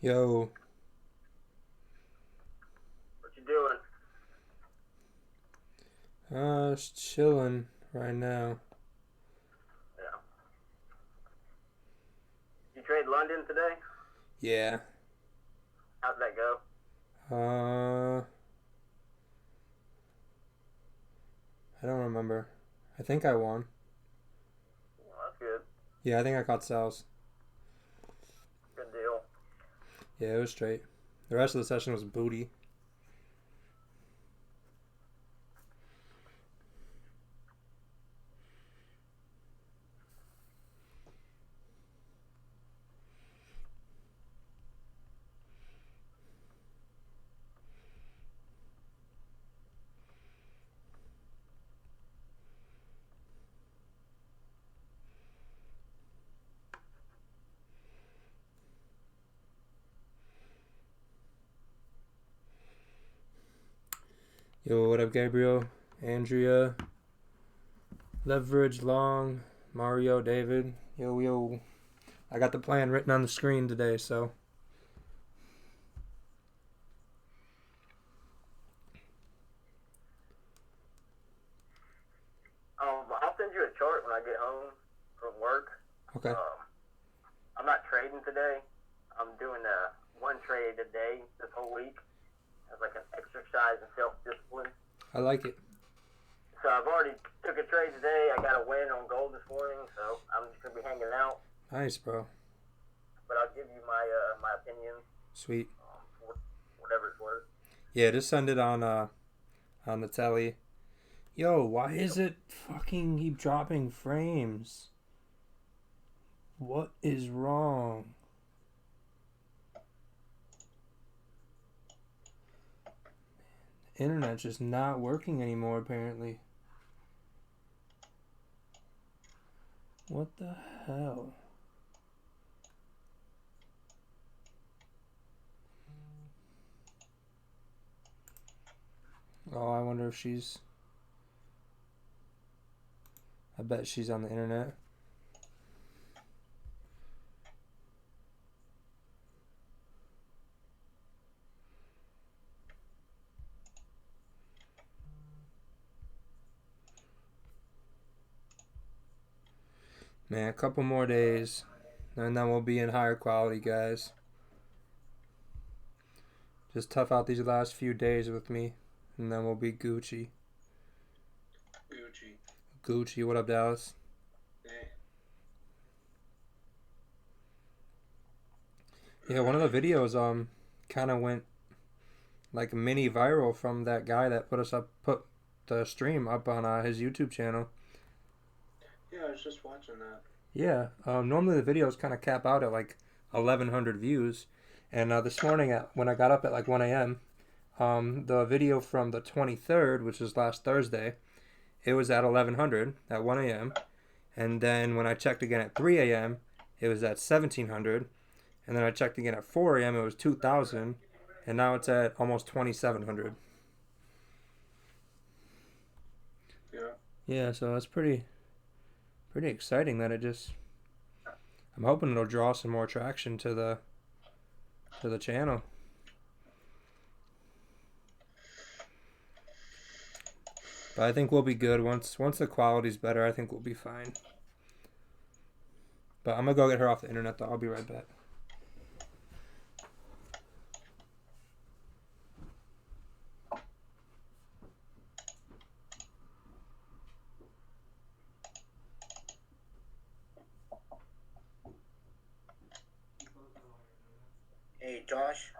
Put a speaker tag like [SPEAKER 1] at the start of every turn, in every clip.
[SPEAKER 1] Yo,
[SPEAKER 2] What you doing?
[SPEAKER 1] just chilling right now.
[SPEAKER 2] Yeah. You trade London today?
[SPEAKER 1] Yeah.
[SPEAKER 2] How'd that go?
[SPEAKER 1] I don't remember. I think I won.
[SPEAKER 2] Well, that's good.
[SPEAKER 1] Yeah, I think I caught Sal's.
[SPEAKER 2] Good deal.
[SPEAKER 1] Yeah, it was straight. The rest of the session was booty. Yo, what up, Gabriel? Andrea, Leverage, Long, Mario, David. Yo, yo. I got the plan written on the screen today, so.
[SPEAKER 2] I'll send you a chart when I get home from work.
[SPEAKER 1] Okay.
[SPEAKER 2] Um, I'm not trading today. I'm doing one trade a day this whole week as like an exercise in self-discipline.
[SPEAKER 1] I like it.
[SPEAKER 2] So I've already took a trade today. I got a win on gold this morning, so I'm just gonna be hanging out.
[SPEAKER 1] Nice, bro.
[SPEAKER 2] But I'll give you my opinion,
[SPEAKER 1] Sweet.
[SPEAKER 2] for whatever it's worth.
[SPEAKER 1] Yeah, just send it on the telly. Yo, why is it fucking keep dropping frames? What is wrong? Internet's just not working anymore, apparently. What the hell? Oh, I wonder if she's. I bet she's on the internet. Man, a couple more days, and then we'll be in higher quality, guys. Just tough out these last few days with me, and then we'll be Gucci.
[SPEAKER 3] Gucci.
[SPEAKER 1] Gucci, what up, Dallas?
[SPEAKER 3] Hey.
[SPEAKER 1] Yeah, one of the videos kind of went like mini viral from that guy that put the stream up on his YouTube channel.
[SPEAKER 3] Yeah, I was just watching that.
[SPEAKER 1] Yeah, normally the videos kind of cap out at like 1,100 views, and this morning when I got up at like 1 a.m., the video from the 23rd, which is last Thursday, it was at 1,100 at 1 a.m., and then when I checked again at 3 a.m., it was at 1,700, and then I checked again at 4 a.m., it was 2,000, and now it's at almost 2,700.
[SPEAKER 3] Yeah.
[SPEAKER 1] Yeah, so that's pretty exciting that it just. I'm hoping it'll draw some more traction to the channel. But I think we'll be good once the quality's better. I think we'll be fine. But I'm gonna go get her off the internet though. I'll be right back.
[SPEAKER 4] Hey Josh.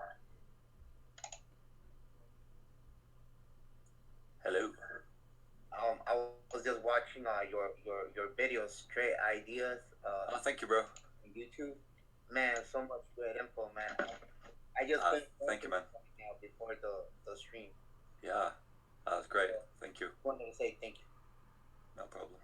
[SPEAKER 5] Hello.
[SPEAKER 4] I was just watching your videos, trade ideas,
[SPEAKER 5] Oh, thank you, bro.
[SPEAKER 4] on YouTube. Man, so much good info, man. I just
[SPEAKER 5] Thank you, man.
[SPEAKER 4] right now before the stream.
[SPEAKER 5] Yeah, that's great. Thank you.
[SPEAKER 4] Wanted to say thank you.
[SPEAKER 5] No problem.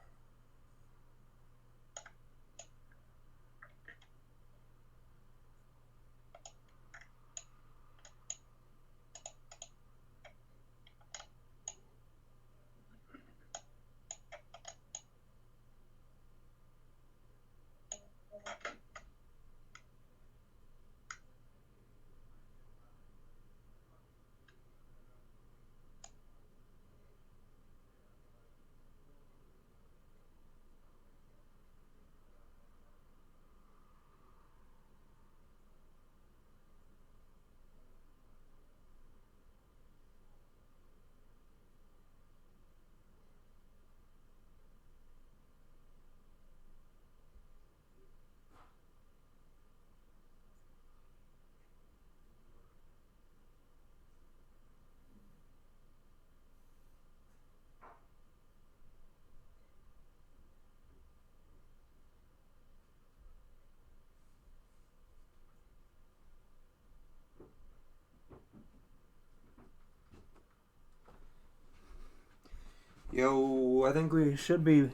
[SPEAKER 1] Yo, I think we should be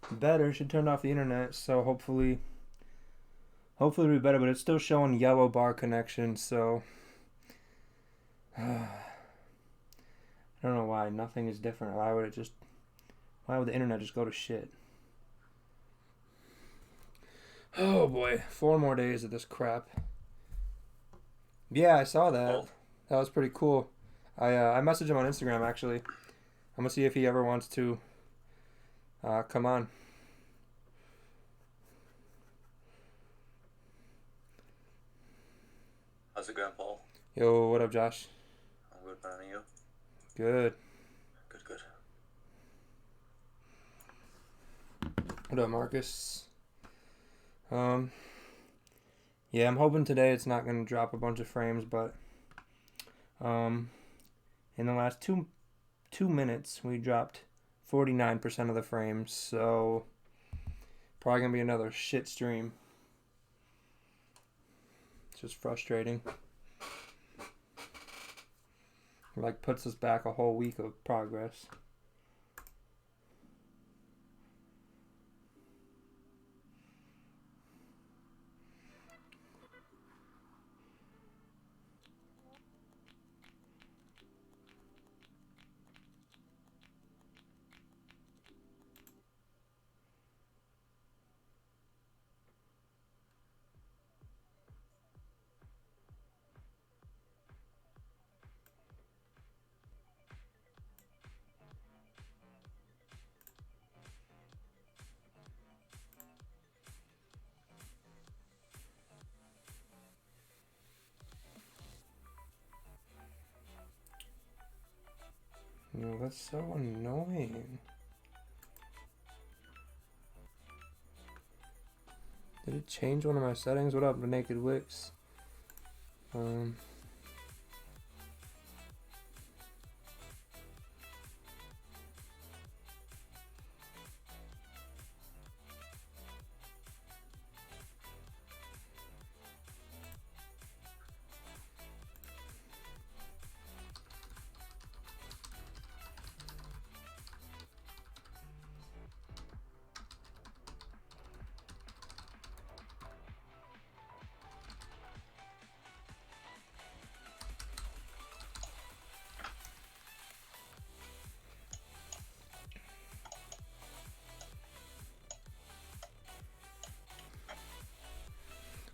[SPEAKER 1] better. Should turn off the internet, so hopefully it'll be better. But it's still showing yellow bar connection, so I don't know why nothing is different. Why would the internet just go to shit? Oh boy, 4 more days of this crap. Yeah, I saw that.
[SPEAKER 5] Oh,
[SPEAKER 1] That was pretty cool. I messaged him on Instagram actually. I'm gonna see if he ever wants to come on.
[SPEAKER 5] how's it going, Paul?
[SPEAKER 1] Yo, what up, Josh?
[SPEAKER 5] I'm good, man. And you?
[SPEAKER 1] Good.
[SPEAKER 5] Good, good.
[SPEAKER 1] What up, Marcus? Yeah, I'm hoping today it's not gonna drop a bunch of frames, but in the last two minutes we dropped 49% of the frames, so probably gonna be another shit stream. It's just frustrating. Like puts us back a whole week of progress. Yo, that's so annoying. Did it change one of my settings? What up, the Naked Wicks?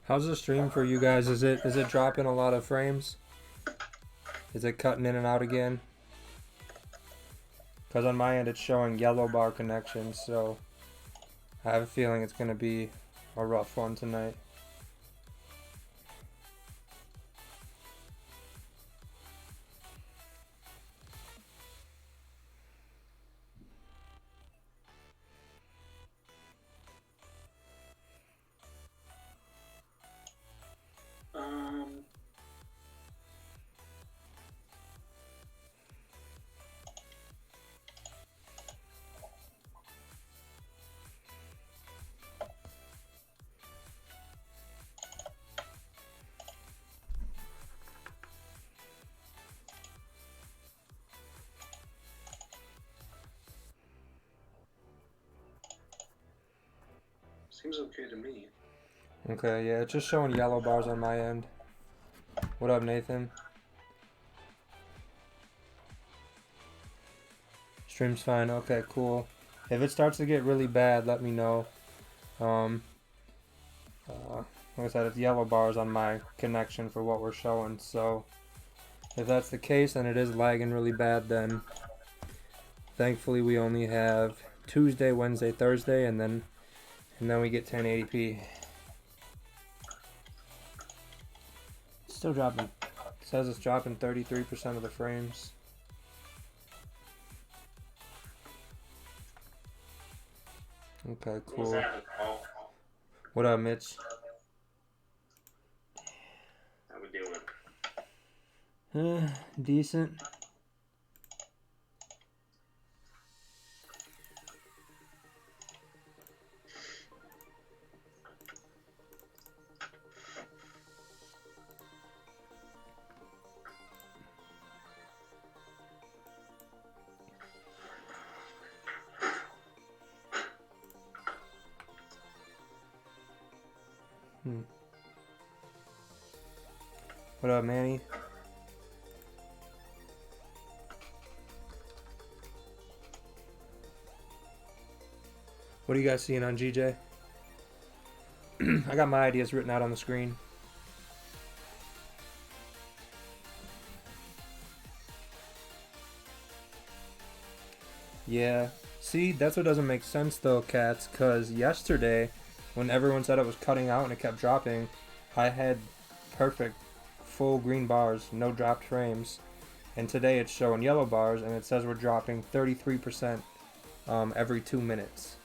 [SPEAKER 1] How's the stream for you guys? Is it dropping a lot of frames? Is it cutting in and out again? Because on my end it's showing yellow bar connection, so I have a feeling it's gonna be a rough one tonight.
[SPEAKER 3] Um, seems okay to me.
[SPEAKER 1] Okay, yeah, it's just showing yellow bars on my end. What up, Nathan? Stream's fine. Okay, cool. If it starts to get really bad, let me know. Um, like I said, it's yellow bars on my connection for what we're showing. So if that's the case and it is lagging really bad, then thankfully we only have Tuesday, Wednesday, Thursday, and then we get 1080p. It's still dropping. It says it's dropping 33% of the frames. Okay, cool. What up, Mitch?
[SPEAKER 3] How we doing?
[SPEAKER 1] Decent. What up, Manny? What are you guys seeing on GJ? I got my ideas written out on the screen. Yeah. See, that's what doesn't make sense though, cats, because yesterday, when everyone said it was cutting out and it kept dropping, I had perfect full green bars, no dropped frames. And today it's showing yellow bars and it says we're dropping 33% every 2 minutes.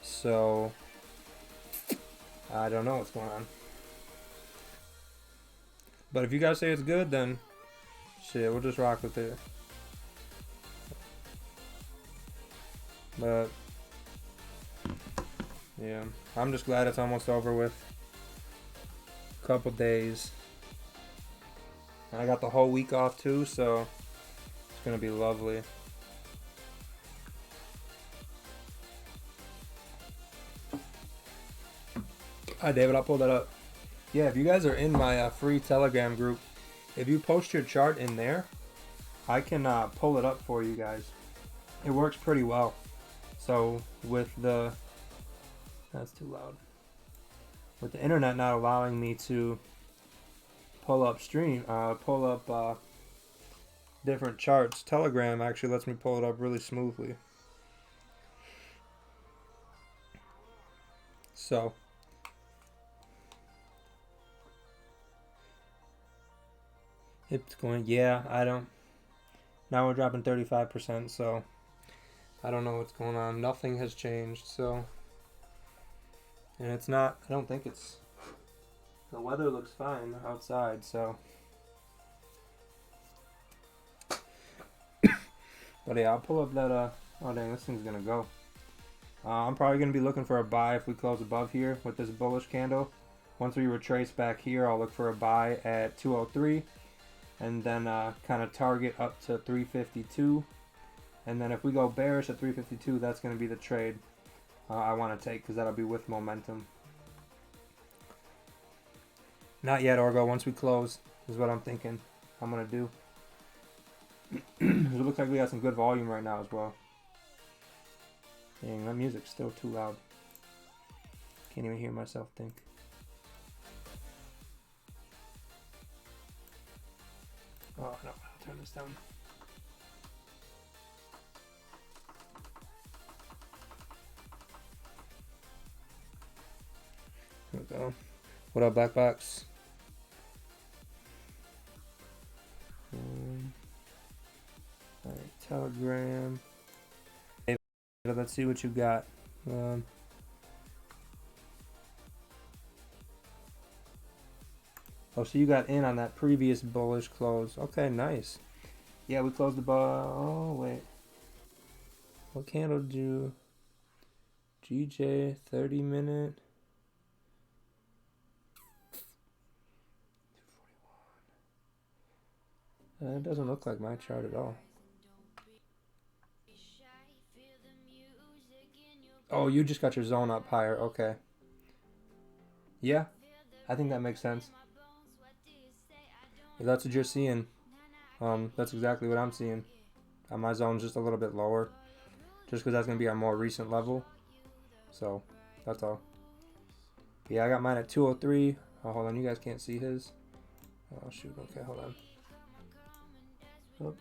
[SPEAKER 1] So, I don't know what's going on. But if you guys say it's good, then shit, we'll just rock with it. But yeah, I'm just glad it's almost over with. Couple days. And I got the whole week off too, so it's gonna be lovely. Hi David, I'll pull that up. Yeah, if you guys are in my free Telegram group, if you post your chart in there, I can pull it up for you guys. It works pretty well. So with the, that's too loud. With the internet not allowing me to pull up different charts, Telegram actually lets me pull it up really smoothly. So it's going, yeah, now we're dropping 35%, so I don't know what's going on. Nothing has changed, so, and it's not, I don't think it's, the weather looks fine outside, so. But yeah, I'll pull up that, oh dang, this thing's gonna go. I'm probably gonna be looking for a buy if we close above here with this bullish candle. Once we retrace back here, I'll look for a buy at 203 and then kind of target up to 352. And then if we go bearish at 352, that's gonna be the trade I want to take, because that'll be with momentum. Not yet, Orgo. Once we close is what I'm thinking I'm gonna do. It looks like we got some good volume right now as well. Dang, that music's still too loud. Can't even hear myself think. Oh no, I'll turn this down. Here we go. What up, Black Box? Alright, Telegram. Hey, let's see what you got. Oh, so you got in on that previous bullish close. Okay, nice. Yeah, we closed the bar. Oh, wait. What candle did you... GJ, 30 minute. It doesn't look like my chart at all. Oh, you just got your zone up higher. Okay. Yeah, I think that makes sense. If that's what you're seeing, that's exactly what I'm seeing. My zone's just a little bit lower, just because that's going to be our more recent level. So, that's all. Yeah, I got mine at 203. Oh, hold on, you guys can't see his. Oh, shoot. Okay, hold on. Oh.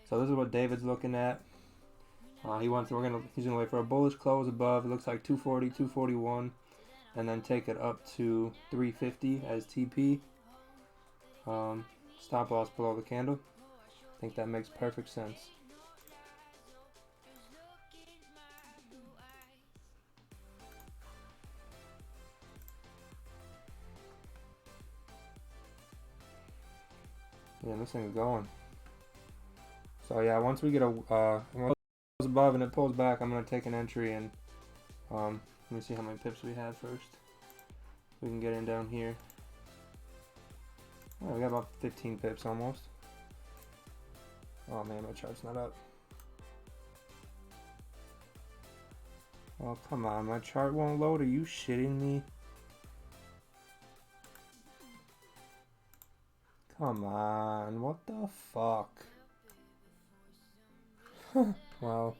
[SPEAKER 1] So this is what David's looking at. He's gonna wait for a bullish close above. It looks like 240, 241, and then take it up to 350 as TP. Stop loss below the candle. I think that makes perfect sense. Yeah, this thing is going. So yeah, once we get once it goes above and it pulls back, I'm gonna take an entry and let me see how many pips we have first. We can get in down here. Oh, we got about 15 pips almost. Oh man, my chart's not up. Oh, come on. My chart won't load. Are you shitting me? Come on. What the fuck? Wow.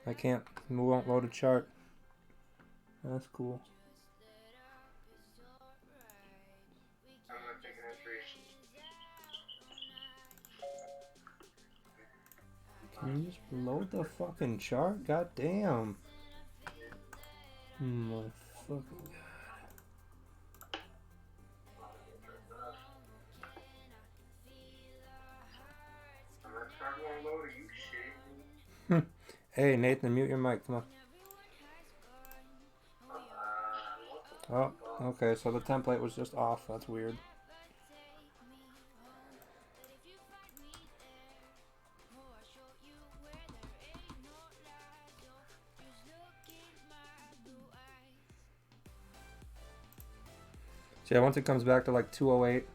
[SPEAKER 1] I can't. It won't load a chart. That's cool.
[SPEAKER 3] I'm not taking entries.
[SPEAKER 1] Can you just load the fucking chart? God damn. My fucking
[SPEAKER 3] I'm not trying to load. Are you shitting me?
[SPEAKER 1] god. Hey, Nathan, mute your mic. Come on.
[SPEAKER 3] What the
[SPEAKER 1] Oh, okay. So the template was just off. That's weird. So yeah, once it comes back to like 208.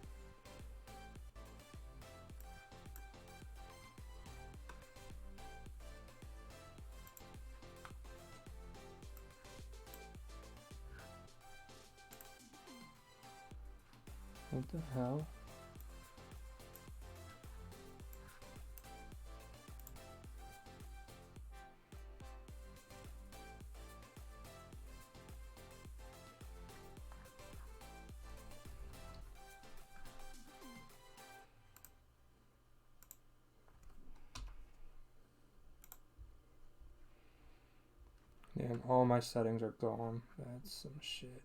[SPEAKER 1] What the hell? Yeah, and all my settings are gone. That's some shit.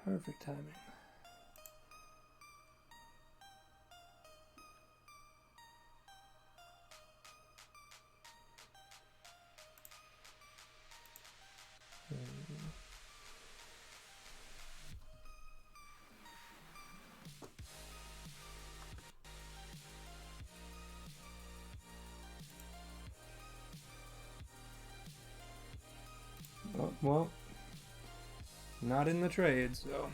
[SPEAKER 1] Perfect timing. Oh, well, not in the trade, so.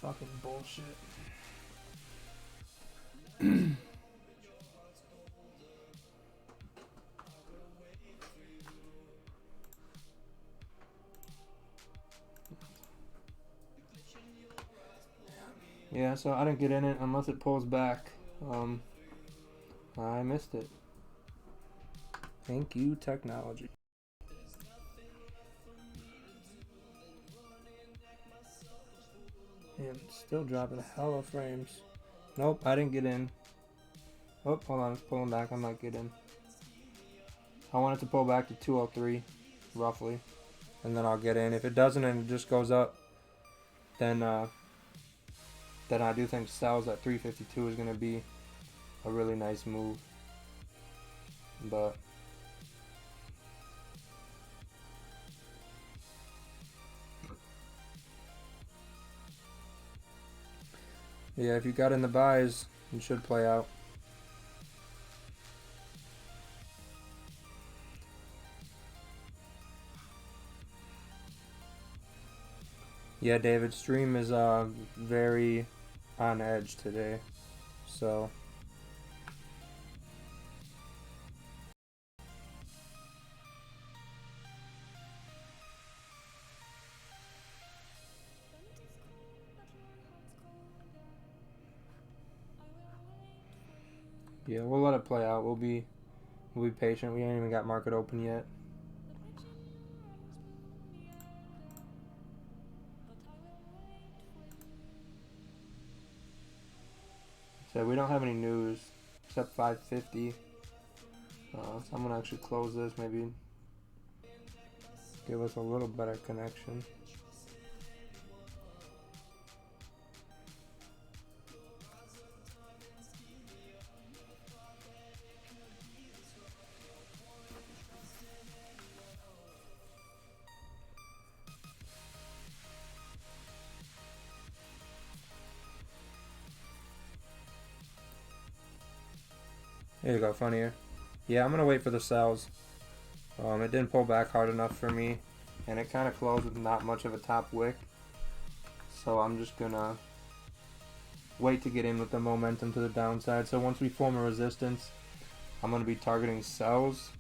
[SPEAKER 1] Fucking bullshit. Yeah, so I didn't get in it unless it pulls back. I missed it. Thank you, technology. And still dropping hella frames. Nope, I didn't get in. Oh, hold on, it's pulling back. I might get in. I want it to pull back to 203, roughly, and then I'll get in. If it doesn't and it just goes up, then I do think sells at 352 is going to be a really nice move. But yeah, if you got in the buys, it should play out. Yeah, David, stream is very on edge today. So yeah, we'll let it play out. We'll be patient. We ain't even got market open yet. So we don't have any news except 550. So I'm gonna actually close this. Maybe give us a little better connection. There you go, funnier. Yeah, I'm gonna wait for the sells. It didn't pull back hard enough for me, and it kind of closed with not much of a top wick. So I'm just gonna wait to get in with the momentum to the downside. So once we form a resistance, I'm gonna be targeting sells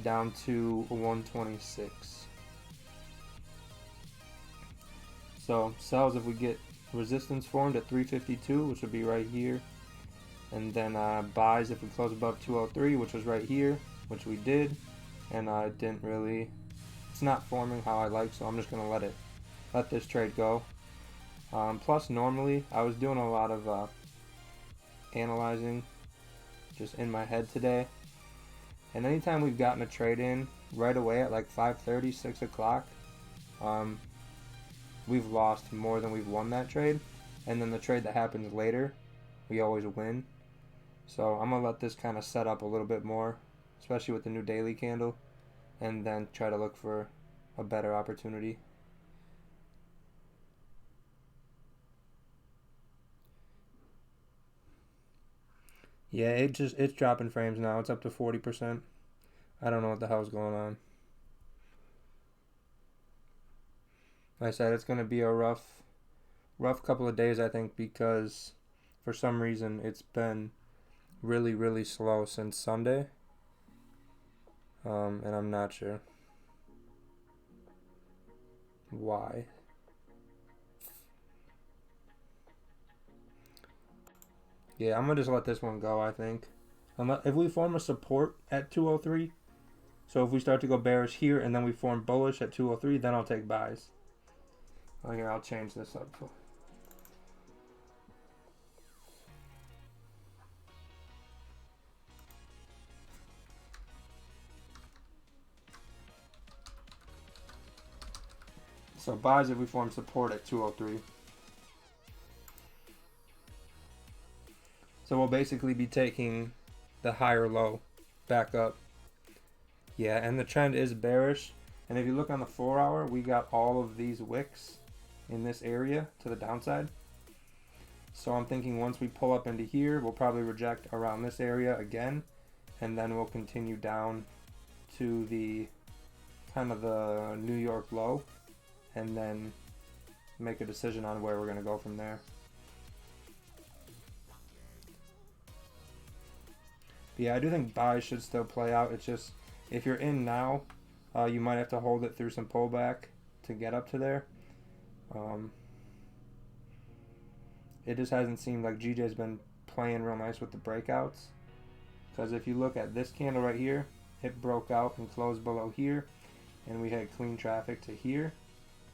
[SPEAKER 1] down to 126. So sells if we get resistance formed at 352, which would be right here, and then buys if we close above 203, which was right here, which we did, and I didn't really. It's not forming how I like, so I'm just gonna let this trade go. Plus, normally I was doing a lot of analyzing just in my head today, and anytime we've gotten a trade in right away at like 5:30, 6 o'clock, we've lost more than we've won that trade, and then the trade that happens later, we always win. So I'm gonna let this kind of set up a little bit more, especially with the new daily candle, and then try to look for a better opportunity. Yeah, it's dropping frames now. It's up to 40%. I don't know what the hell's going on. Like I said, it's gonna be a rough couple of days, I think, because for some reason it's been really, really slow since Sunday. And I'm not sure why. Yeah, I'm gonna just let this one go, I think. If we form a support at 203, so if we start to go bearish here and then we form bullish at 203, then I'll take buys. Oh, here, I'll change this up. So buys if we form support at 203. So we'll basically be taking the higher low back up. Yeah, and the trend is bearish. And if you look on the 4 hour, we got all of these wicks in this area to the downside. So I'm thinking once we pull up into here, we'll probably reject around this area again, and then we'll continue down to the kind of the New York low, and then make a decision on where we're going to go from there. But yeah, I do think buys should still play out. It's just, if you're in now, you might have to hold it through some pullback to get up to there. It just hasn't seemed like GJ's been playing real nice with the breakouts. Because if you look at this candle right here, it broke out and closed below here, and we had clean traffic to here,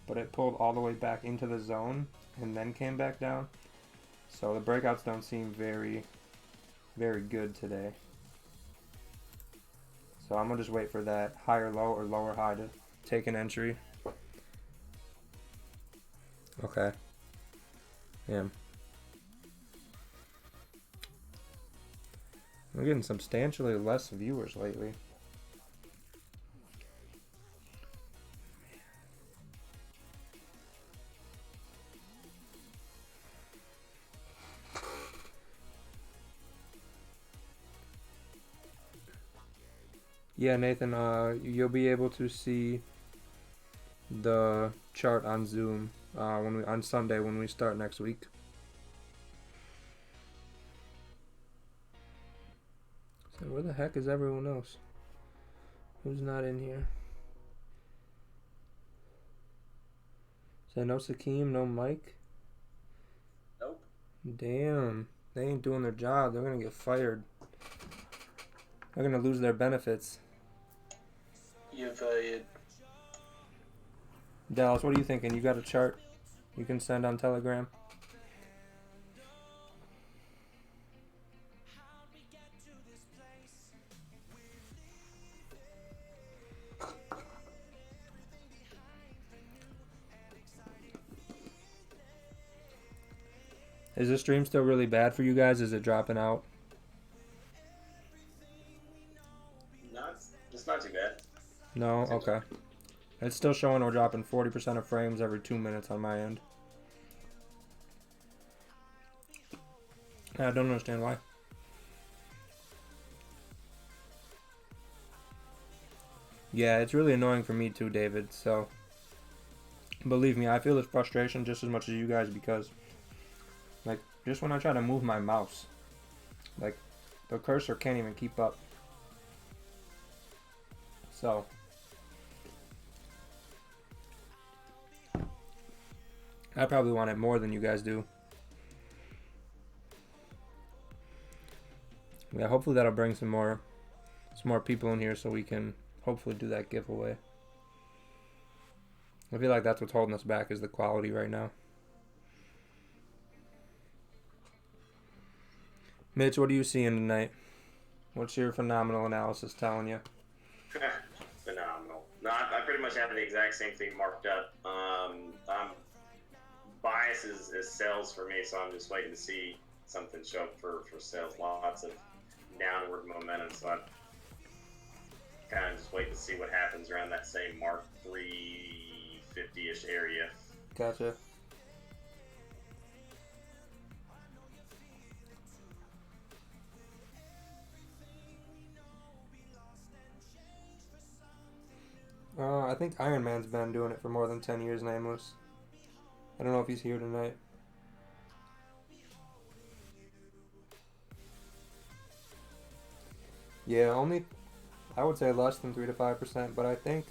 [SPEAKER 1] but it pulled all the way back into the zone and then came back down. So the breakouts don't seem very, very good today. So I'm gonna just wait for that higher low or lower high to take an entry. Okay. Yeah. We're getting substantially less viewers lately. Yeah, Nathan, you'll be able to see the chart on Zoom on Sunday when we start next week. So where the heck is everyone else? Who's not in here? So no Sakeem, no Mike?
[SPEAKER 5] Nope.
[SPEAKER 1] Damn, they ain't doing their job. They're gonna get fired. They're gonna lose their benefits.
[SPEAKER 5] You're fired.
[SPEAKER 1] Dallas, what are you thinking? You got a chart you can send on Telegram? Is the stream still really bad for you guys? Is it dropping out?
[SPEAKER 5] It's not too bad.
[SPEAKER 1] No? Okay. It's still showing we're dropping 40% of frames every 2 minutes on my end. I don't understand why. Yeah, it's really annoying for me too, David. So believe me, I feel this frustration just as much as you guys because, like, just when I try to move my mouse, like, the cursor can't even keep up. So I probably want it more than you guys do. Yeah, hopefully that'll bring some more people in here so we can hopefully do that giveaway. I feel like that's what's holding us back is the quality right now. Mitch, what are you seeing tonight? What's your phenomenal analysis telling you?
[SPEAKER 6] Phenomenal. No, I pretty much have the exact same thing marked up. Bias is sales for me, so I'm just waiting to see something show up for sales. Lots of downward momentum, so I'm kind of just waiting to see what happens around that same mark 350-ish area.
[SPEAKER 1] Gotcha. I think Iron Man's been doing it for more than 10 years, Nameless. I don't know if he's here tonight. Yeah, only, I would say less than 3 to 5%, but I think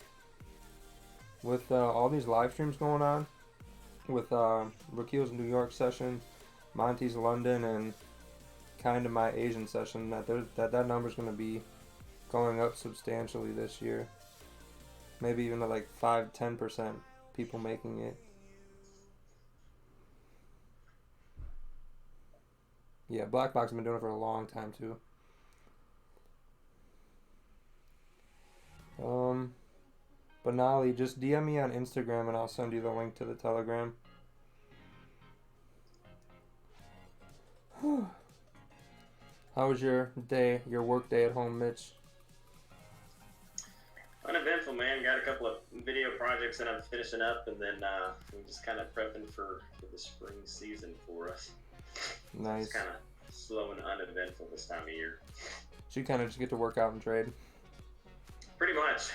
[SPEAKER 1] with all these live streams going on, with Rakil's New York session, Monty's London, and kind of my Asian session, that number's going to be going up substantially this year. Maybe even to like 5-10% people making it. Yeah, Black Box has been doing it for a long time too. Benali, just DM me on Instagram and I'll send you the link to the Telegram. How was your day, your work day at home, Mitch?
[SPEAKER 6] Uneventful, man. Got a couple of video projects that I'm finishing up, and then we're just kind of prepping for the spring season for us.
[SPEAKER 1] Nice.
[SPEAKER 6] It's kind of slow and uneventful this time of year.
[SPEAKER 1] So you kind of just get to work out and trade?
[SPEAKER 6] Pretty much.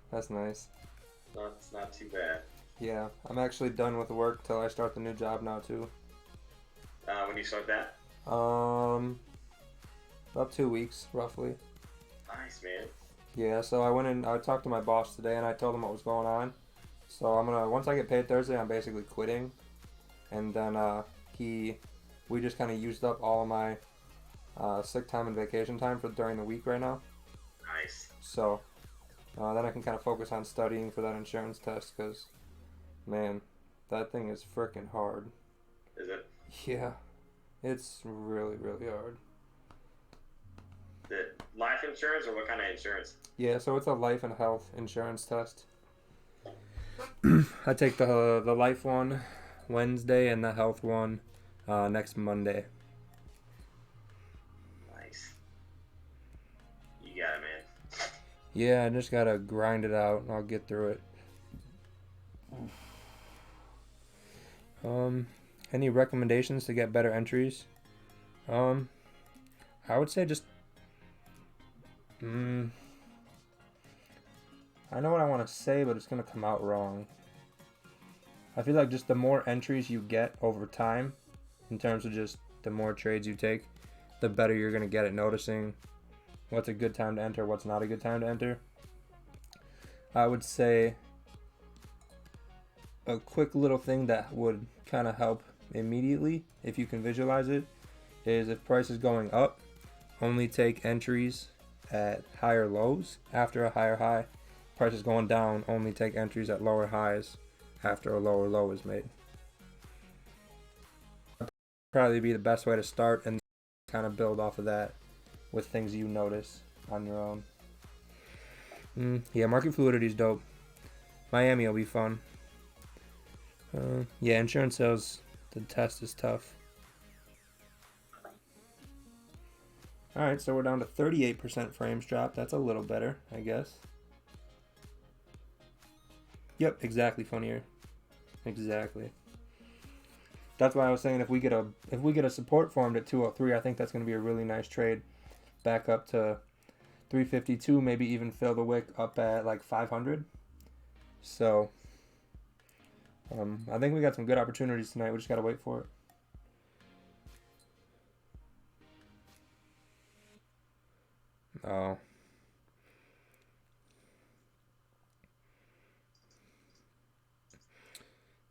[SPEAKER 1] That's nice.
[SPEAKER 6] It's not too bad.
[SPEAKER 1] Yeah, I'm actually done with work till I start the new job now too.
[SPEAKER 6] When do you start that?
[SPEAKER 1] About 2 weeks, roughly.
[SPEAKER 6] Nice, man.
[SPEAKER 1] Yeah, so I went in, I talked to my boss today and I told him what was going on. So once I get paid Thursday, I'm basically quitting. And then we just kind of used up all of my sick time and vacation time for during the week right now.
[SPEAKER 6] Nice.
[SPEAKER 1] So then I can kind of focus on studying for that insurance test because, man, that thing is freaking hard.
[SPEAKER 6] Is it?
[SPEAKER 1] Yeah, it's really, really hard.
[SPEAKER 6] The life insurance or what kind of insurance?
[SPEAKER 1] Yeah, so it's a life and health insurance test. I take the life one Wednesday and the health one next Monday.
[SPEAKER 6] Nice. You got it, man.
[SPEAKER 1] Yeah, I just gotta grind it out and I'll get through it. Any recommendations to get better entries? I would say just I know what I want to say, but it's going to come out wrong. I feel like just the more entries you get over time, in terms of just the more trades you take, the better you're going to get at noticing what's a good time to enter, what's not a good time to enter. I would say a quick little thing that would kind of help immediately, if you can visualize it, is if price is going up, only take entries at higher lows after a higher high. Price is going down, only take entries at lower highs after a lower low is made. That'd probably be the best way to start and kind of build off of that with things you notice on your own. Yeah, market fluidity is dope. Miami will be fun. Yeah, insurance sales, the test is tough. Alright, so we're down to 38% frames drop. That's a little better, I guess. Yep, exactly, funnier. Exactly. That's why I was saying if we get a support formed at 203, I think that's going to be a really nice trade back up to 352, maybe even fill the wick up at like 500. So I think we got some good opportunities tonight. We just gotta wait for it. Oh.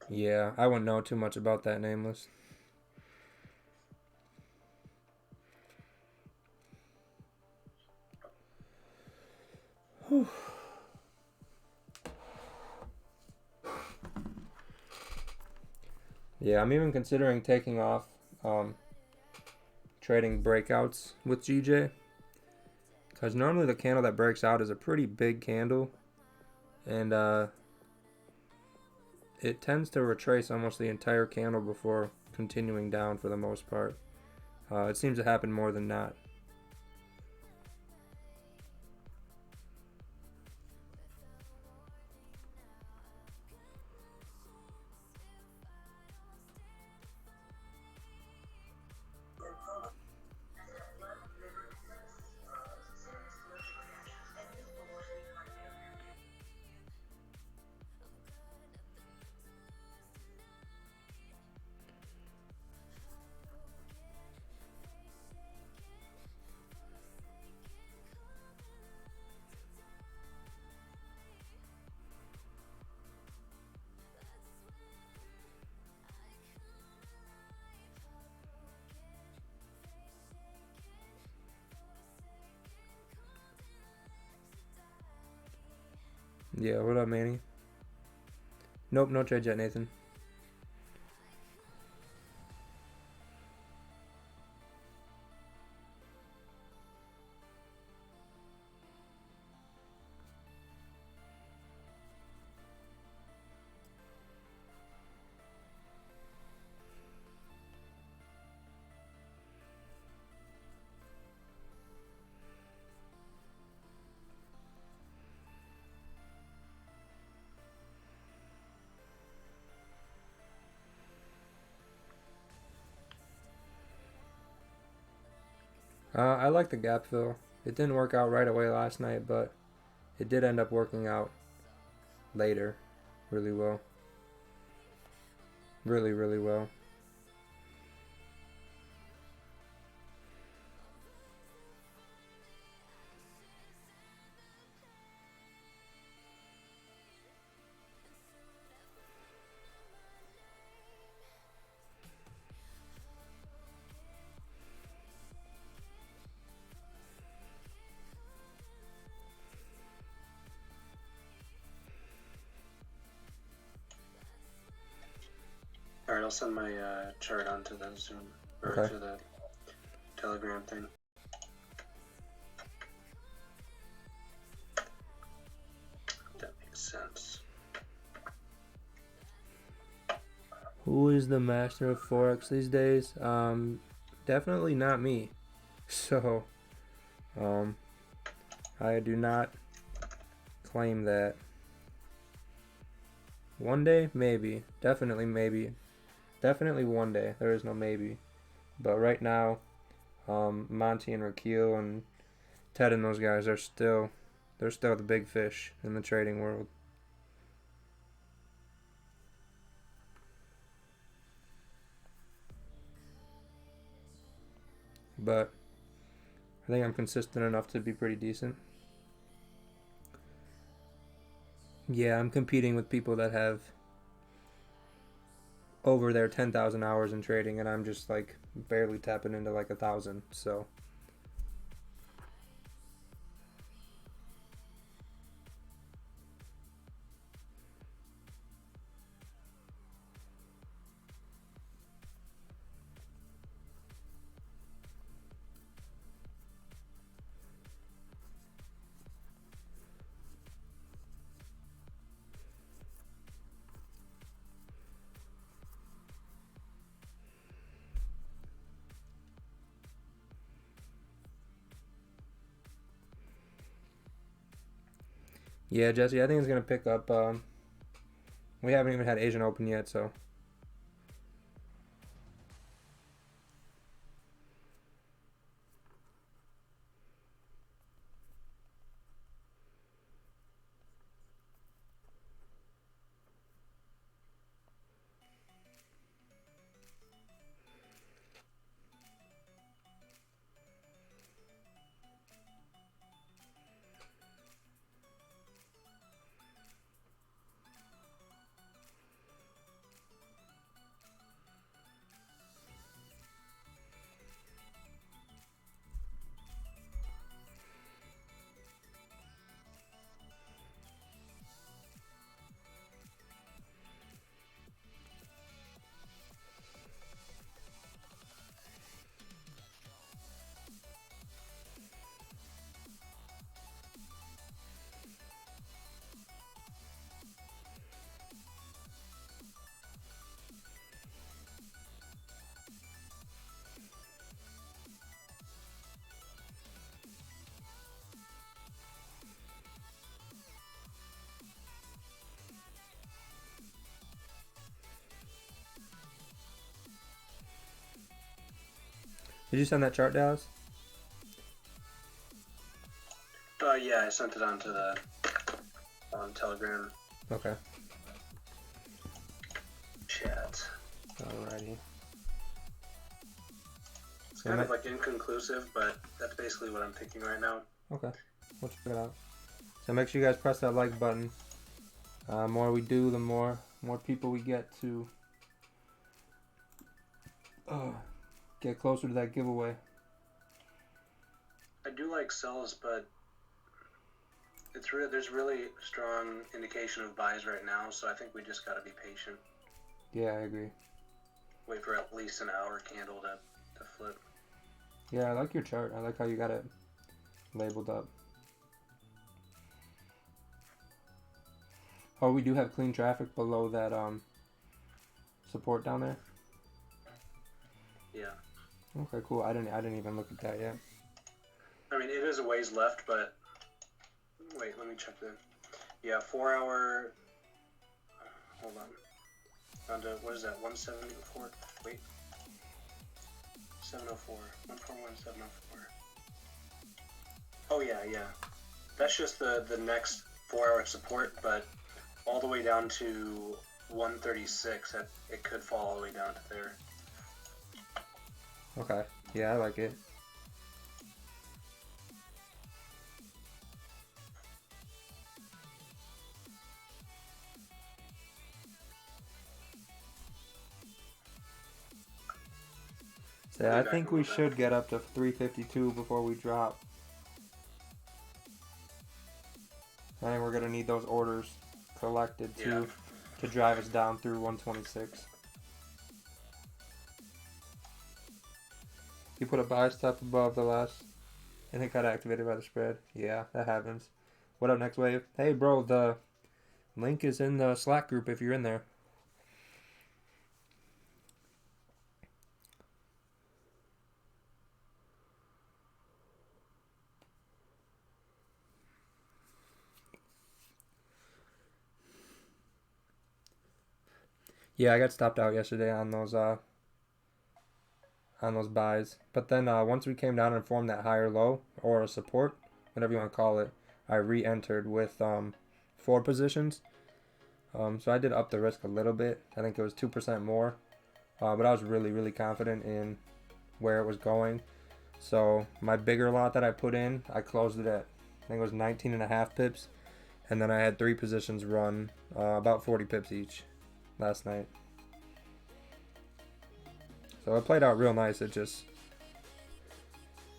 [SPEAKER 1] Yeah, I wouldn't know too much about that nameless. Whew. Yeah, I'm even considering taking off trading breakouts with GJ. Because normally the candle that breaks out is a pretty big candle. And it tends to retrace almost the entire candle before continuing down for the most part. It seems to happen more than not. Yeah, what up, Manny? Nope, no trade yet, Nathan. I like the gap fill. It didn't work out right away last night, but it did end up working out later really well. Really, really well.
[SPEAKER 5] Alright, I'll send my chart onto the Zoom or
[SPEAKER 1] Okay.
[SPEAKER 5] to the Telegram thing. That makes sense.
[SPEAKER 1] Who is the master of Forex these days? Definitely not me. So, I do not claim that. One day, maybe. Definitely, maybe. Definitely one day. There is no maybe. But right now, Monty and Rakeel and Ted and those guys are still, they're still the big fish in the trading world. But I think I'm consistent enough to be pretty decent. Yeah, I'm competing with people that have over their 10,000 hours in trading, and I'm just like barely tapping into like 1,000. So, yeah, Jesse, I think it's gonna pick up. We haven't even had Asian Open yet, so Did you send that chart, Dallas?
[SPEAKER 5] Yeah, I sent it on Telegram
[SPEAKER 1] Okay.
[SPEAKER 5] chat.
[SPEAKER 1] Alrighty.
[SPEAKER 5] It's kind of like inconclusive, but that's basically what I'm thinking right now.
[SPEAKER 1] Okay. We'll check it out. So make sure you guys press that like button. More we do, the more people we get to get closer to that giveaway.
[SPEAKER 5] I do like sells, but there's really strong indication of buys right now, so I think we just got to be patient.
[SPEAKER 1] Yeah, I agree.
[SPEAKER 5] Wait for at least an hour candle to flip.
[SPEAKER 1] Yeah, I like your chart. I like how you got it labeled up. Oh, we do have clean traffic below that support down there.
[SPEAKER 5] Yeah.
[SPEAKER 1] Okay, cool. I didn't even look at that yet.
[SPEAKER 5] I mean, it is a ways left, but wait, let me check the. Yeah, 4 hour. Hold on. Down to what is that? 174. Wait. 704. 141,704. Oh yeah. That's just the next 4 hour support, but all the way down to 136. It could fall all the way down to there.
[SPEAKER 1] Okay. Yeah, I like it. So yeah, I think we should get up to 352 before we drop. I think we're gonna need those orders collected to drive us down through 126. You put a buy stop above the last, and it got activated by the spread. Yeah, that happens. What up, Next Wave? Hey, bro, the link is in the Slack group if you're in there. Yeah, I got stopped out yesterday on those buys. But then once we came down and formed that higher low or a support, whatever you want to call it, I re-entered with 4 positions. So I did up the risk a little bit. I think it was 2% more. But I was really, really confident in where it was going. So my bigger lot that I put in, I closed it at, I think it was 19.5 pips. And then I had 3 positions run about 40 pips each last night. So it played out real nice. It just,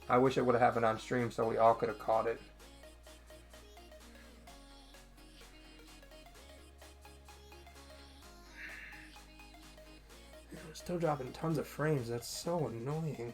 [SPEAKER 1] I wish it would have happened on stream so we all could have caught it. We're still dropping tons of frames. That's so annoying.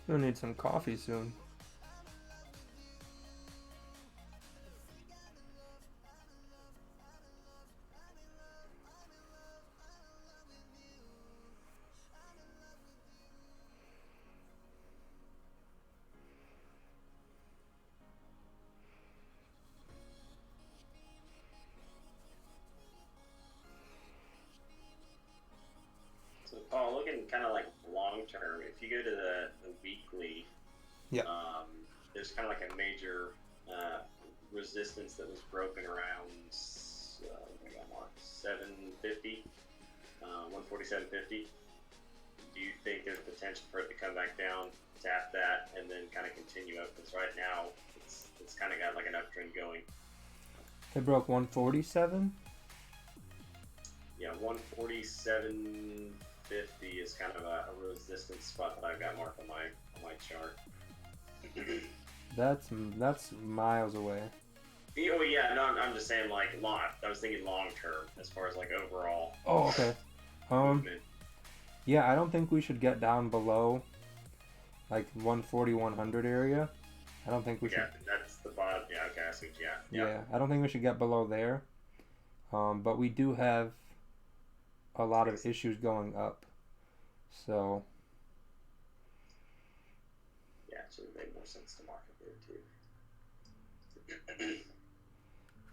[SPEAKER 1] We'll need some coffee soon.
[SPEAKER 6] So, Paul, looking kind of like long term, if you go to the weekly, there's kind of like a major resistance that was broken around 750. 147.50. Do you think there's potential for it to come back down, tap that, and then kind of continue up? Because right now it's kind of got like an uptrend going.
[SPEAKER 1] It broke 147.
[SPEAKER 6] Yeah, 147.50 is kind of a resistance spot that I've got marked on my chart.
[SPEAKER 1] That's miles away.
[SPEAKER 6] Oh yeah, no, I'm just saying like long. I was thinking long term as far as like overall.
[SPEAKER 1] Oh, okay.
[SPEAKER 6] Movement.
[SPEAKER 1] Yeah, I don't think we should get down below like 140, 100 area. I don't think we should.
[SPEAKER 6] Yeah, that's the bottom. Yeah, okay, I see.
[SPEAKER 1] Yeah, I don't think we should get below there. But we do have a lot of issues going up. So.
[SPEAKER 6] Yeah, it should make more sense to market there too.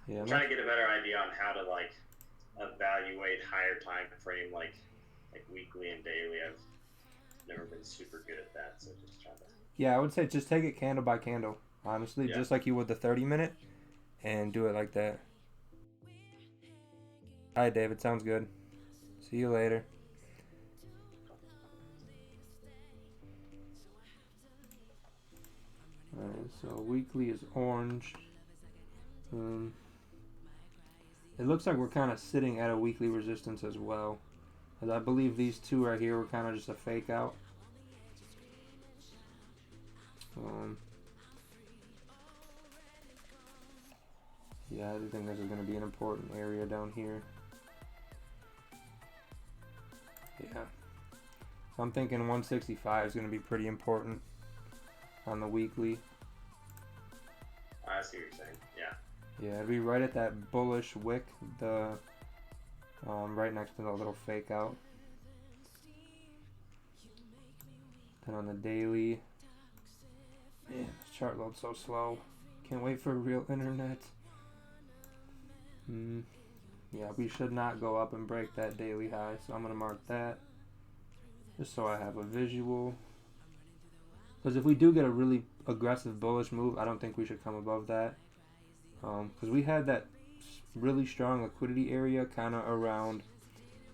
[SPEAKER 1] Yeah,
[SPEAKER 6] I'm trying to get a better idea on how to like evaluate higher time frame, like weekly and daily. I've never been super good at that, so just trying to.
[SPEAKER 1] Yeah, I would say just take it candle by candle, honestly, just like you would the 30-minute, and do it like that. All right, David, sounds good. See you later. Alright, so weekly is orange. It looks like we're kind of sitting at a weekly resistance as well. As I believe these two right here were kind of just a fake out. Yeah, I do think this is going to be an important area down here. Yeah. So I'm thinking 165 is going to be pretty important on the weekly.
[SPEAKER 6] I see what you're saying. Yeah.
[SPEAKER 1] Yeah, it'd be right at that bullish wick, the right next to the little fake out. Then on the daily, man, this chart loads so slow. Can't wait for real internet. Yeah, we should not go up and break that daily high, so I'm gonna mark that just so I have a visual. Because if we do get a really aggressive bullish move, I don't think we should come above that. Because we had that really strong liquidity area kind of around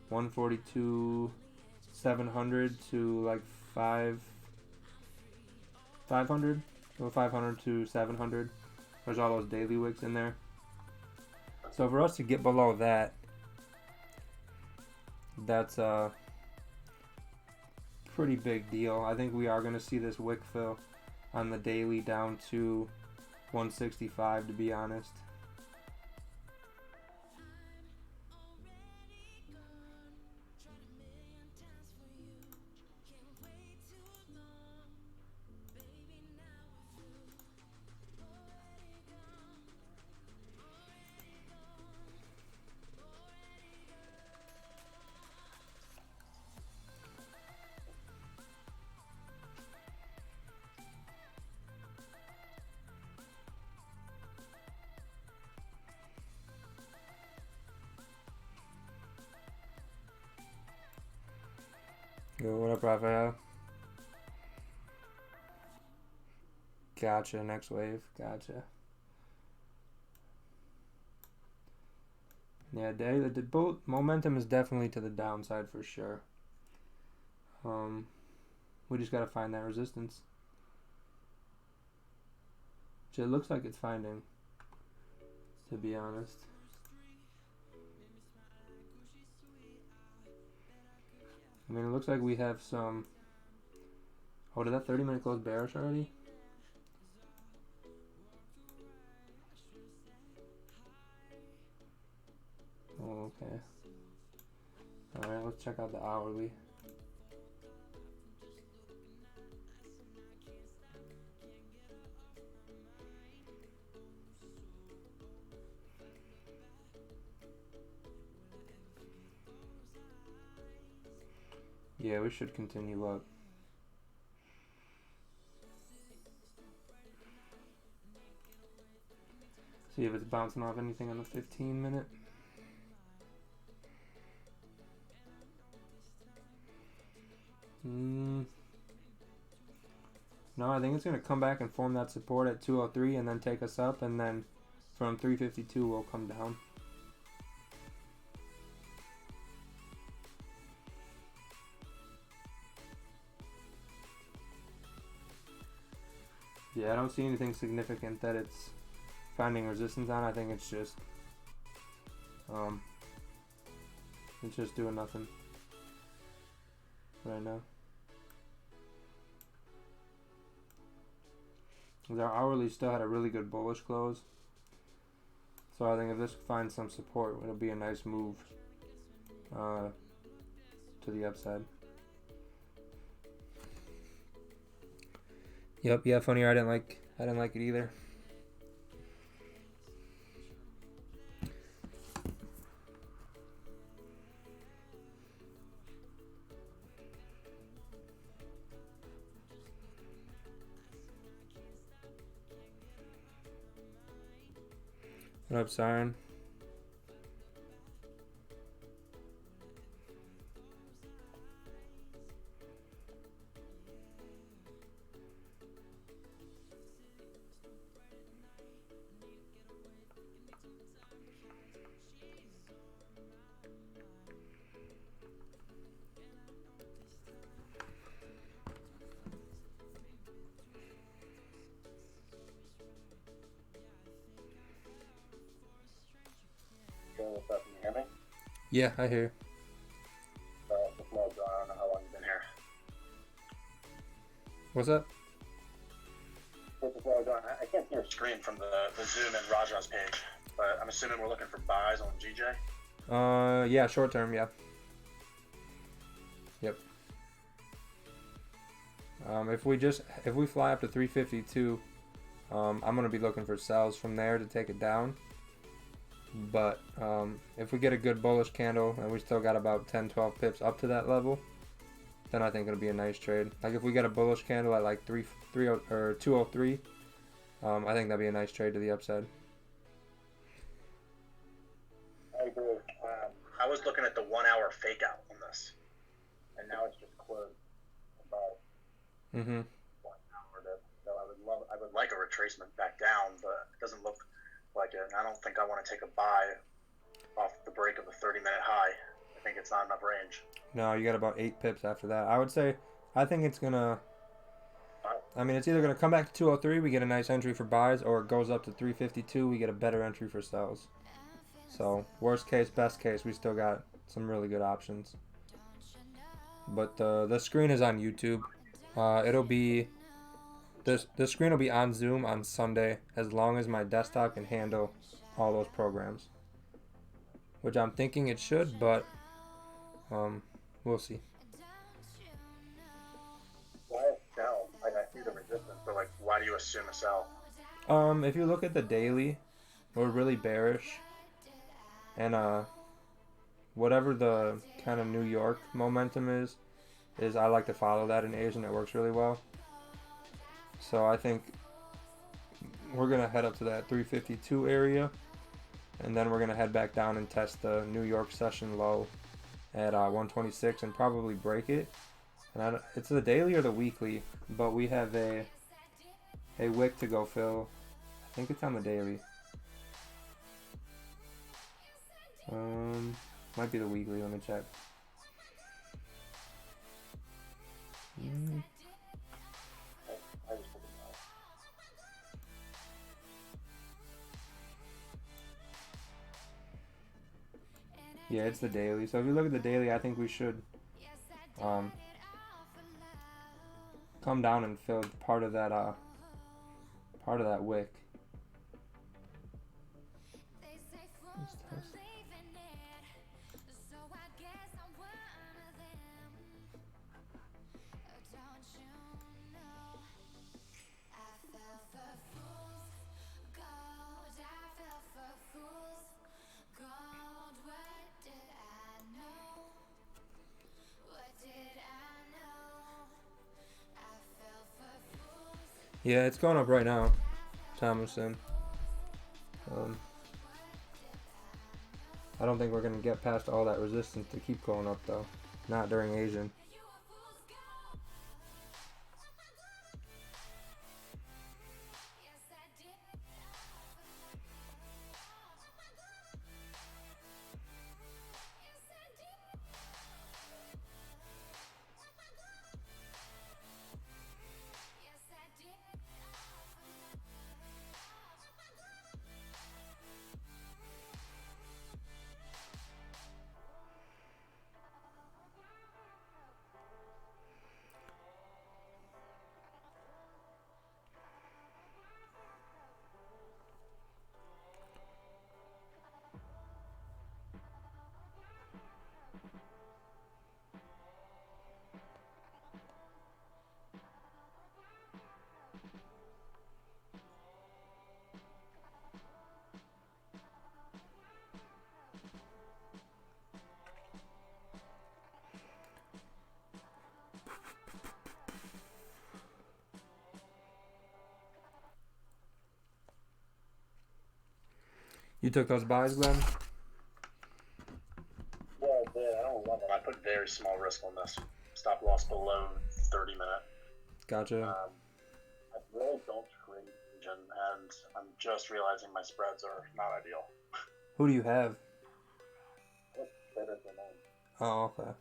[SPEAKER 1] 142, 700 to like 500, or 500 to 700. There's all those daily wicks in there. So for us to get below that, that's a pretty big deal. I think we are going to see this wick fill on the daily down to 165, to be honest. Yo, what up, Raphael? Gotcha, next wave. Gotcha. Yeah, the boat momentum is definitely to the downside for sure. We just gotta find that resistance, which it looks like it's finding, to be honest. I mean, it looks like we have some. Oh, did that 30-minute close bearish already? Oh, okay. Alright, let's check out the hourly. Yeah, we should continue up. See if it's bouncing off anything on the 15-minute. No, I think it's going to come back and form that support at 203 and then take us up, and then from 352 we'll come down. Yeah, I don't see anything significant that it's finding resistance on. I think it's just doing nothing right now. 'Cause our hourly still had a really good bullish close. So I think if this finds some support, it'll be a nice move to the upside. Yep, yeah, funny. I didn't like it either. What up, Siren?
[SPEAKER 5] What's up? Can you hear me?
[SPEAKER 1] Yeah, I hear.
[SPEAKER 5] Just more, I don't know how long you've been here.
[SPEAKER 1] What's up?
[SPEAKER 5] I can't see your screen from the Zoom and Raja's page, but I'm assuming we're looking for buys on GJ.
[SPEAKER 1] Yeah, short term, yeah. Yep. If we fly up to 352, I'm gonna be looking for sells from there to take it down. But if we get a good bullish candle and we still got about 10-12 pips up to that level, then I think it'll be a nice trade. Like if we get a bullish candle at like 203, I think that'd be a nice trade to the upside.
[SPEAKER 5] I agree. I was looking at the 1 hour fake out on this, and now it's just closed about 1 hour. So I would like a retracement back down, but it doesn't look like it. And I don't think I want to take a buy off the break of the 30-minute high. I think it's not enough range.
[SPEAKER 1] No, you got about 8 pips after that. I would say, I think it's gonna. I mean, it's either gonna come back to 203, we get a nice entry for buys, or it goes up to 352, we get a better entry for sells. So worst case, best case, we still got some really good options. But the screen is on YouTube. It'll be the screen will be on Zoom on Sunday as long as my desktop can handle all those programs, which I'm thinking it should, but we'll see.
[SPEAKER 5] Why a sell? Like I see the resistance, but like, why do you assume a sell?
[SPEAKER 1] If you look at the daily, we're really bearish, and whatever the kind of New York momentum is I like to follow that in Asian. It works really well. So I think we're gonna head up to that 352 area, and then we're gonna head back down and test the New York session low at 126 and probably break it. And it's the daily or the weekly, but we have a wick to go fill. I think it's on the daily. Might be the weekly. Let me check. Yeah, it's the daily. So if you look at the daily, I think we should come down and fill part of that wick. Yeah, it's going up right now, Thomason. I don't think we're going to get past all that resistance to keep going up, though. Not during Asian. You took those buys, Glenn?
[SPEAKER 5] Yeah, I did. I don't love them. I put very small risk on this. Stop loss below 30 minute.
[SPEAKER 1] Gotcha.
[SPEAKER 5] I really don't trade Asian, and I'm just realizing my spreads are not ideal.
[SPEAKER 1] Who do you have?
[SPEAKER 5] What's better than them?
[SPEAKER 1] Oh, okay.
[SPEAKER 5] I'm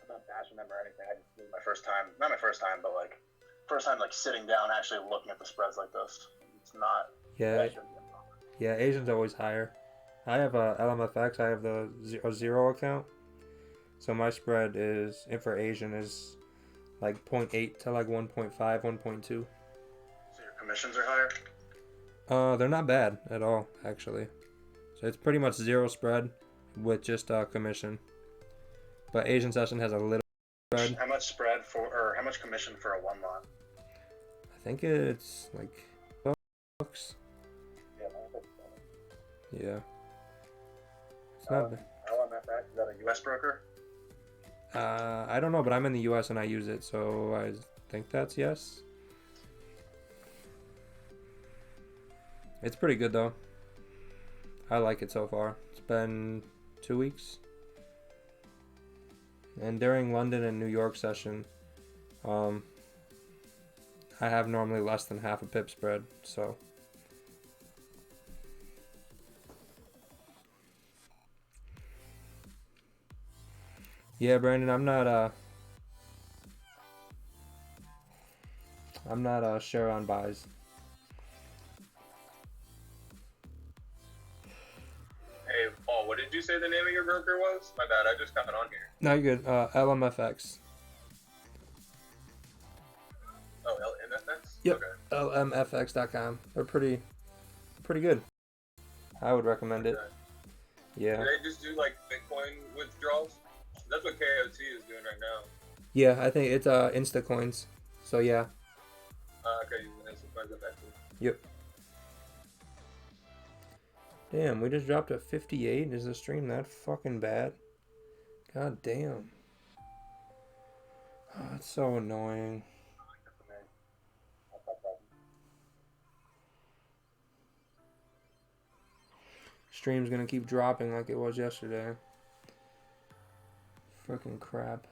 [SPEAKER 5] not bashing them or anything. I just this is my first time. Not my first time, but like first time like sitting down actually looking at the spreads like this. It's not.
[SPEAKER 1] Yeah,
[SPEAKER 5] that shouldn't be a problem.
[SPEAKER 1] yeah. Asian's always higher. I have a LMFX. I have a zero account, so my spread is for Asian is like 0.8 to like 1.5, 1.2.
[SPEAKER 5] So your commissions are higher?
[SPEAKER 1] They're not bad at all, actually. So it's pretty much zero spread with just commission. But Asian session has a little spread.
[SPEAKER 5] How much spread for, or how much commission for a one lot?
[SPEAKER 1] I think it's like bucks.
[SPEAKER 5] Yeah, that's
[SPEAKER 1] Yeah. It's not bad.
[SPEAKER 5] LMFX, is that a U.S. broker?
[SPEAKER 1] I don't know, but I'm in the U.S. and I use it, so I think that's yes. It's pretty good though. I like it so far. It's been 2 weeks. And during London and New York session, I have normally less than half a pip spread, so. Yeah, Brandon, I'm not sure on buys.
[SPEAKER 7] Hey, Paul, what did you say the name of your broker was? My bad, I just got on here.
[SPEAKER 1] No, you're good. LMFX.
[SPEAKER 7] Oh, LMFX?
[SPEAKER 1] Yep.
[SPEAKER 7] Okay.
[SPEAKER 1] LMFX.com. They're pretty good. I would recommend it.
[SPEAKER 7] Okay.
[SPEAKER 1] Yeah.
[SPEAKER 7] Do they just do like Bitcoin withdrawals? That's what KOT is doing right now.
[SPEAKER 1] Yeah, I think it's Instacoins. So yeah.
[SPEAKER 7] Okay, using Instacoin effectively.
[SPEAKER 1] Yep. Damn, we just dropped to 58. Is the stream that fucking bad? God damn. Oh, it's so annoying. Stream's gonna keep dropping like it was yesterday. Freaking crap.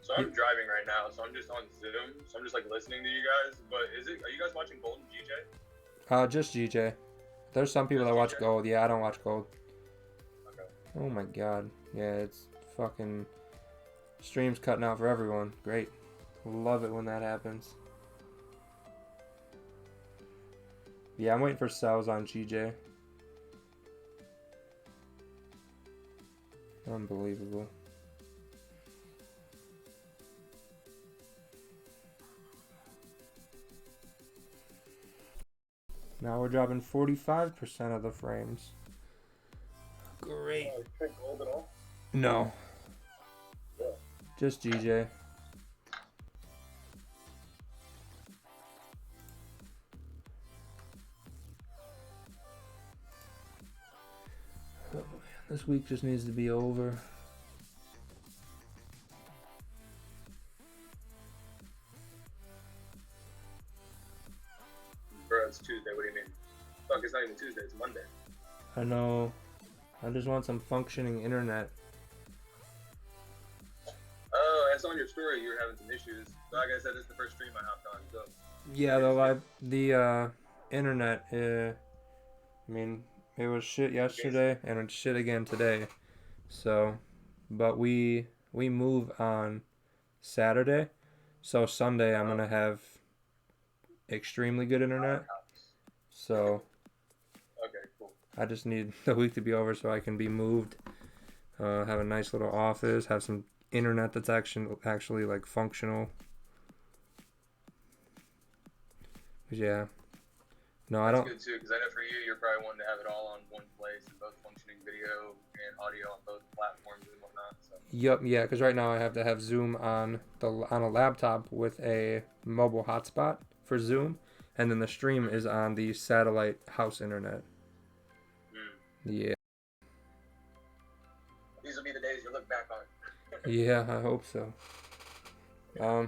[SPEAKER 7] So I'm driving right now, so I'm just on Zoom. So I'm just like listening to you guys. But are you guys watching Golden GJ?
[SPEAKER 1] Just GJ. There's some people
[SPEAKER 7] Just
[SPEAKER 1] that watch
[SPEAKER 7] GJ?
[SPEAKER 1] gold. Yeah, I don't watch gold.
[SPEAKER 7] Okay.
[SPEAKER 1] Oh my god. Yeah, it's fucking streams cutting out for everyone. Great. Love it when that happens. Yeah, I'm waiting for sells on GJ. Unbelievable. Now we're dropping 45% of the frames. Great.
[SPEAKER 5] Trade gold at all?
[SPEAKER 1] No.
[SPEAKER 5] Yeah.
[SPEAKER 1] Just GJ. Oh, man. This week just needs to be over.
[SPEAKER 7] Bro, it's Tuesday. What do you mean? Fuck, it's not even Tuesday. It's Monday.
[SPEAKER 1] I know. I just want some functioning internet.
[SPEAKER 7] Oh, I saw on your story you were having some issues. Like I said, this is the first stream I hopped on. So
[SPEAKER 1] Yeah, the internet. I mean, it was shit yesterday and it's shit again today. So, but we move on Saturday, so Sunday I'm gonna have extremely good internet. So
[SPEAKER 7] okay, cool.
[SPEAKER 1] I just need the week to be over so I can be moved. Have a nice little office. Have some internet that's actually like functional. Yeah. No, I
[SPEAKER 7] That's
[SPEAKER 1] don't.
[SPEAKER 7] good too, because I know for you, you're probably wanting to have it all on one place and both functioning video and audio on both platforms and whatnot. So.
[SPEAKER 1] Yep, yeah, because right now I have to have Zoom on a laptop with a mobile hotspot for Zoom, and then the stream is on the satellite house internet. Yeah.
[SPEAKER 7] These will be the days you look back on.
[SPEAKER 1] Yeah, I hope so.
[SPEAKER 7] Nah,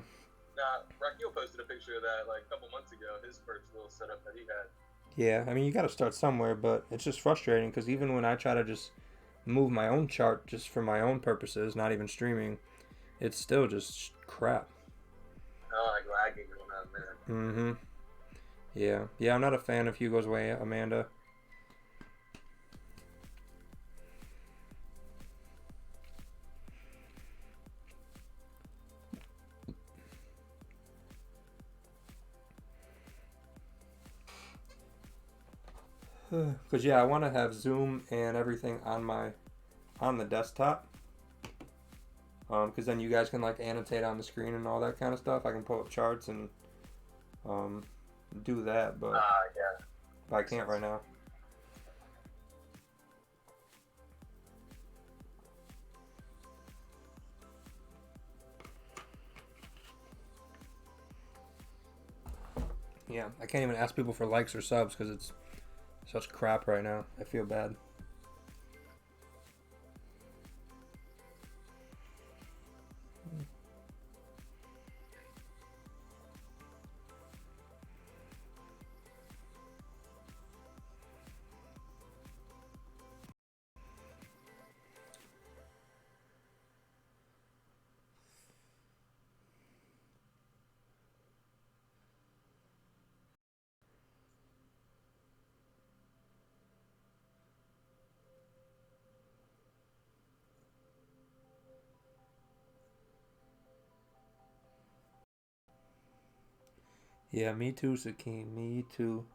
[SPEAKER 7] Raquel posted a picture of that like a couple months ago. His first little setup that he had.
[SPEAKER 1] Yeah, I mean, you got to start somewhere, but it's just frustrating because even when I try to just move my own chart just for my own purposes, not even streaming, it's still just crap.
[SPEAKER 7] Oh, like lagging and whatnot, man.
[SPEAKER 1] Mm-hmm. Yeah. Yeah, I'm not a fan of Hugo's Way, Amanda. Because, yeah, I want to have Zoom and everything on the desktop. Because then you guys can, like, annotate on the screen and all that kind of stuff. I can pull up charts and do that, but
[SPEAKER 7] Yeah.
[SPEAKER 1] I can't right now. Yeah, I can't even ask people for likes or subs because it's such crap right now. I feel bad. Yeah, me too, Sakeem. Me too.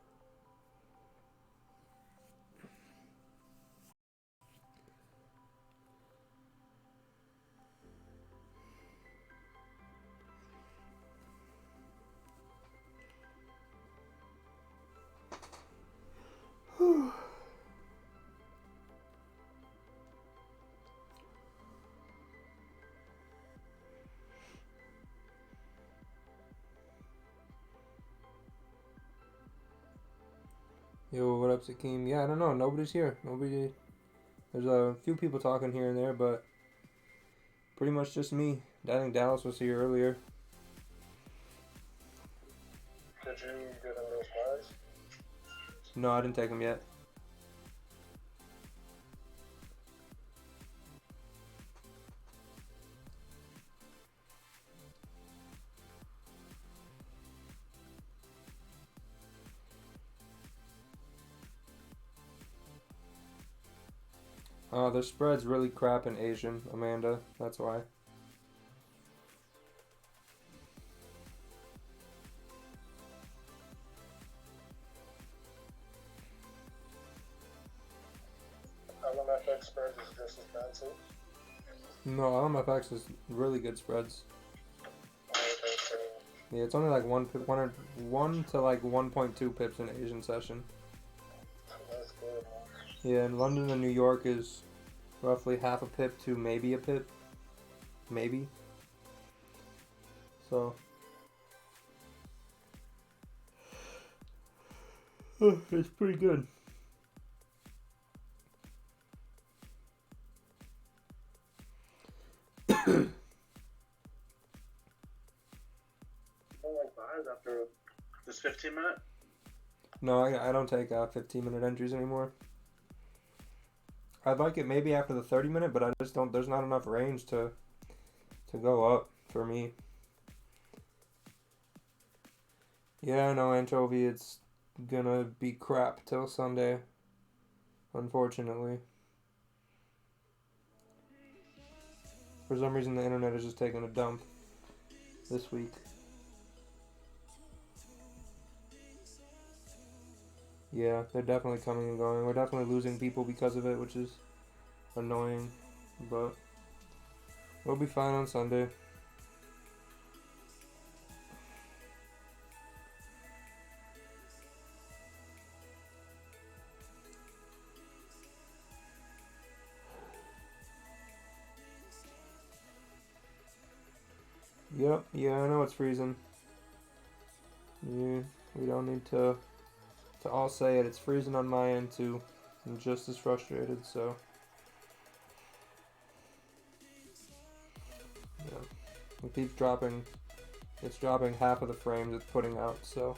[SPEAKER 1] Yo, what up, Sakeem? Yeah, I don't know. Nobody's here. Nobody. There's a few people talking here and there, but pretty much just me. I think Dallas was here earlier.
[SPEAKER 5] Did you get them those pies?
[SPEAKER 1] No, I didn't take them yet. The spread's really crap in Asian, Amanda. That's why.
[SPEAKER 5] LMFX spread is just as bad too.
[SPEAKER 1] No, LMFX is really good spreads. Yeah, it's only like one to like 1.2 pips in Asian session.
[SPEAKER 5] That's good, man.
[SPEAKER 1] Yeah, and London and New York is roughly half a pip to maybe a pip. Maybe. So. It's pretty good.
[SPEAKER 5] Like buys after this 15-minute.
[SPEAKER 1] No, I don't take 15-minute entries anymore. I'd like it maybe after the 30-minute, but I just don't. There's not enough range to go up for me. Yeah, I know, Anchovy. It's gonna be crap till Sunday, unfortunately. For some reason, the internet is just taking a dump this week. Yeah, they're definitely coming and going. We're definitely losing people because of it, which is annoying, but we'll be fine on Sunday. Yep, yeah, I know it's freezing. Yeah, we don't need to all say it. It's freezing on my end too. I'm just as frustrated, so. Yeah. It keeps dropping. It's dropping half of the frames it's putting out, so.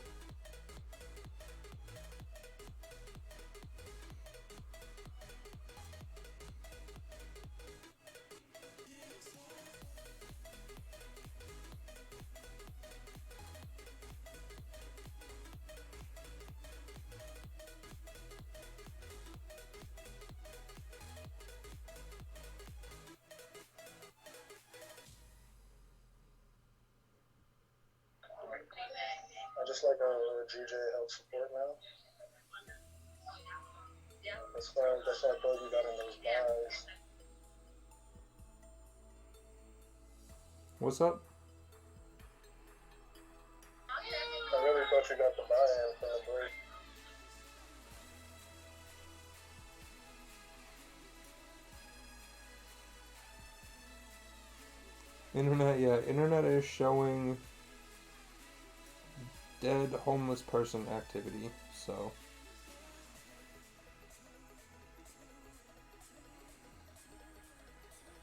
[SPEAKER 5] I just like how GJ helps support now. That's why I told you got in those buys.
[SPEAKER 1] What's up?
[SPEAKER 5] I really thought you got the buy-in from the break.
[SPEAKER 1] Internet is showing dead homeless person activity, so.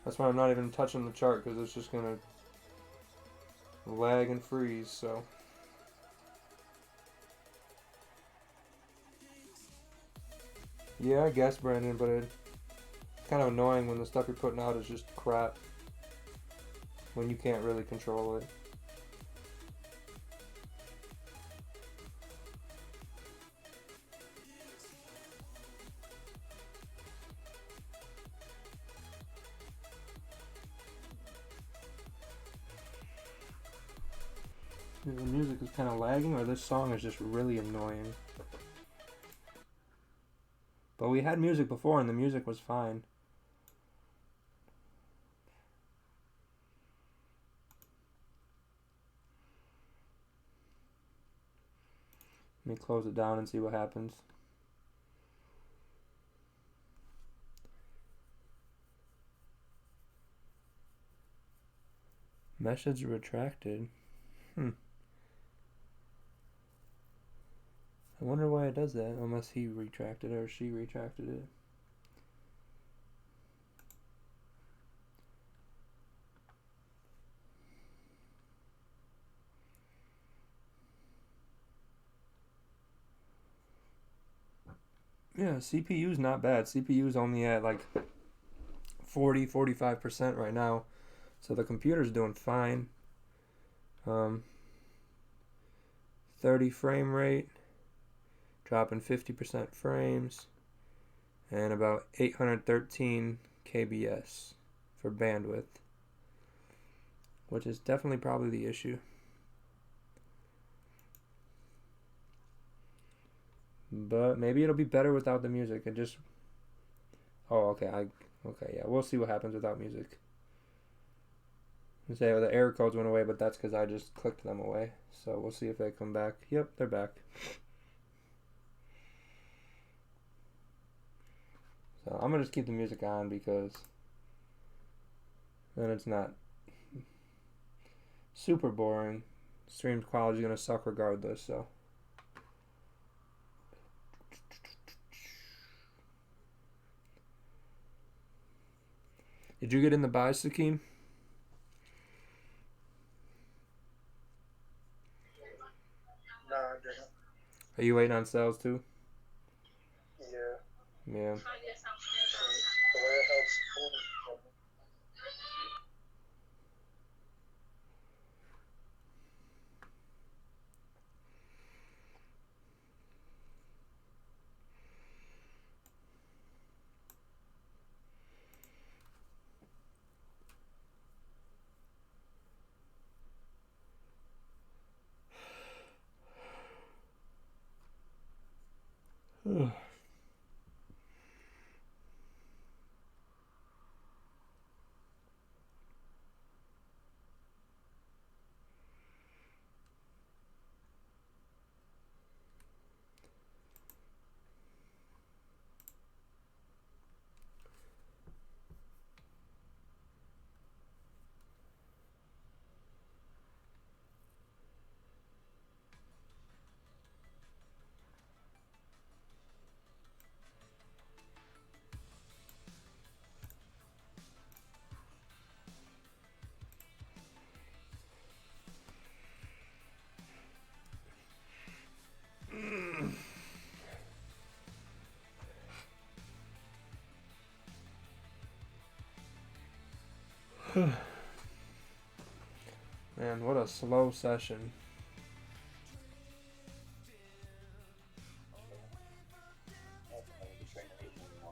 [SPEAKER 1] That's why I'm not even touching the chart, because it's just gonna lag and freeze, so. Yeah, I guess, Brandon, but it's kind of annoying when the stuff you're putting out is just crap. When you can't really control it. The music is kind of lagging, or this song is just really annoying. But we had music before, and the music was fine. Let me close it down and see what happens. Message retracted. I wonder why it does that, unless he retracted it or she retracted it. Yeah, CPU's not bad. CPU's only at like 40-45% right now. So the computer's doing fine. 30 frame rate, dropping 50% frames, and about 813 kbs for bandwidth, which is definitely probably the issue. But maybe it'll be better without the music. It just... Oh, okay. Okay, yeah. We'll see what happens without music. Say the error codes went away, but that's because I just clicked them away. So we'll see if they come back. Yep, they're back. So I'm going to just keep the music on because then it's not super boring. Stream quality is going to suck regardless, so... Did you get in the buys, Sakeem?
[SPEAKER 5] Nah, I didn't.
[SPEAKER 1] Are you waiting on sales too?
[SPEAKER 5] Yeah.
[SPEAKER 1] Yeah.
[SPEAKER 5] The way it helps support.
[SPEAKER 1] Man, what a slow session.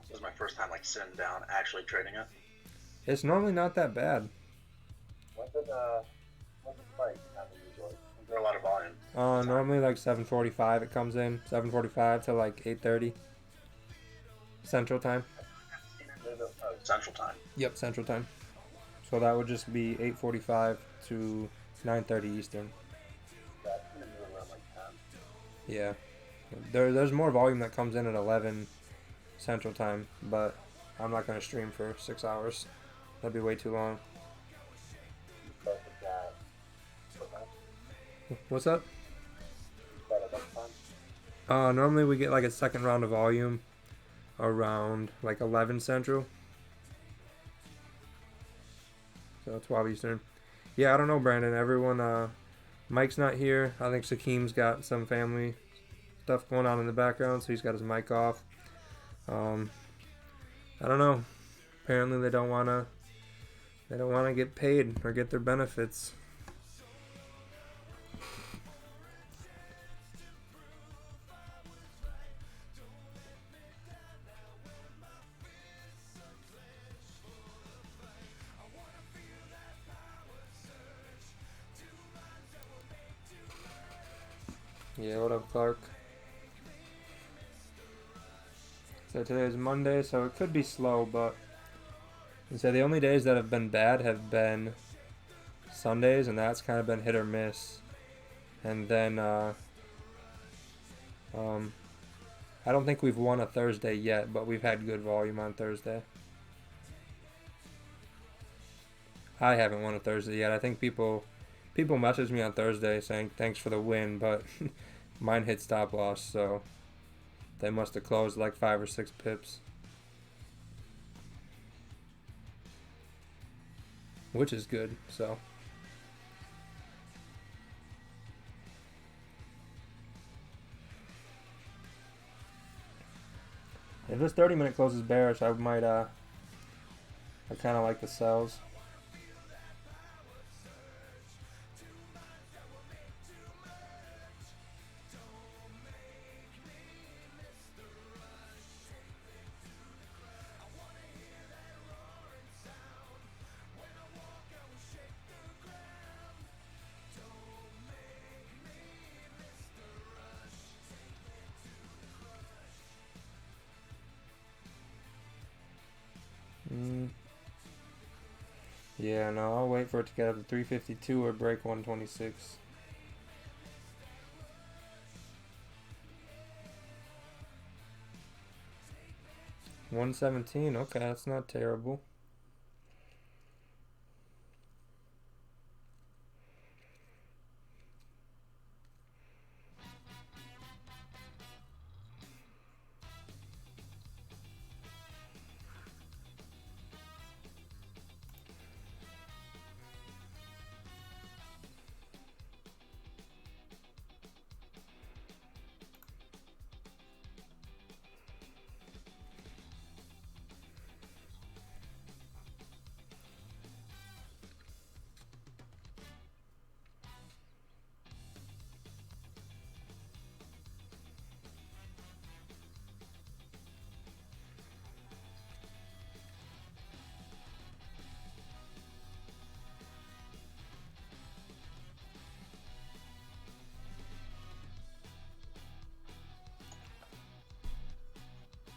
[SPEAKER 5] This is my first time like sitting down actually trading it.
[SPEAKER 1] It's normally not that bad.
[SPEAKER 5] What's the price happen usually? Is there a lot of volume?
[SPEAKER 1] Normally like 7:45 it comes in. 7:45 to like 8:30 Central Time.
[SPEAKER 5] Central time.
[SPEAKER 1] Yep, Central Time. So that would just be 8:45 to 9:30 Eastern.
[SPEAKER 5] That's gonna move around like 10.
[SPEAKER 1] Yeah. There's more volume that comes in at 11 Central Time, but I'm not going to stream for 6 hours. That'd be way too long. What's up? Normally we get like a second round of volume around like 11 Central. So 12 Eastern. Yeah, I don't know, Brandon. Everyone, Mike's not here. I think Sakim's got some family stuff going on in the background, so he's got his mic off. I don't know. Apparently they don't wanna get paid or get their benefits. Yeah, what up, Clark? So today is Monday, so it could be slow, but so the only days that have been bad have been Sundays, and that's kind of been hit or miss. And then I don't think we've won a Thursday yet, but we've had good volume on Thursday. I haven't won a Thursday yet. I think people message me on Thursday saying thanks for the win, but mine hit stop loss, so they must have closed like 5 or 6 pips. Which is good, so. If this 30-minute closes bearish, I might, I kind of like the sells. Yeah, no, I'll wait for it to get up to 352 or break 126. $117, okay, that's not terrible.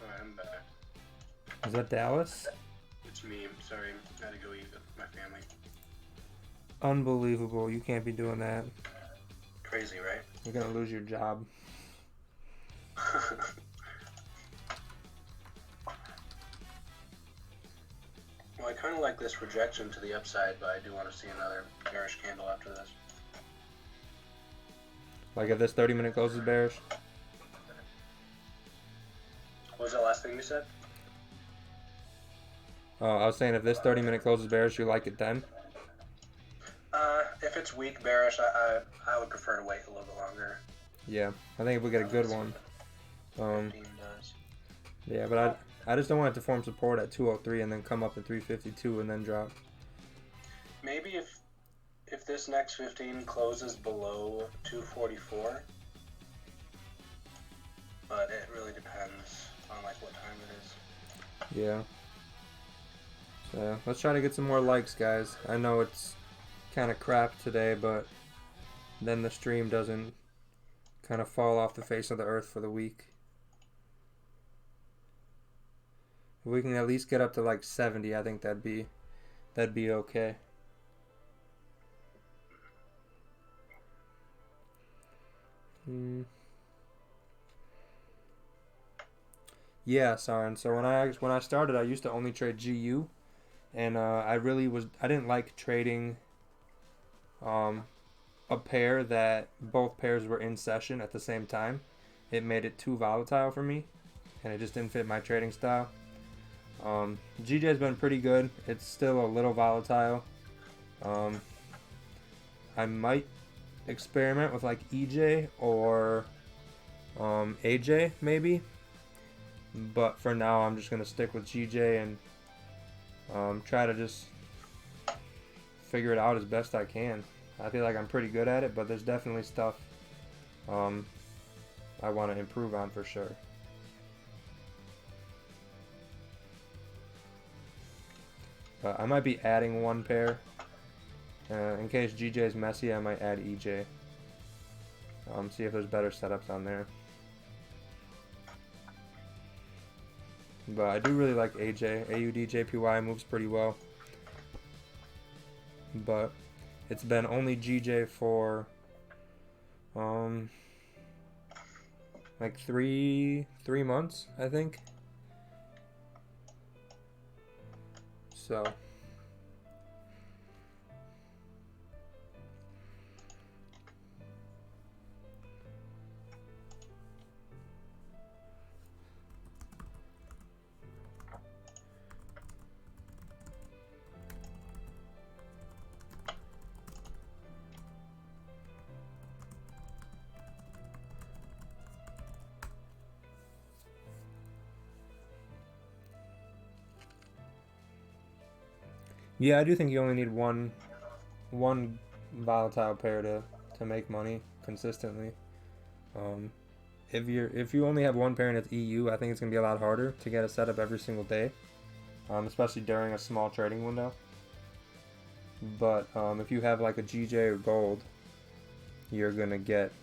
[SPEAKER 5] Alright, I'm back.
[SPEAKER 1] Is that Dallas?
[SPEAKER 5] It's me. I'm sorry. I had to go eat with my family.
[SPEAKER 1] Unbelievable, you can't be doing that.
[SPEAKER 5] Crazy, right?
[SPEAKER 1] You're gonna lose your job.
[SPEAKER 5] Well, I kind of like this rejection to the upside, but I do want to see another bearish candle after this.
[SPEAKER 1] Like if this 30-minute closes bearish?
[SPEAKER 5] What was that last thing you said?
[SPEAKER 1] Oh, I was saying if this 30-minute closes bearish, you like it then?
[SPEAKER 5] If it's weak bearish, I would prefer to wait a little bit longer.
[SPEAKER 1] Yeah, I think if we get a good one.
[SPEAKER 5] 15 does.
[SPEAKER 1] Yeah, but I just don't want it to form support at 203 and then come up to 352 and then drop.
[SPEAKER 5] maybe if this next 15 closes below 244, but it really depends on like what time it is.
[SPEAKER 1] Yeah. So let's try to get some more likes, guys. I know it's kind of crap today, but then the stream doesn't kind of fall off the face of the earth for the week. If we can at least get up to like 70, I think that'd be okay. Yeah, Sarin. So when I started, I used to only trade GU, and I didn't like trading a pair that both pairs were in session at the same time. It made it too volatile for me, and it just didn't fit my trading style. GJ's been pretty good. It's still a little volatile. I might experiment with like EJ or AJ maybe, but for now I'm just gonna stick with GJ and try to just figure it out as best I can. I feel like I'm pretty good at it, but there's definitely stuff I want to improve on for sure. But I might be adding one pair. In case GJ is messy, I might add EJ. See if there's better setups on there. But I do really like AJ. AUDJPY moves pretty well. But it's been only GJ for like three months, I think. So yeah, I do think you only need one volatile pair to make money consistently. If you only have one pair and it's EU, I think it's gonna be a lot harder to get a setup every single day, especially during a small trading window. But if you have like a GJ or gold, you're gonna get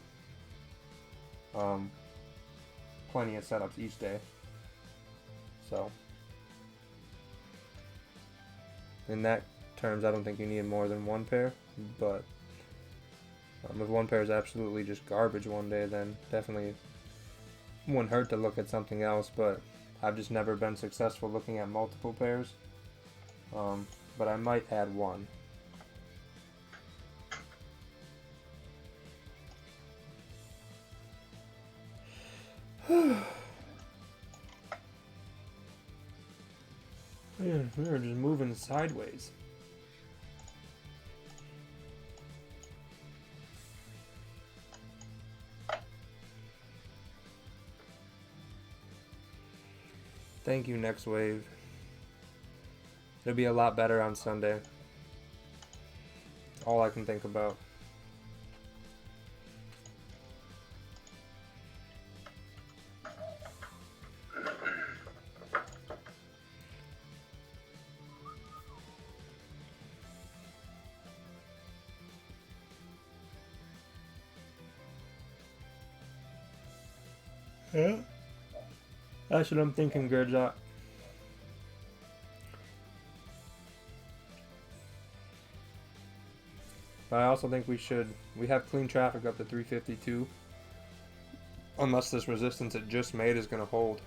[SPEAKER 1] plenty of setups each day. So in that terms, I don't think you need more than one pair, but if one pair is absolutely just garbage one day, then definitely wouldn't hurt to look at something else. But I've just never been successful looking at multiple pairs. But I might add one. Man, we are just moving sideways. Thank you, Next Wave. It'll be a lot better on Sunday. All I can think about. Yeah. That's what I'm thinking, Gurjot. But I also think we have clean traffic up to 352. Unless this resistance it just made is going to hold.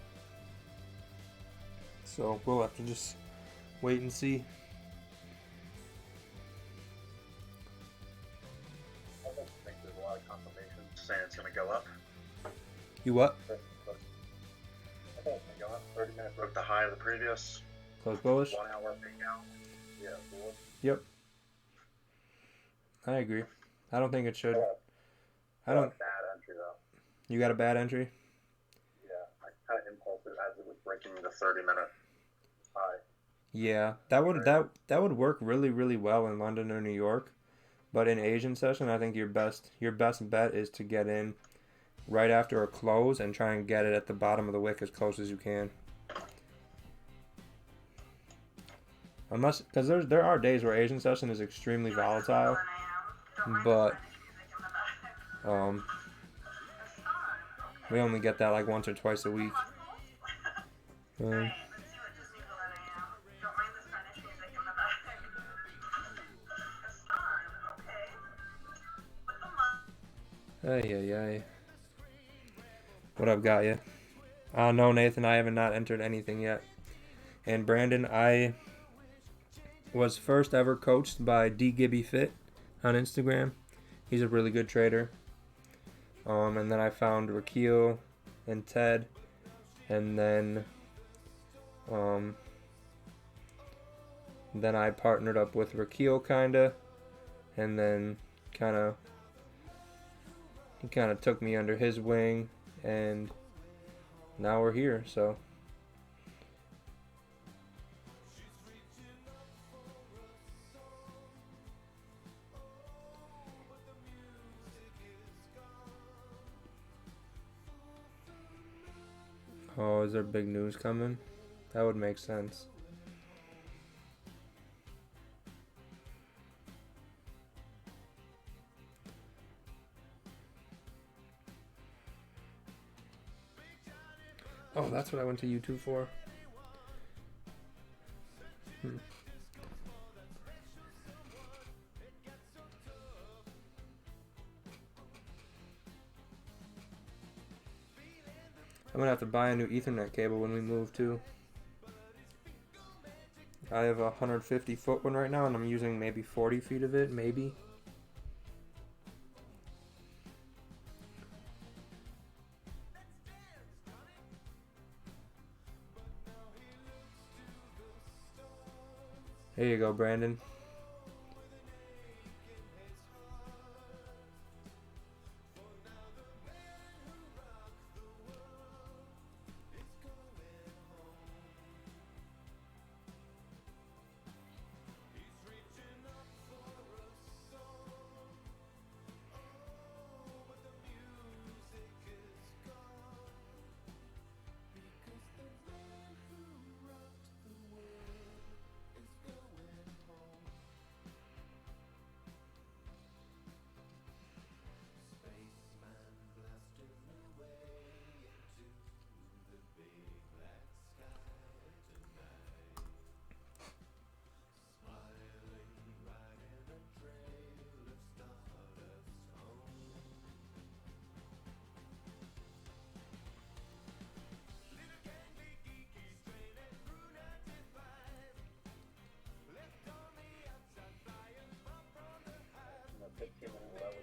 [SPEAKER 1] So we'll have to just wait and see.
[SPEAKER 8] I don't think there's a lot of confirmation saying it's going to go up.
[SPEAKER 1] You what?
[SPEAKER 8] I think it's going to go up. 30 minutes broke the high of the previous.
[SPEAKER 1] Close bullish?
[SPEAKER 8] 1 hour breakout. Yeah, bullish.
[SPEAKER 1] Yep. I agree. I don't think it should. I
[SPEAKER 8] Got
[SPEAKER 1] don't.
[SPEAKER 8] a bad entry though.
[SPEAKER 1] You got a bad entry?
[SPEAKER 8] Yeah, I kind of impulsive as it was breaking the 30-minute high.
[SPEAKER 1] Yeah, that would work really really well in London or New York, but in Asian session, I think your best bet is to get in right after a close and try and get it at the bottom of the wick as close as you can. Unless, because there are days where Asian session is extremely volatile, but um, we only get that like once or twice a week. Um, ay, ay, ay. What up, got you? No, Nathan, I haven't not entered anything yet. And Brandon, I was first ever coached by D Gibby Fit on Instagram. He's a really good trader. And then I found Rakeel and Ted, and um, then I partnered up with Rakeel kinda, and then kind of he kind of took me under his wing, and now we're here. So oh, is there big news coming? That would make sense. Oh, that's what I went to YouTube for. I'm gonna have to buy a new Ethernet cable when we move too. I have a 150-foot one right now, and I'm using maybe 40 feet of it, maybe. There you go, Brandon.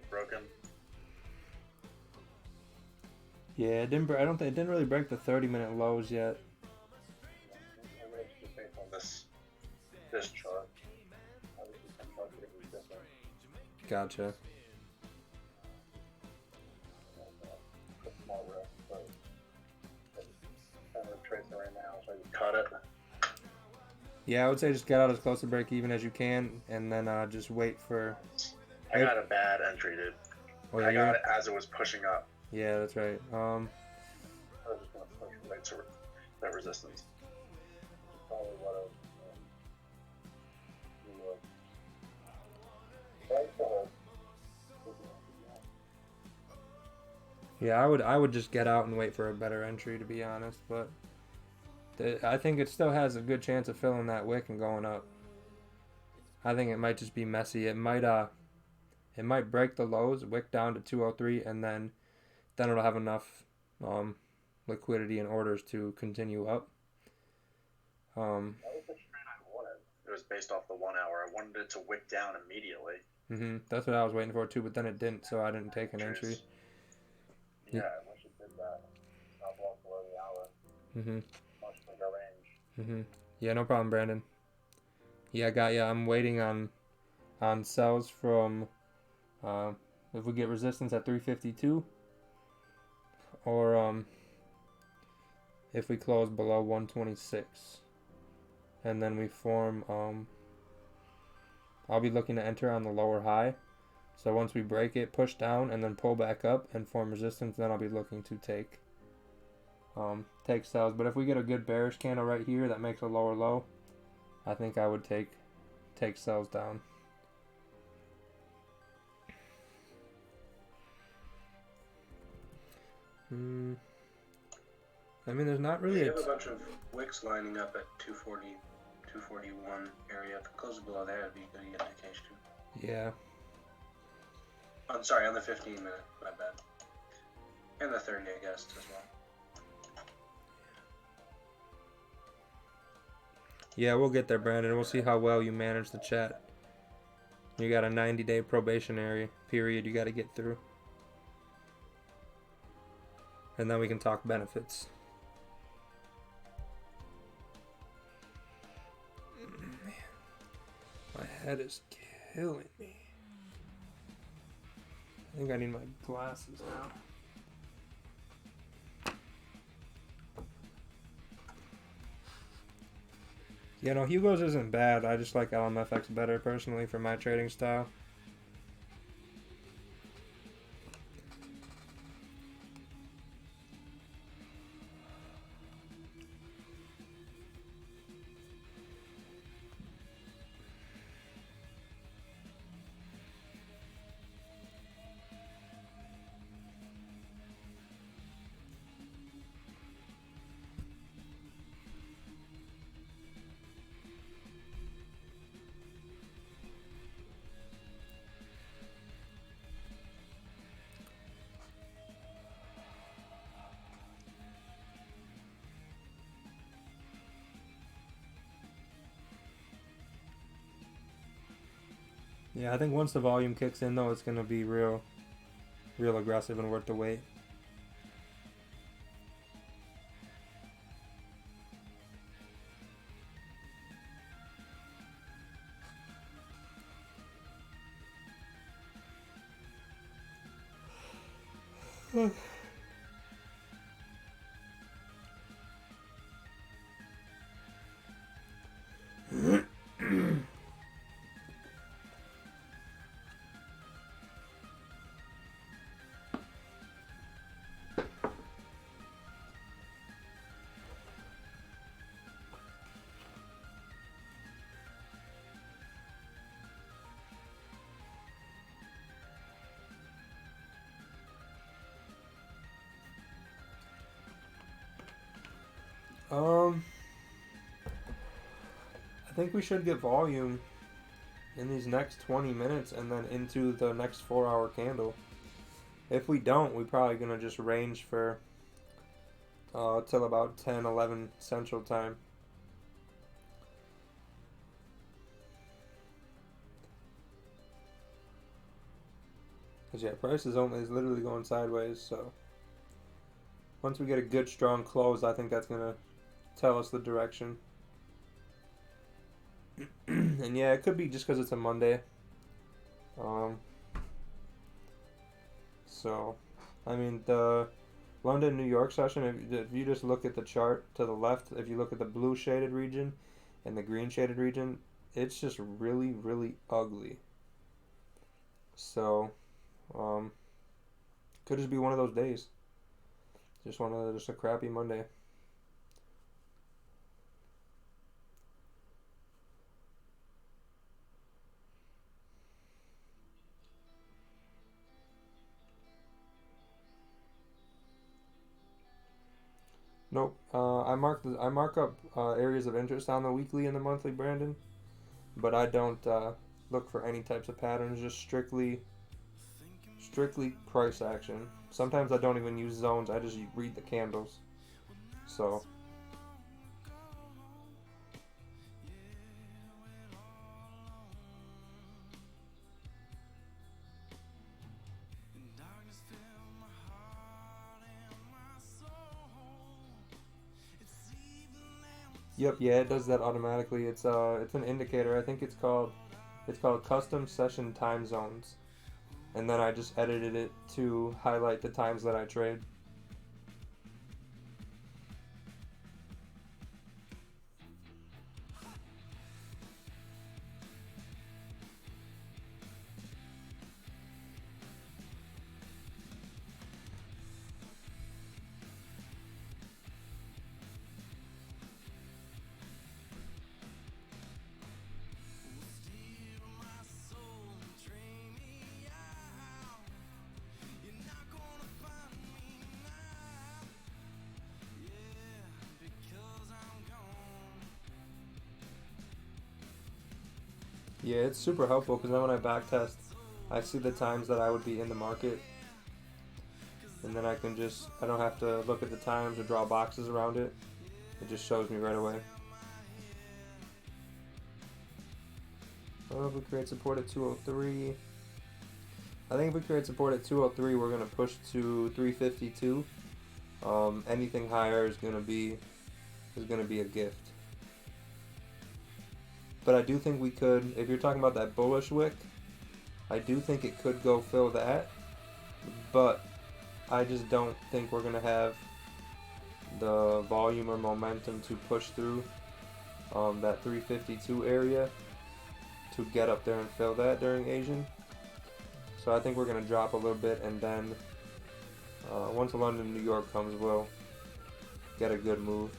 [SPEAKER 8] Broken.
[SPEAKER 1] Yeah, it didn't. I don't think it didn't really break the 30-minute lows yet.
[SPEAKER 8] It's just based on this chart. Obviously, some charts are going to be different.
[SPEAKER 1] Gotcha.
[SPEAKER 8] Small risk, but kind of tracing right now, so I just cut it.
[SPEAKER 1] Yeah, I would say just get out as close to break even as you can, and then just wait for.
[SPEAKER 8] I got a bad entry, dude.
[SPEAKER 1] Oh,
[SPEAKER 8] I
[SPEAKER 1] yeah,
[SPEAKER 8] got it as it was pushing up.
[SPEAKER 1] yeah, that's right.
[SPEAKER 8] I was just going to push right to that resistance. Probably what
[SPEAKER 1] Yeah, I would just get out and wait for a better entry, to be honest. But I think it still has a good chance of filling that wick and going up. I think it might just be messy. It might break the lows, wick down to 203, and then it'll have enough liquidity and orders to continue up.
[SPEAKER 8] That was the trade I wanted. It was based off the 1 hour. I wanted it to wick down immediately.
[SPEAKER 1] That's what I was waiting for too, but then it didn't, so I didn't take an entry.
[SPEAKER 8] Yeah, I wish it did that. Stop loss below the hour. Much bigger range.
[SPEAKER 1] Yeah, no problem, Brandon. Yeah, I got ya. I'm waiting on sells from if we get resistance at 352, or if we close below 126. and then we form, I'll be looking to enter on the lower high. So once we break it, push down and then pull back up and form resistance, then I'll be looking to take sells. But if we get a good bearish candle right here that makes a lower low, I think I would take sells down. I mean, there's not really
[SPEAKER 5] You have a bunch of wicks lining up at 240, 241 area. If it closes below there, it'd be a good indication.
[SPEAKER 1] Yeah.
[SPEAKER 5] I'm sorry, on the 15 minute, my bad. And the 30, I guess, as well.
[SPEAKER 1] Yeah, we'll get there, Brandon. We'll see how well you manage the chat. You got a 90-day probationary period you got to get through. And then we can talk benefits. Man, my head is killing me. I think I need my glasses now. Yeah, no, Hugo's isn't bad. I just like LMFX better personally for my trading style. Yeah, I think once the volume kicks in, though, it's going to be real aggressive and worth the wait. I think we should get volume in these next 20 minutes and then into the next 4-hour candle. If we don't, we're probably going to just range for till about 10, 11 Central Time. Because, yeah, price is literally going sideways, so once we get a good, strong close, I think that's going to tell us the direction. And yeah, it could be just because it's a Monday. So, I mean, the London, New York session, if you just look at the chart to the left, if you look at the blue shaded region and the green shaded region, it's just really, really ugly. So, could just be one of those days. Just a crappy Monday. Nope. I mark up areas of interest on the weekly and the monthly, Brandon, but I don't look for any types of patterns. Just strictly price action. Sometimes I don't even use zones. I just read the candles. So. Yep, yeah, it does that automatically. It's an indicator. I think it's called custom session time zones. And then I just edited it to highlight the times that I trade. Yeah, it's super helpful because then when I back test, I see the times that I would be in the market, and then I can just, I don't have to look at the times or draw boxes around it. It just shows me right away. Well, if we create support at 203, I think if we create support at 203, we're gonna push to 352. Anything higher is gonna be a gift. But I do think we could, if you're talking about that bullish wick, I do think it could go fill that. But I just don't think we're gonna have the volume or momentum to push through that 352 area to get up there and fill that during Asian. So I think we're gonna drop a little bit, and then once London, New York comes, we'll get a good move.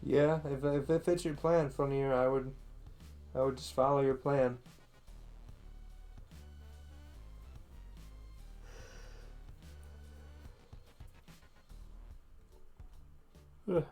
[SPEAKER 1] Yeah, if it fits your plan, Funnier, I would just follow your plan. Ugh.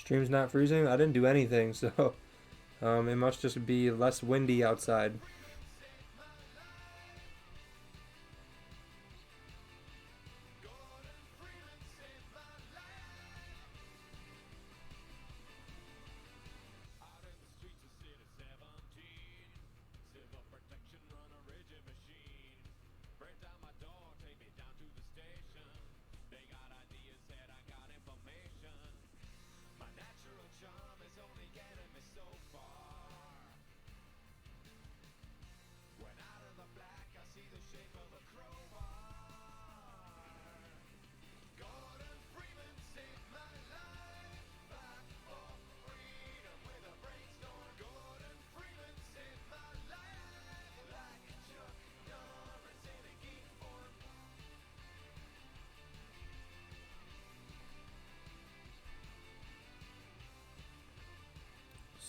[SPEAKER 1] Stream's not freezing? I didn't do anything, so it must just be less windy outside.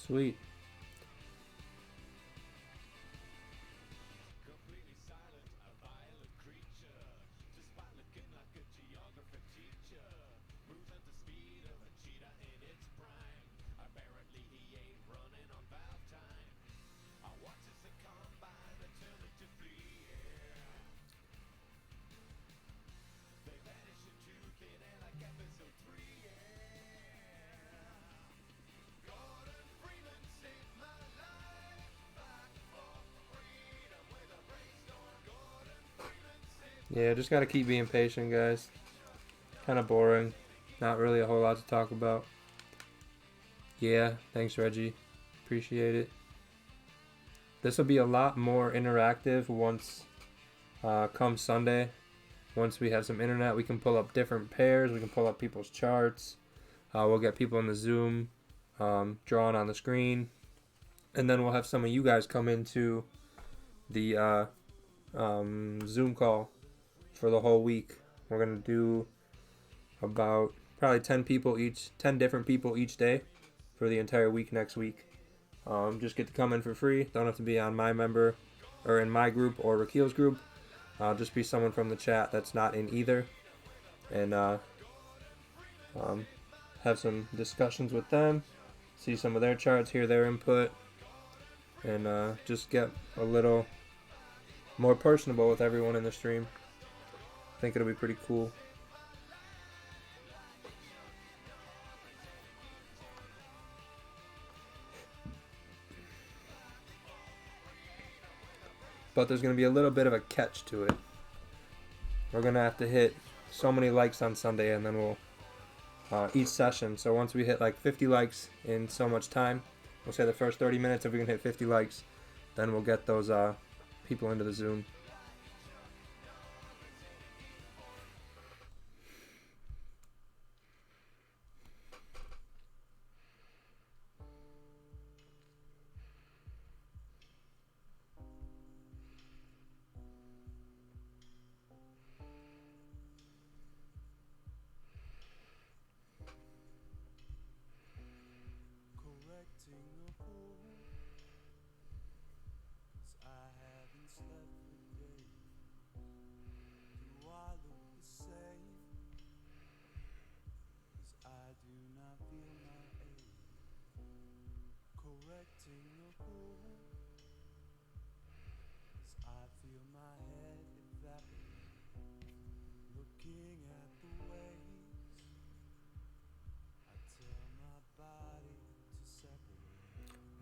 [SPEAKER 1] Sweet. Yeah, just gotta keep being patient, guys. Kind of boring. Not really a whole lot to talk about. Yeah, thanks, Reggie. Appreciate it. This will be a lot more interactive once come Sunday. Once we have some internet, we can pull up different pairs. We can pull up people's charts. We'll get people in the Zoom drawn on the screen. And then we'll have some of you guys come into the Zoom call for the whole week. We're going to do about probably 10 different people each day for the entire week next week. Just get to come in for free. Don't have to be on my member or in my group or Rakil's group. Just be someone from the chat that's not in either. And have some discussions with them. See some of their charts, hear their input. And just get a little more personable with everyone in the stream. I think it'll be pretty cool. But there's going to be a little bit of a catch to it. We're going to have to hit so many likes on Sunday, and then we'll each session. So once we hit like 50 likes in so much time, we'll say the first 30 minutes, if we can hit 50 likes, then we'll get those people into the Zoom.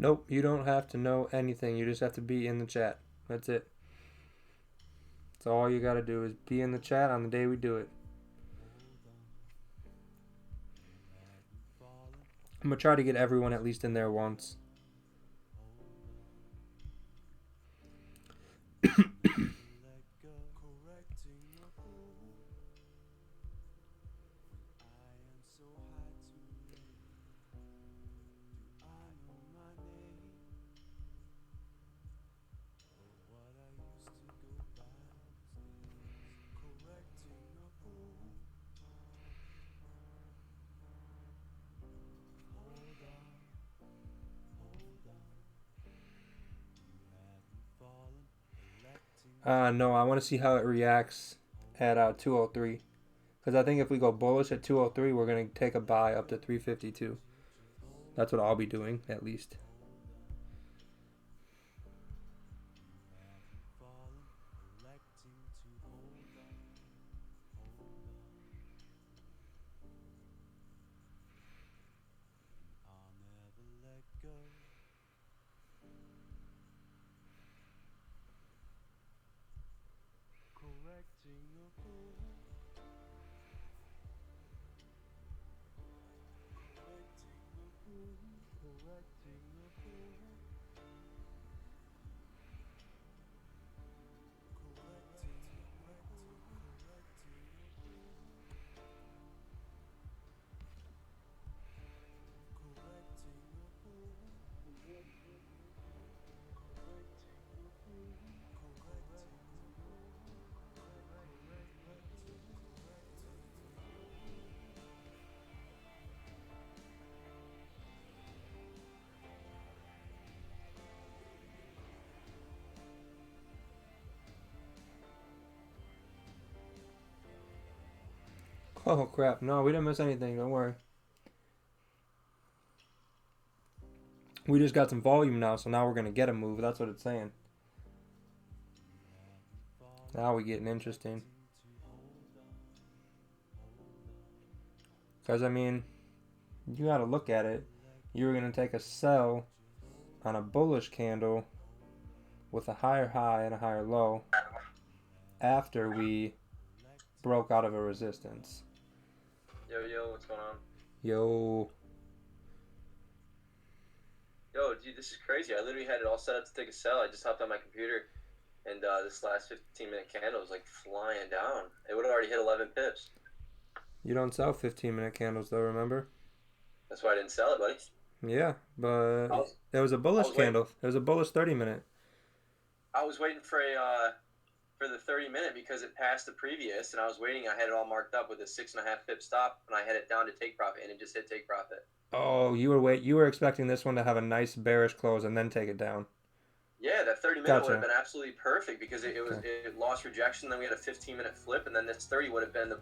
[SPEAKER 1] Nope, you don't have to know anything. You just have to be in the chat. That's it. That's all you gotta do is be in the chat on the day we do it. I'm gonna try to get everyone at least in there once. No, I want to see how it reacts at 203. Because I think if we go bullish at 203, we're going to take a buy up to 352. That's what I'll be doing, at least. Oh crap, no, we didn't miss anything, don't worry. We just got some volume now, so now we're gonna get a move, that's what it's saying. Now we getting interesting. Because, I mean, you gotta look at it. You were gonna take a sell on a bullish candle with a higher high and a higher low after we broke out of a resistance.
[SPEAKER 7] Yo, what's going on?
[SPEAKER 1] Yo.
[SPEAKER 7] Yo, dude, this is crazy. I literally had it all set up to take a sell. I just hopped on my computer, and this last 15-minute candle was like flying down. It would have already hit 11 pips.
[SPEAKER 1] You don't sell 15-minute candles though, remember?
[SPEAKER 7] That's why I didn't sell it, buddy.
[SPEAKER 1] Yeah, but it was a bullish candle. It was a bullish 30-minute.
[SPEAKER 7] I was waiting for the 30-minute because it passed the previous, and I was waiting. I had it all marked up with a 6.5 pip stop, and I had it down to take profit, and it just hit take profit.
[SPEAKER 1] Oh, you were expecting this one to have a nice bearish close and then take it down.
[SPEAKER 7] Yeah, that 30-minute
[SPEAKER 1] Gotcha.
[SPEAKER 7] would have been absolutely perfect because it lost rejection. Then we had a 15-minute flip, and then this 30 would have been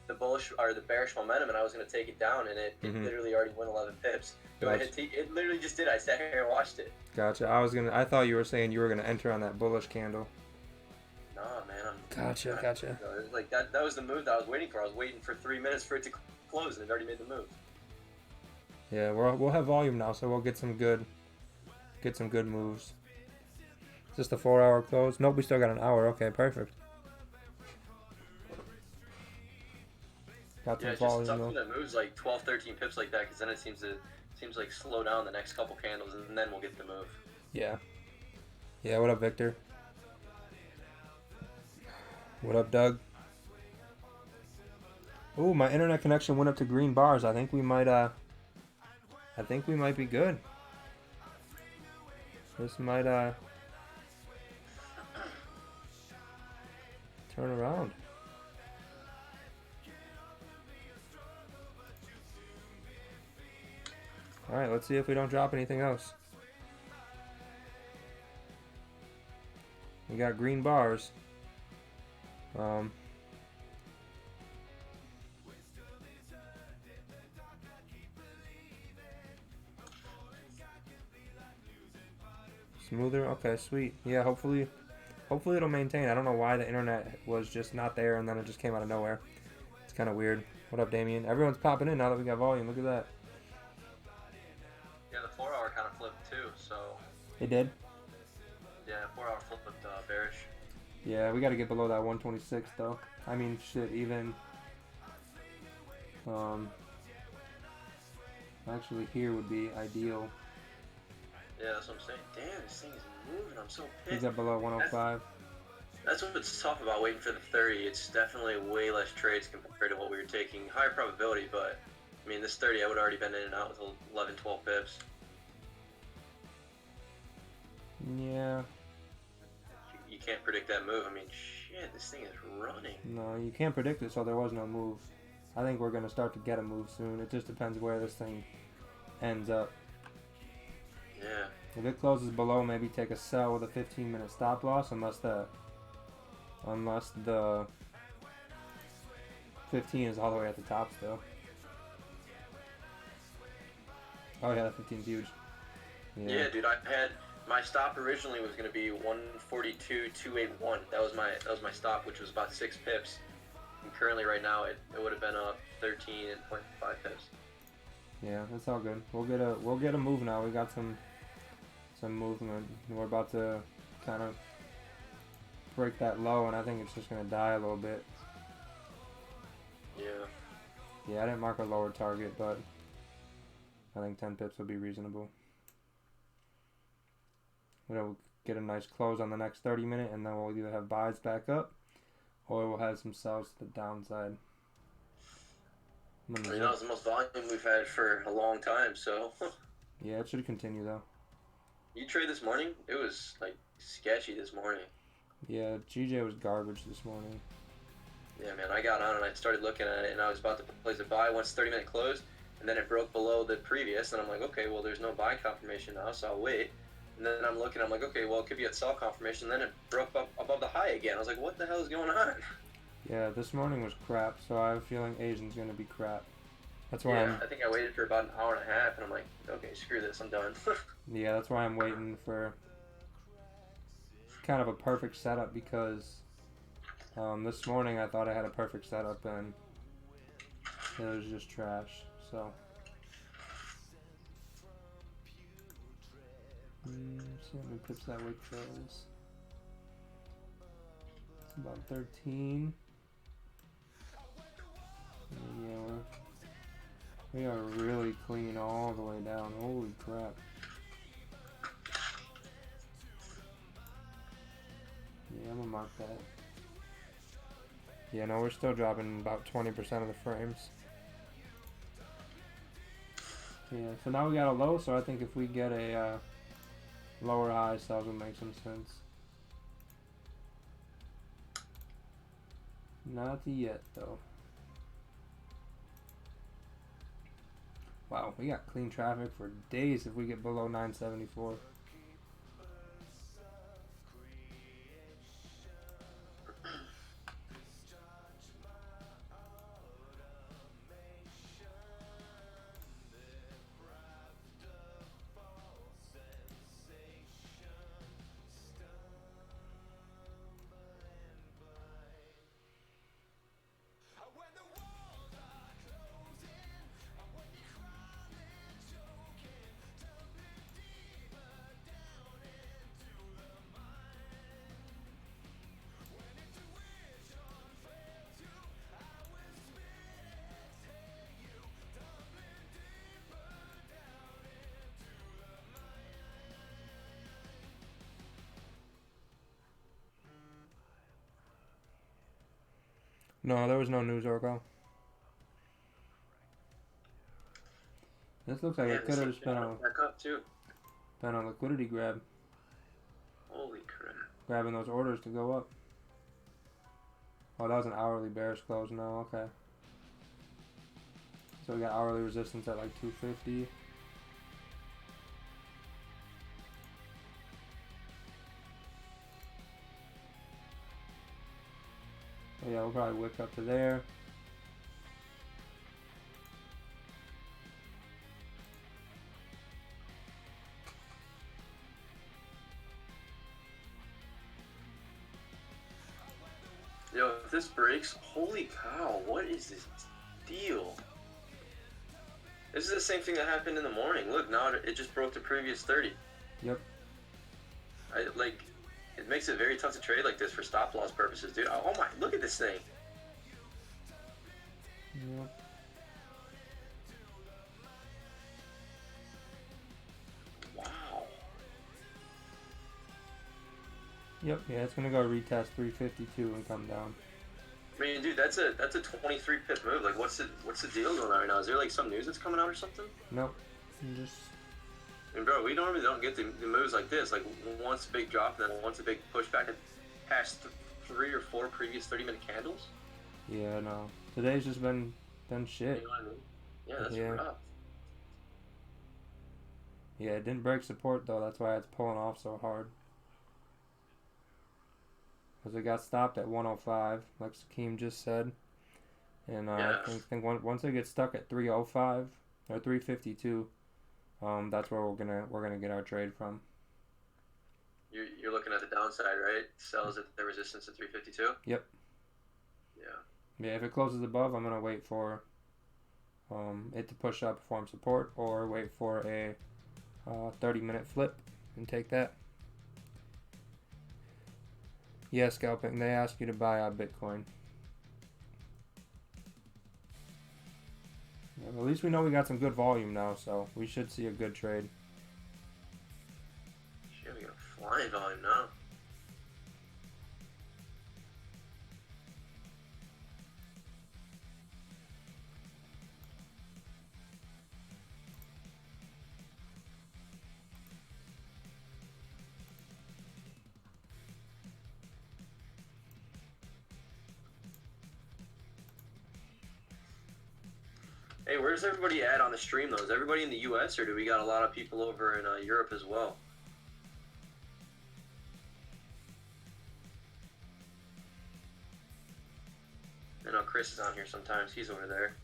[SPEAKER 7] the bullish or the bearish momentum, and I was going to take it down, and it literally already went 11 pips. So
[SPEAKER 1] Gotcha.
[SPEAKER 7] it literally just did. I sat here and watched it.
[SPEAKER 1] Gotcha. I thought you were saying you were gonna enter on that bullish candle.
[SPEAKER 7] Nah, man.
[SPEAKER 1] Gotcha.
[SPEAKER 7] It was like that was the move that I was waiting for. I was waiting for 3 minutes for it to close, and it already made the move.
[SPEAKER 1] Yeah, we'll have volume now, so we'll get some good moves. Is this the 4-hour close? Nope, we still got an hour. Okay, perfect. Got some
[SPEAKER 7] It's just
[SPEAKER 1] volume
[SPEAKER 7] something
[SPEAKER 1] though.
[SPEAKER 7] that moves like 12, 13 pips like that, because then it seems like slow down the next couple candles, and then we'll get the move.
[SPEAKER 1] Yeah. Yeah. What up, Victor? What up, Doug? Ooh, my internet connection went up to green bars. I think we might be good. This might turn around. Alright, let's see if we don't drop anything else. We got green bars. Smoother? Okay, sweet. Yeah, hopefully it'll maintain. I don't know why the internet was just not there and then it just came out of nowhere. It's kind of weird. What up, Damien? Everyone's popping in now that we got volume. Look at that.
[SPEAKER 7] Yeah, the 4-hour kind of flipped too, so...
[SPEAKER 1] It did?
[SPEAKER 7] Yeah, 4-hour flip with bearish.
[SPEAKER 1] Yeah, we got to get below that 126 though. I mean, shit, even... actually here would be ideal.
[SPEAKER 7] Yeah, that's what I'm saying. Damn, this thing is moving. I'm so pissed.
[SPEAKER 1] He's up below 105.
[SPEAKER 7] That's what's tough about waiting for the 30. It's definitely way less trades compared to what we were taking. Higher probability, but I mean, this 30, I would have already been in and out with 11, 12 pips.
[SPEAKER 1] Yeah.
[SPEAKER 7] You can't predict that move. I mean, shit, this thing is running.
[SPEAKER 1] No, you can't predict it, so there was no move. I think we're going to start to get a move soon. It just depends where this thing ends up.
[SPEAKER 7] Yeah.
[SPEAKER 1] If it closes below, maybe take a sell with a 15-minute stop loss, unless the 15 is all the way at the top still. Oh yeah, 15's huge.
[SPEAKER 7] Yeah, dude, I had my stop originally was gonna be 142.281. That was my stop, which was about 6 pips. And currently, right now, it would have been up 13.5 pips.
[SPEAKER 1] Yeah, that's all good. We'll get a move now. We got some movement. We're about to kind of break that low, and I think it's just gonna die a little bit.
[SPEAKER 7] Yeah.
[SPEAKER 1] Yeah, I didn't mark a lower target, but I think 10 pips would be reasonable. We'll get a nice close on the next 30 minute, and then we'll either have buys back up, or we'll have some sells to the downside.
[SPEAKER 7] It's the most volume we've had for a long time, so.
[SPEAKER 1] Yeah, it should continue though.
[SPEAKER 7] You trade this morning? It was like sketchy this morning.
[SPEAKER 1] Yeah, GJ was garbage this morning.
[SPEAKER 7] Yeah, man, I got on and I started looking at it, and I was about to place a buy once 30-minute closed, and then it broke below the previous, and I'm like, okay, well, there's no buy confirmation now, so I'll wait. And then I'm looking, I'm like, okay, well, it could be a sell confirmation, and then it broke up above the high again. I was like, what the hell is going on?
[SPEAKER 1] Yeah, this morning was crap, so I have a feeling Asian's going to be crap. That's why
[SPEAKER 7] I think I waited for about an hour and a half, and I'm like, okay, screw this, I'm done.
[SPEAKER 1] Yeah, that's why I'm waiting for kind of a perfect setup, because this morning I thought I had a perfect setup and it was just trash. So see how many pips that wick throws. It's about 13. Yeah, we are really clean all the way down. Holy crap. Yeah, I'm gonna mark that. Yeah, no, we're still dropping about 20% of the frames. Yeah, so now we got a low, so I think if we get a lower high, sells will make some sense. Not yet, though. Wow, we got clean traffic for days if we get below 974. No, there was no news, Orko. This looks like it could have just been a liquidity grab.
[SPEAKER 7] Holy crap.
[SPEAKER 1] Grabbing those orders to go up. Oh, that was an hourly bearish close now, okay. So we got hourly resistance at like 250. So yeah, we'll probably wick up to there.
[SPEAKER 7] Yo, if this breaks, holy cow, what is this deal? This is the same thing that happened in the morning. Look, now it just broke the previous 30.
[SPEAKER 1] Yep.
[SPEAKER 7] It makes it very tough to trade like this for stop loss purposes, dude. Oh my, look at this thing.
[SPEAKER 1] Yep.
[SPEAKER 7] Wow.
[SPEAKER 1] Yep, yeah, it's gonna go retest 352 and come down.
[SPEAKER 7] I mean, dude, that's a 23 pip move. Like, what's the deal going on right now? Is there like some news that's coming out or something?
[SPEAKER 1] Nope. You just.
[SPEAKER 7] And bro, we normally don't get the moves like this. Like once a big drop, and then once a big pushback, and past 3 or 4 previous 30-minute candles.
[SPEAKER 1] Yeah, no. Today's just been shit.
[SPEAKER 7] You know what I mean? Yeah, that's
[SPEAKER 1] Yeah.
[SPEAKER 7] rough.
[SPEAKER 1] Yeah, it didn't break support though. That's why it's pulling off so hard. Because it got stopped at 105, like Sakeem just said. And
[SPEAKER 7] Yeah.
[SPEAKER 1] I think once it gets stuck at 305 or 352, That's where we're gonna get our trade from.
[SPEAKER 7] You're looking at the downside, right? Sells at the resistance at 352.
[SPEAKER 1] Yep.
[SPEAKER 7] Yeah.
[SPEAKER 1] Yeah, if it closes above, I'm gonna wait for it to push up, form support, or wait for a 30-minute flip and take that. Yeah, scalping. They ask you to buy Bitcoin. Yeah, at least we know we got some good volume now, so we should see a good trade.
[SPEAKER 7] Shit, we got a flying volume now. Hey, where's everybody at on the stream, though? Is everybody in the U.S., or do we got a lot of people over in Europe as well? I know Chris is on here sometimes. He's over there.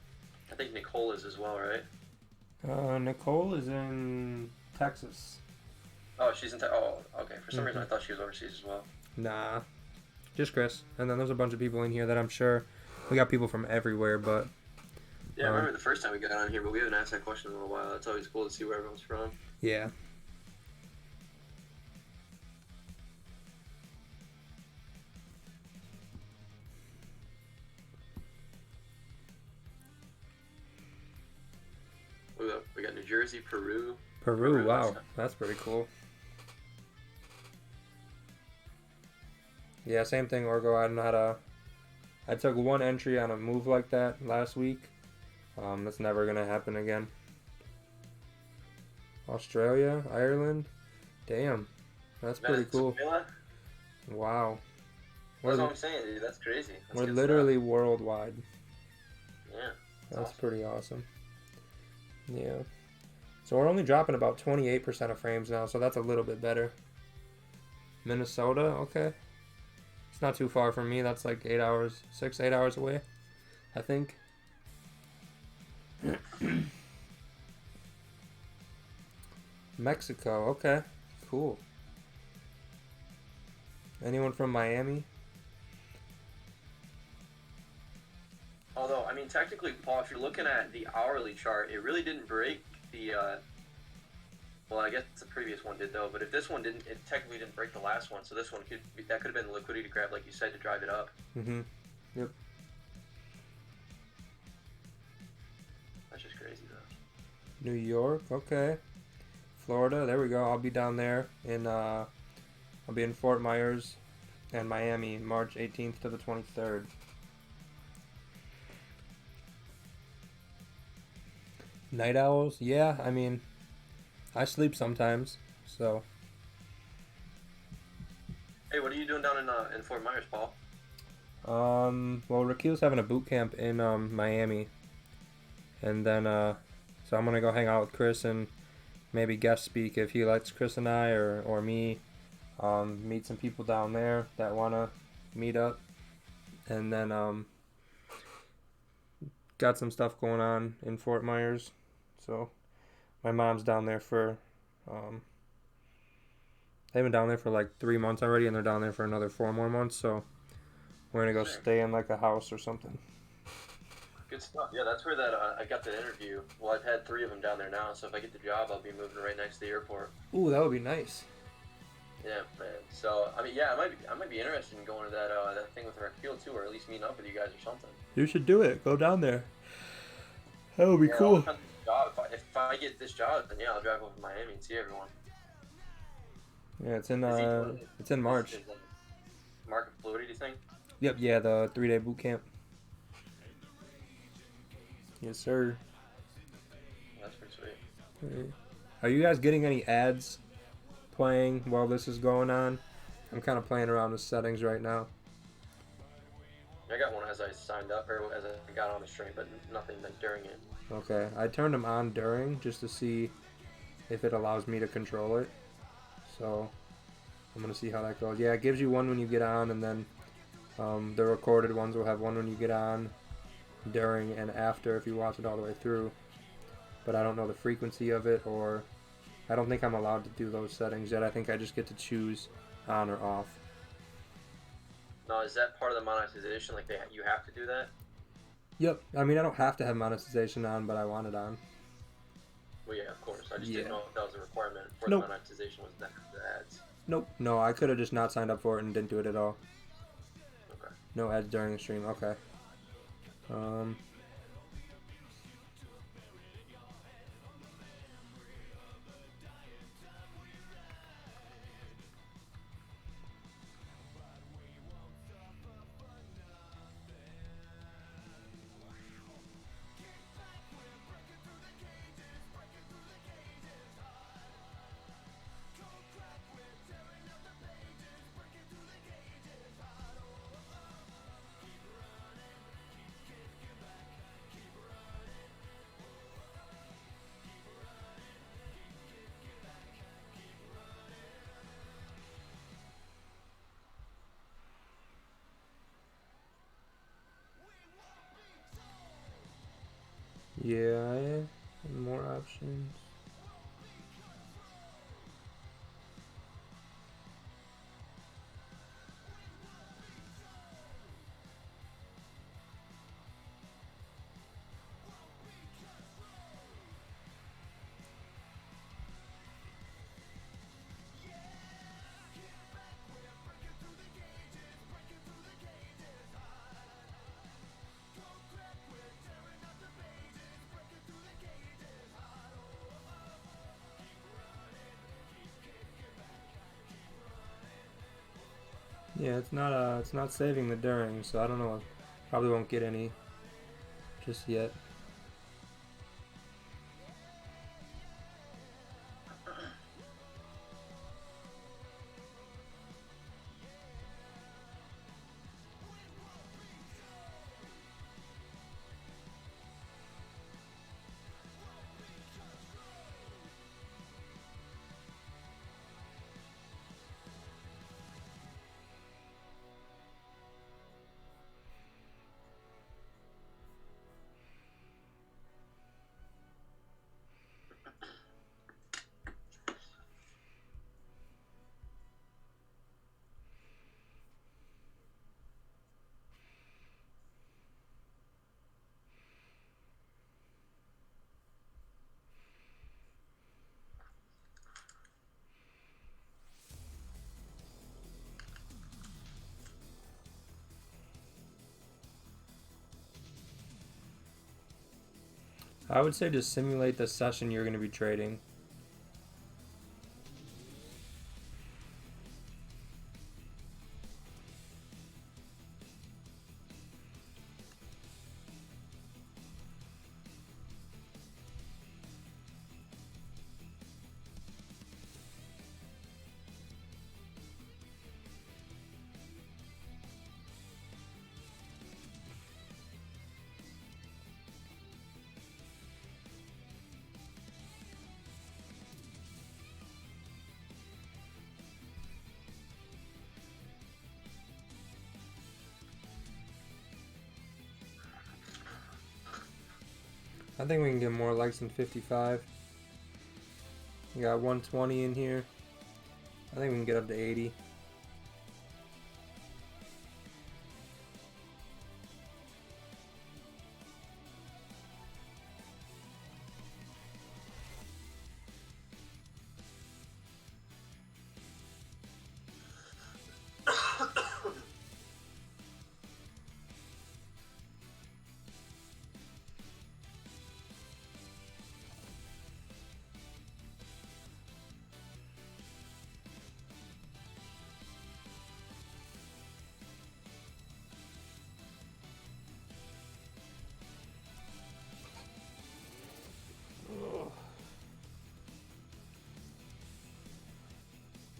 [SPEAKER 7] I think Nicole is as well, right?
[SPEAKER 1] Nicole is in Texas.
[SPEAKER 7] Oh, she's in Oh, okay. For some reason, I thought she was overseas as well.
[SPEAKER 1] Nah, just Chris. And then there's a bunch of people in here that I'm sure we got people from everywhere, but
[SPEAKER 7] yeah, I remember the first time we got on here, but we haven't asked that question in a little while. It's always cool to see where everyone's from.
[SPEAKER 1] yeah.
[SPEAKER 7] We got New Jersey, Peru.
[SPEAKER 1] Peru, wow, that's pretty cool. Yeah, same thing, Orgo. I took one entry on a move like that last week. That's never gonna happen again. Australia, Ireland, damn, that's pretty cool.
[SPEAKER 7] Venezuela?
[SPEAKER 1] Wow,
[SPEAKER 7] That's what I'm saying, dude. That's crazy.
[SPEAKER 1] We're literally worldwide.
[SPEAKER 7] Yeah,
[SPEAKER 1] that's
[SPEAKER 7] awesome.
[SPEAKER 1] Pretty awesome. Yeah, so we're only dropping about 28% of frames now, so that's a little bit better. Minnesota, okay. It's not too far from me. That's like 8 hours, 8 hours away, I think. Mexico, okay, cool. Anyone from Miami?
[SPEAKER 7] Although, I mean, technically, Paul, if you're looking at the hourly chart, it really didn't break the. Well, I guess the previous one did though. But if this one didn't, it technically didn't break the last one. So this one could have been the liquidity grab, like you said, to drive it up.
[SPEAKER 1] Yep.
[SPEAKER 7] That's just crazy though.
[SPEAKER 1] New York, okay. Florida, there we go. I'll be down there I'll be in Fort Myers and Miami, March 18th to the 23rd. Night owls, yeah. I mean, I sleep sometimes, so.
[SPEAKER 7] Hey, what are you doing down in Fort Myers, Paul?
[SPEAKER 1] Well, Rakil's having a boot camp in Miami, and then so I'm gonna go hang out with Chris and maybe guest speak if he lets Chris and I or me meet some people down there that wanna meet up, and then got some stuff going on in Fort Myers, so my mom's down there for they've been down there for like 3 months already, and they're down there for another 4 more months, so we're gonna go stay in like a house or something.
[SPEAKER 7] Good stuff. Yeah, that's where that I got the interview. Well, I've had 3 of them down there now, so if I get the job, I'll be moving right next to the airport.
[SPEAKER 1] Ooh, that would be nice.
[SPEAKER 7] Yeah, man. So I mean, yeah, I might be interested in going to that thing with Rakil too, or at least meeting up with you guys or something.
[SPEAKER 1] You should do it. Go down there. That would be
[SPEAKER 7] Yeah,
[SPEAKER 1] cool.
[SPEAKER 7] If I get this job, then yeah, I'll drive over to Miami and see everyone.
[SPEAKER 1] Yeah, it's in March.
[SPEAKER 7] Market fluidity, do you think?
[SPEAKER 1] Yep, yeah, the 3-day boot camp. Yes, sir.
[SPEAKER 7] That's pretty sweet.
[SPEAKER 1] Are you guys getting any ads playing while this is going on? I'm kind of playing around with settings right now.
[SPEAKER 7] I got one as I signed up, or as I got on the stream, but nothing like during it.
[SPEAKER 1] Okay, I turned them on during just to see if it allows me to control it. So I'm gonna see how that goes. Yeah, it gives you one when you get on, and then the recorded ones will have one when you get on, during, and after if you watch it all the way through. but I don't know the frequency of it, or I don't think I'm allowed to do those settings yet. I think I just get to choose on or off.
[SPEAKER 7] Now, is that part of the monetization? Like, you have to do that?
[SPEAKER 1] Yep. I mean, I don't have to have monetization on, but I want it on.
[SPEAKER 7] Well, yeah, of course. I just
[SPEAKER 1] Yeah.
[SPEAKER 7] didn't know if that was a requirement for
[SPEAKER 1] Nope.
[SPEAKER 7] the monetization, was that the ads.
[SPEAKER 1] Nope. No, I could have just not signed up for it and didn't do it at all.
[SPEAKER 7] Okay.
[SPEAKER 1] No ads during the stream. Okay. Yeah, more options. Yeah, it's not saving the during, so I don't know. Probably won't get any just yet. I would say just simulate the session you're going to be trading. I think we can get more likes than 55. We got 120 in here. I think we can get up to 80.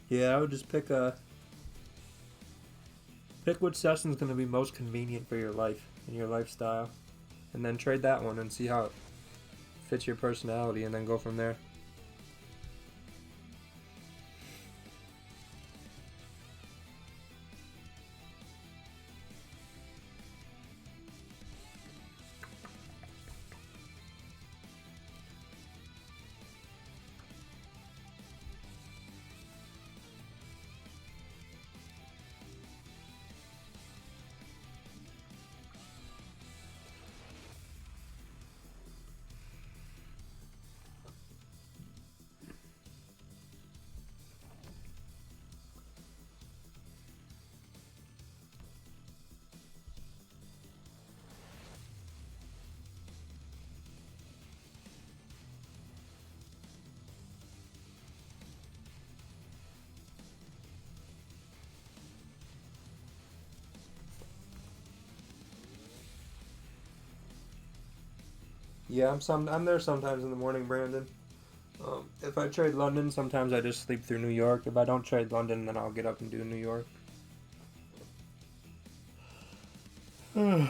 [SPEAKER 1] Yeah, I would just pick which session's going to be most convenient for your life and your lifestyle, and then trade that one and see how it fits your personality, and then go from there. Yeah, I'm there sometimes in the morning, Brandon. If I trade London, sometimes I just sleep through New York. If I don't trade London, then I'll get up and do New York. Man.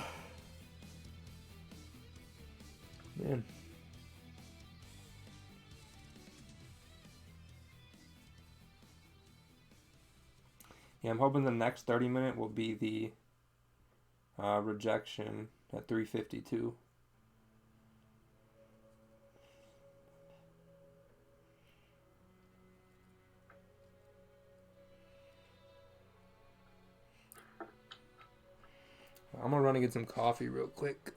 [SPEAKER 1] Yeah, I'm hoping the next 30-minute will be the rejection at 352. I'm gonna run and get some coffee real quick.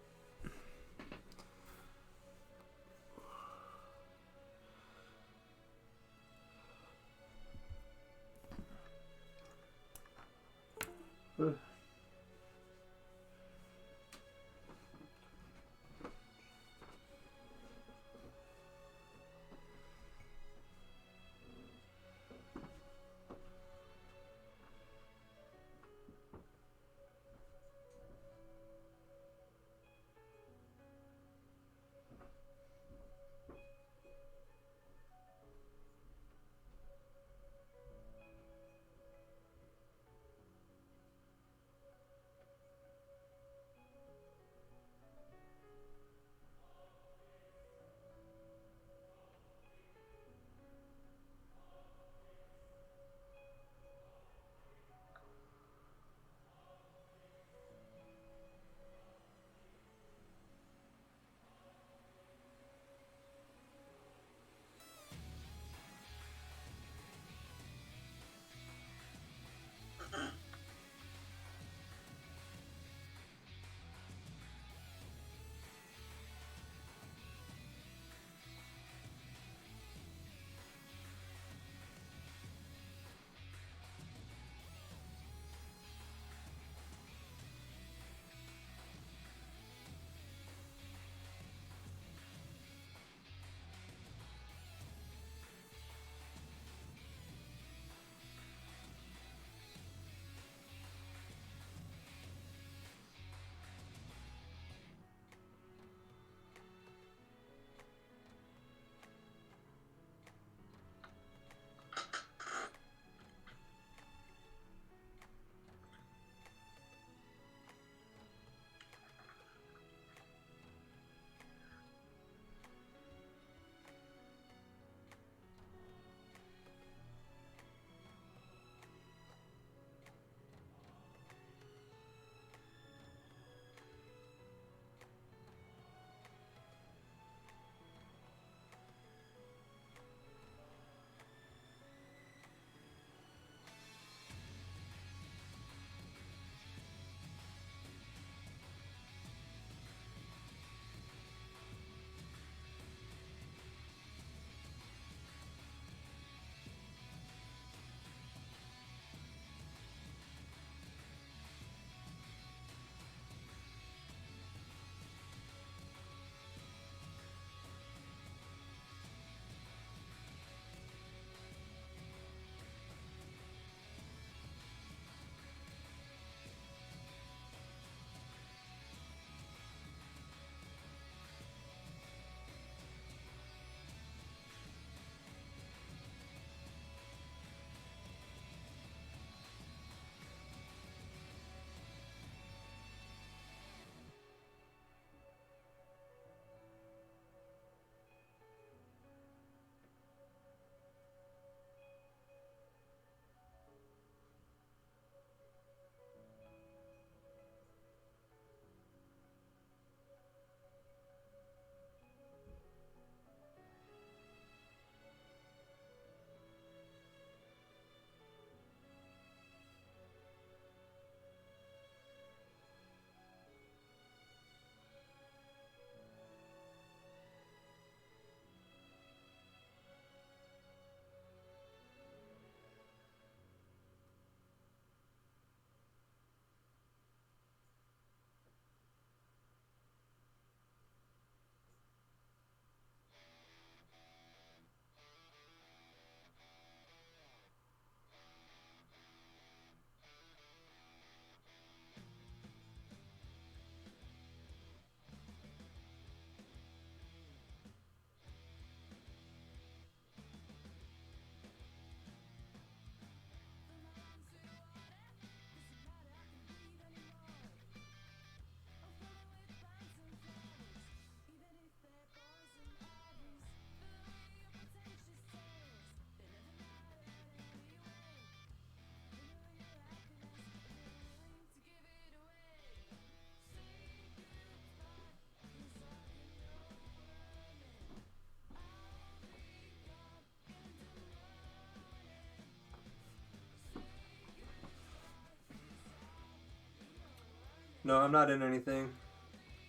[SPEAKER 1] No, I'm not in anything,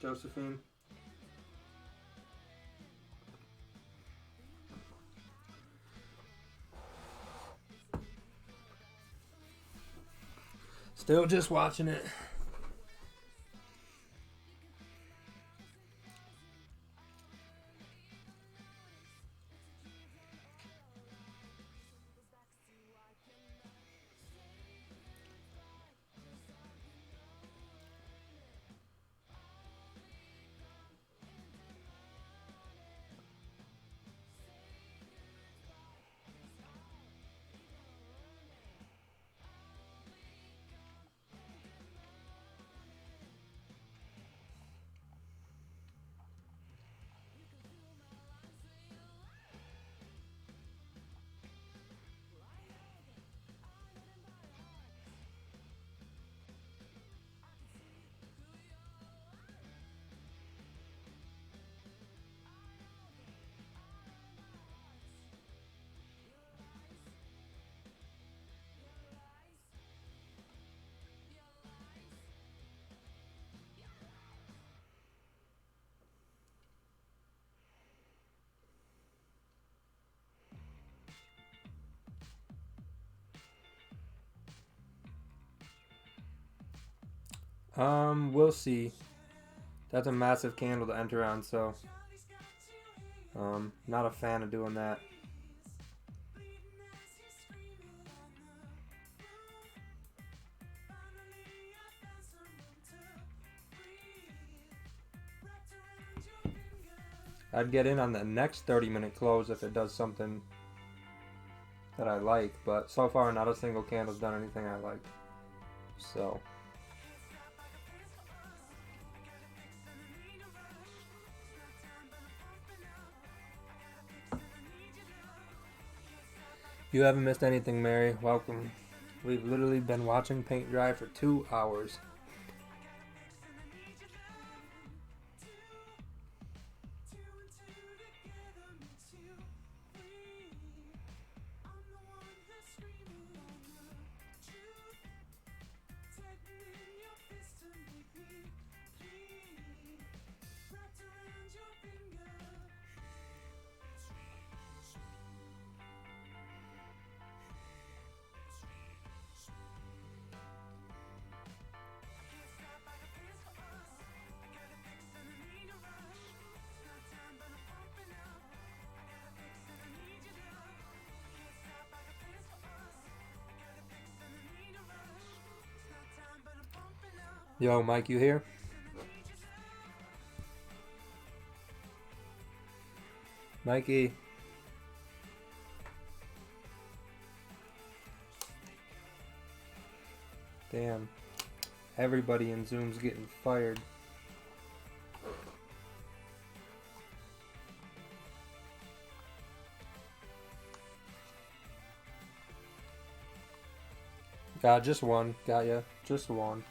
[SPEAKER 1] Josephine. Still just watching it. We'll see. That's a massive candle to enter on, so not a fan of doing that. I'd get in on the next 30-minute close if it does something that I like, but so far not a single candle's done anything I like. So you haven't missed anything, Mary. Welcome. We've literally been watching paint dry for 2 hours. Yo, Mike, you here? Mikey. Damn. Everybody in Zoom's getting fired. Just one. Got ya. Just one.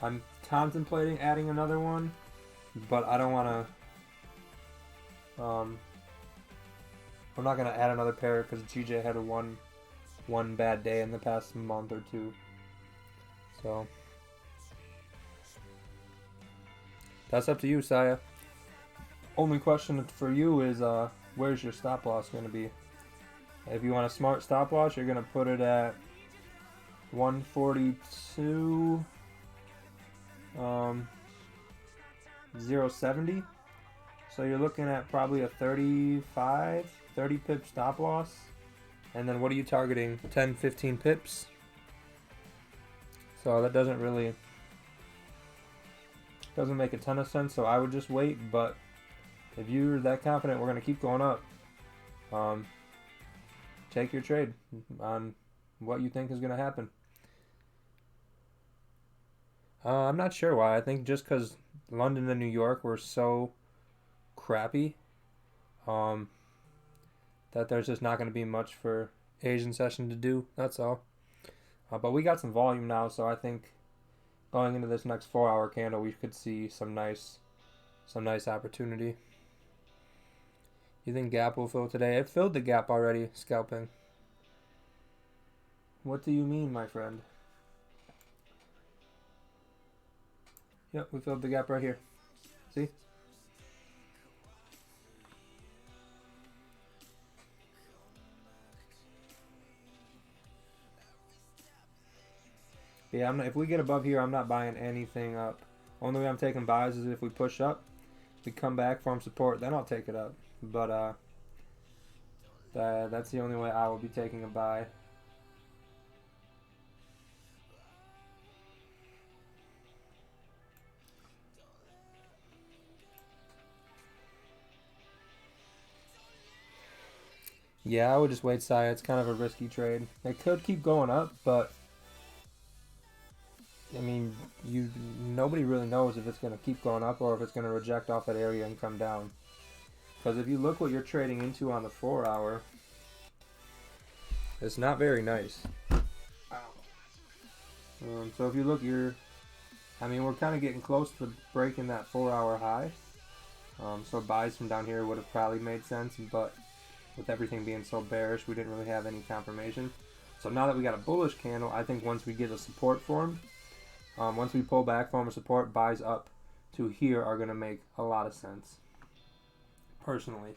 [SPEAKER 1] I'm contemplating adding another one, but I don't want to. I'm not gonna add another pair because GJ had one bad day in the past month or two. So that's up to you, Saya. Only question for you is, where's your stop loss gonna be? If you want a smart stopwatch, you're gonna put it at 142. 0.70, so you're looking at probably a 30 pip stop loss, and then what are you targeting? 10-15 pips. So that doesn't make a ton of sense, so I would just wait. But if you're that confident we're going to keep going up, take your trade on what you think is going to happen. I'm not sure why. I think just because London and New York were so crappy, that there's just not going to be much for Asian session to do. That's all. But we got some volume now, so I think going into this next 4-hour candle, we could see some nice opportunity. You think gap will fill today? It filled the gap already, scalping. What do you mean, my friend? Yep, we filled the gap right here. See? Yeah, if we get above here, I'm not buying anything up. Only way I'm taking buys is if we push up, we come back, form support, then I'll take it up. But that's the only way I will be taking a buy. Yeah, I would just wait side. It's kind of a risky trade. It could keep going up, but I mean, nobody really knows if it's going to keep going up or if it's going to reject off that area and come down. Because if you look what you're trading into on the 4 hour, it's not very nice. So if you look, we're kind of getting close to breaking that 4 hour high. So buys from down here would have probably made sense, but with everything being so bearish, we didn't really have any confirmation. So now that we got a bullish candle, I think once we get a support formed, once we pull back, form a support, buys up to here are going to make a lot of sense, personally.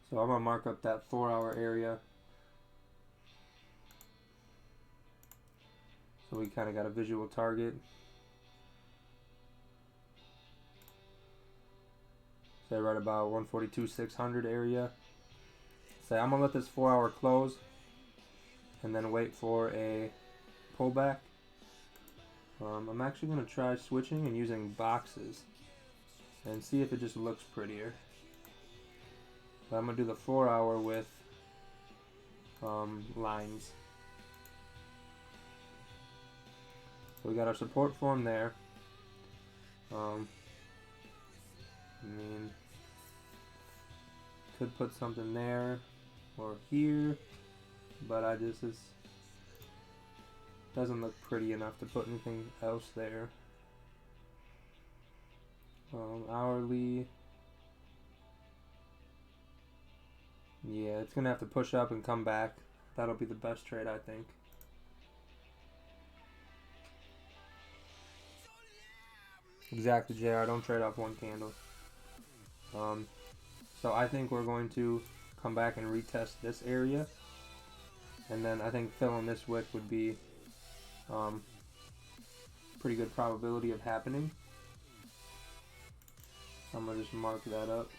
[SPEAKER 1] So I'm going to mark up that 4 hour area. So we kind of got a visual target. Say right about 142,600 area. Say I'm going to let this 4 hour close and then wait for a pullback. I'm actually going to try switching and using boxes and see if it just looks prettier. But I'm going to do the 4 hour with lines. So we got our support form there. Could put something there or here, but this doesn't look pretty enough to put anything else there. Hourly. Yeah, it's gonna have to push up and come back. That'll be the best trade, I think. Exactly, JR. Don't trade off one candle. So I think we're going to come back and retest this area, and then I think filling this wick would be pretty good probability of happening. So I'm gonna just mark that up.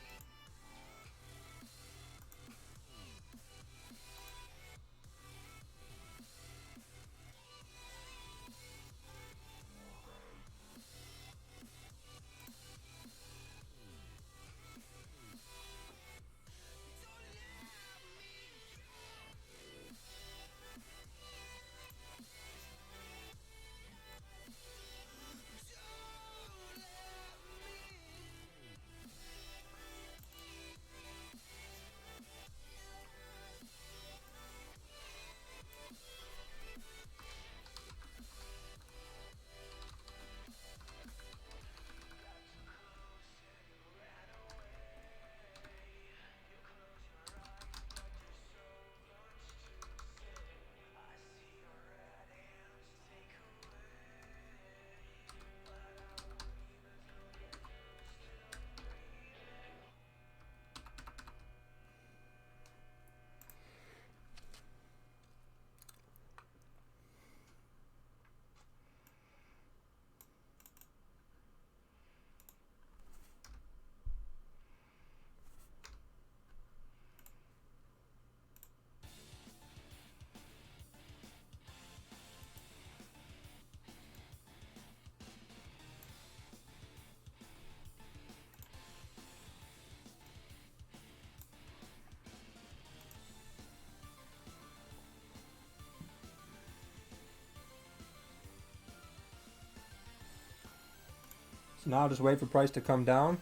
[SPEAKER 1] So now I'll just wait for price to come down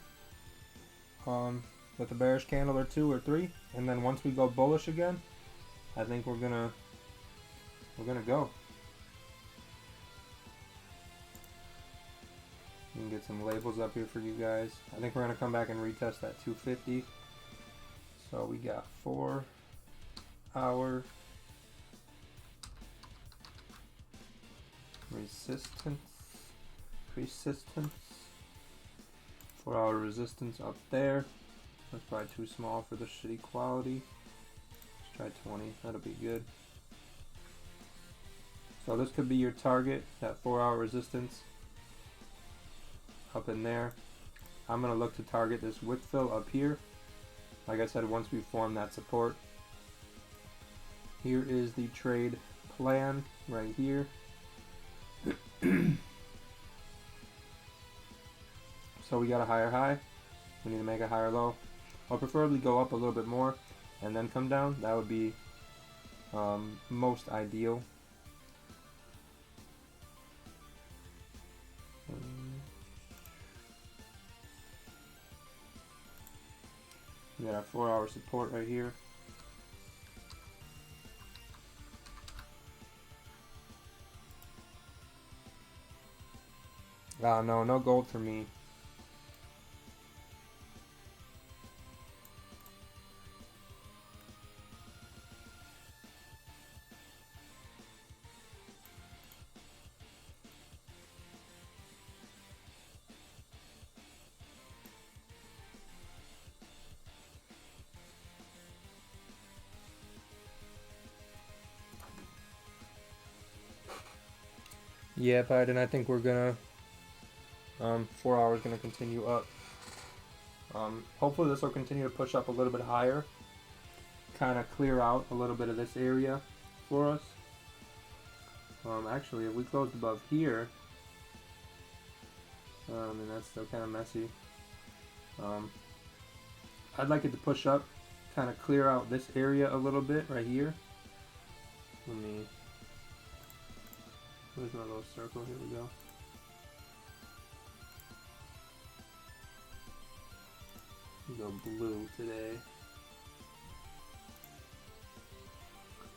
[SPEAKER 1] with a bearish candle or 2 or 3, and then once we go bullish again, I think we're gonna go. You can get some labels up here for you guys. I think we're gonna come back and retest that 250. So we got 4 hour resistance. resistance. 4-hour resistance up there. That's probably too small for the shitty quality. Let's try 20. That'll be good. So this could be your target, that 4-hour resistance up in there. I'm going to look to target this wick fill up here. Like I said, once we form that support. Here is the trade plan right here. So we got a higher high. We need to make a higher low. I'll preferably go up a little bit more and then come down. That would be most ideal. We got our 4-hour support right here. Ah, no, no gold for me. Yeah, Biden, I think we're gonna 4 hours gonna continue up. Hopefully this will continue to push up a little bit higher, kind of clear out a little bit of this area for us. Actually, if we closed above here, and that's still kind of messy. I'd like it to push up, kind of clear out this area a little bit right here. Let me. Where's my little circle? Here we go. We go blue today.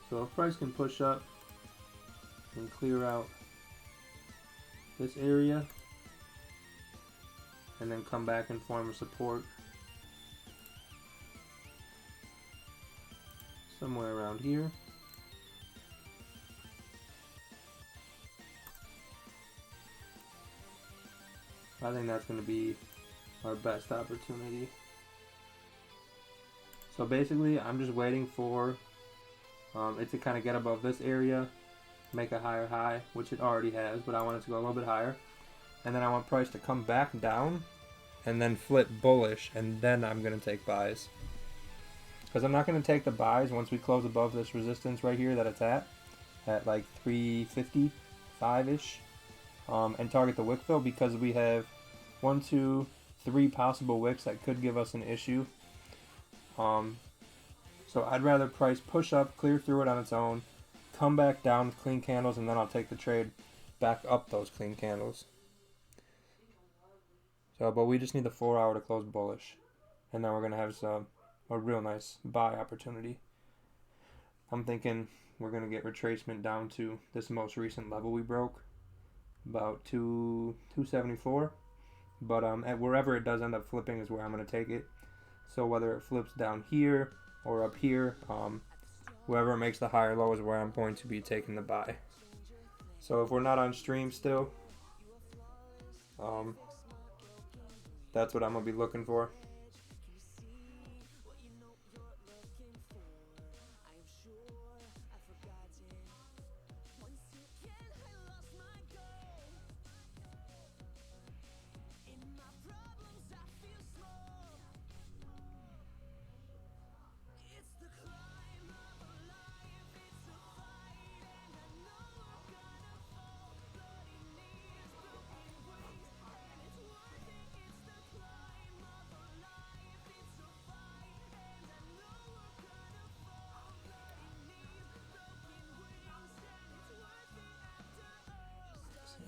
[SPEAKER 1] So if price can push up and clear out this area and then come back and form a support somewhere around here. I think that's going to be our best opportunity. So basically, I'm just waiting for it to kind of get above this area, make a higher high, which it already has, but I want it to go a little bit higher. And then I want price to come back down and then flip bullish, and then I'm going to take buys. Because I'm not going to take the buys once we close above this resistance right here that it's at like 355-ish. And target the wick fill, because we have 1, 2, 3 possible wicks that could give us an issue. So I'd rather price push up, clear through it on its own, come back down with clean candles, and then I'll take the trade back up those clean candles. So, but we just need the 4 hour to close bullish, and then we're gonna have a real nice buy opportunity. I'm thinking we're gonna get retracement down to this most recent level we broke, about 274. But at wherever it does end up flipping is where I'm gonna take it. So whether it flips down here or up here, whoever makes the higher low is where I'm going to be taking the buy. So if we're not on stream still, that's what I'm gonna be looking for.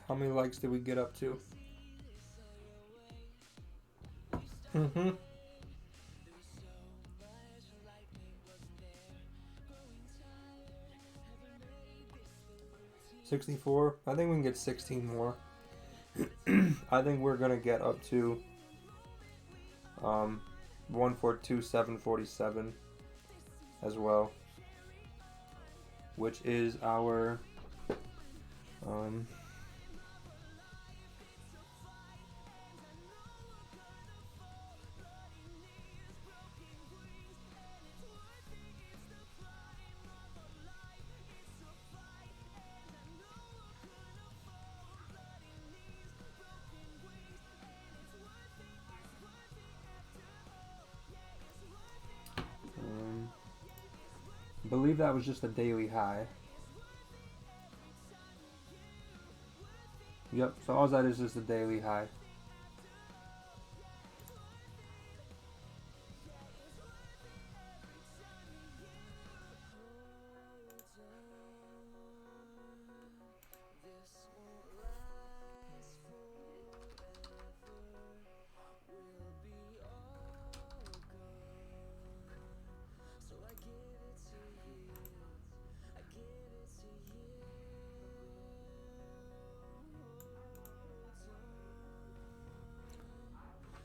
[SPEAKER 1] How many likes did we get up to? Mm-hmm. $64. I think we can get 16 more. I think we're gonna get up to 142,747 as well, which is our believe that was just a daily high. Yep, so all that is just a daily high.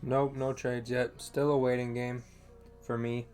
[SPEAKER 1] Nope, no trades yet. Still a waiting game for me.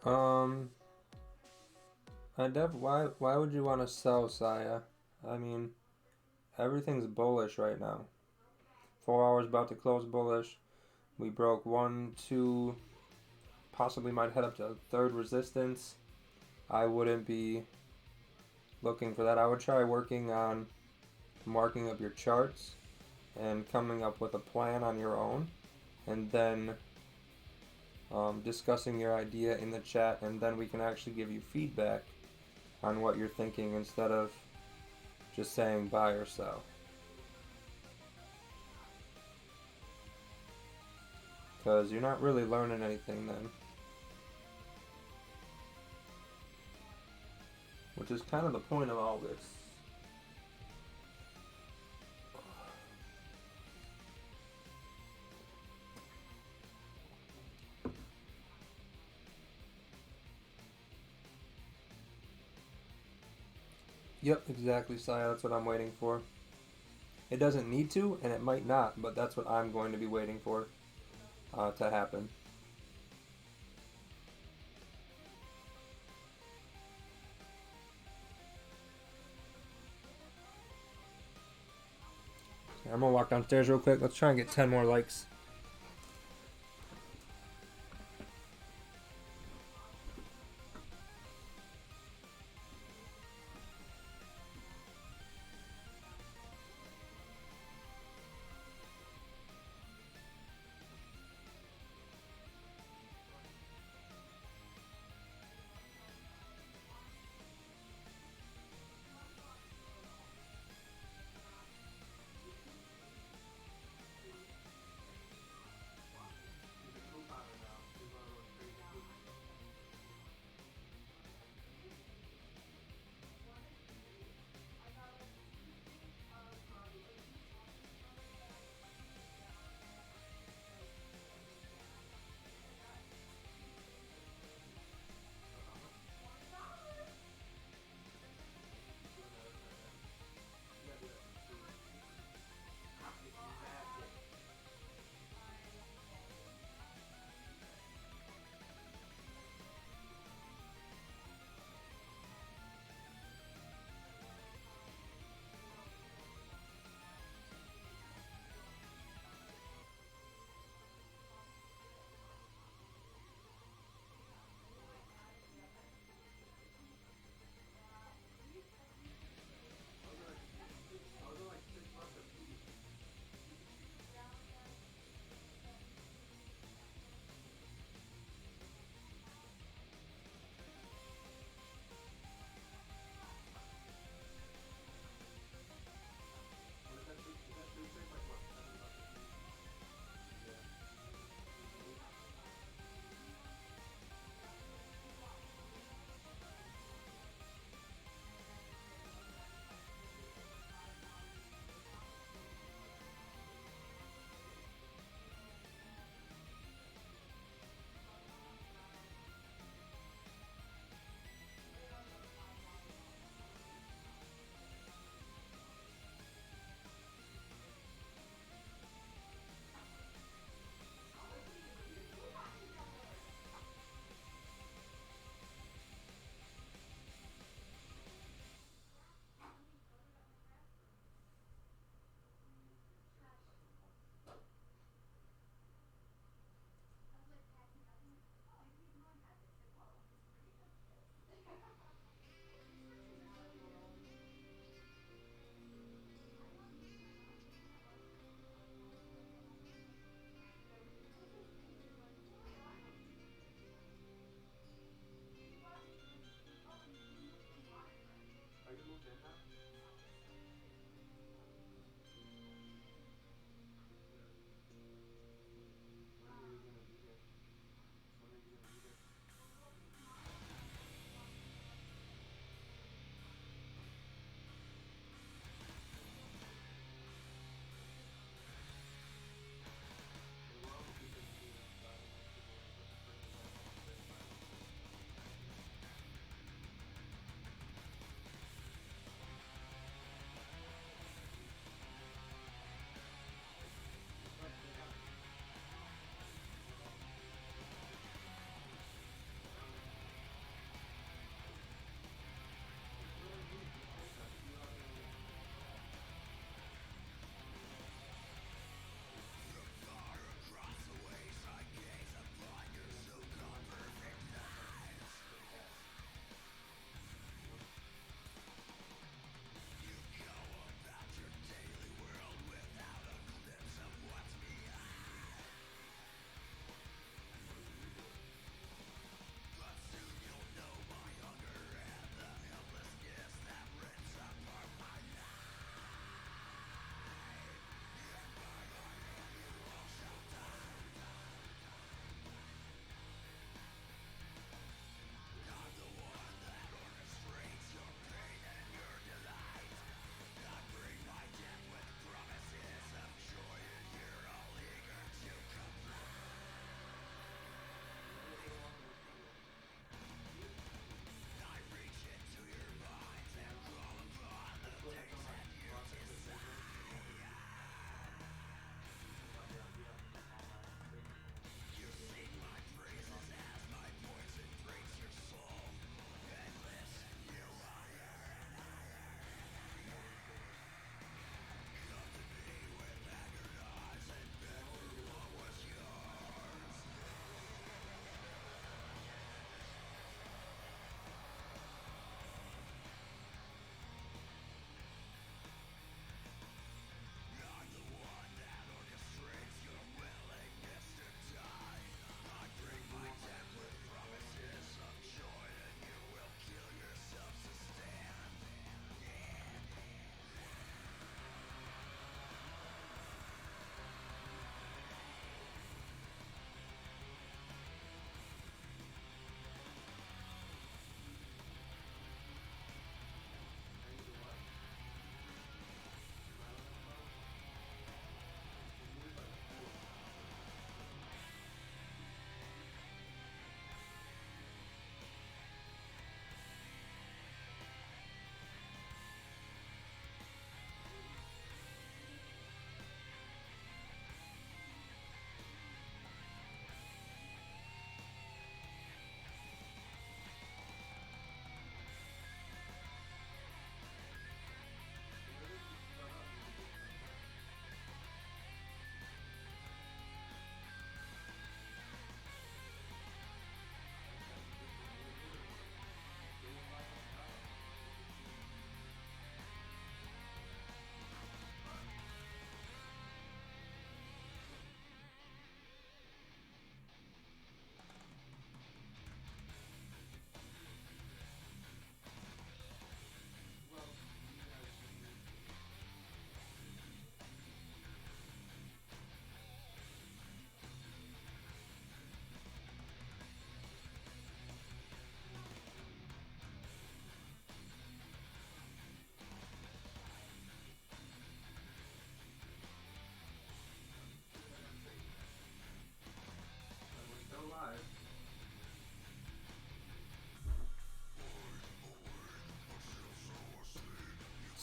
[SPEAKER 1] Um, why would you want to sell Saya? I mean, everything's bullish right now. 4 hours about to close bullish. We broke 1, 2, possibly might head up to third resistance. I wouldn't be looking for that. I would try working on marking up your charts and coming up with a plan on your own, and then discussing your idea in the chat, and then we can actually give you feedback on what you're thinking instead of just saying buy or sell. Because you're not really learning anything then. Which is kind of the point of all this. Yep, exactly, Saya. That's what I'm waiting for. It doesn't need to, and it might not, but that's what I'm going to be waiting for to happen. I'm gonna walk downstairs real quick. Let's try and get 10 more likes.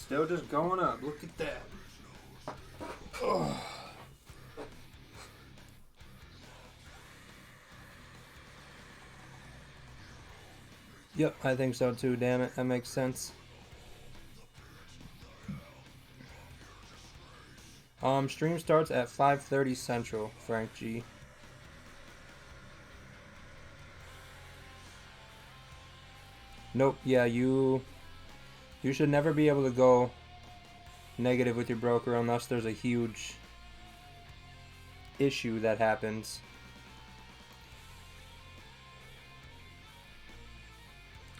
[SPEAKER 1] Still just going up. Look at that. Oh. Yep, I think so too, damn it. That makes sense. Stream starts at 5:30 Central, Frank G. Nope, yeah, you should never be able to go negative with your broker unless there's a huge issue that happens.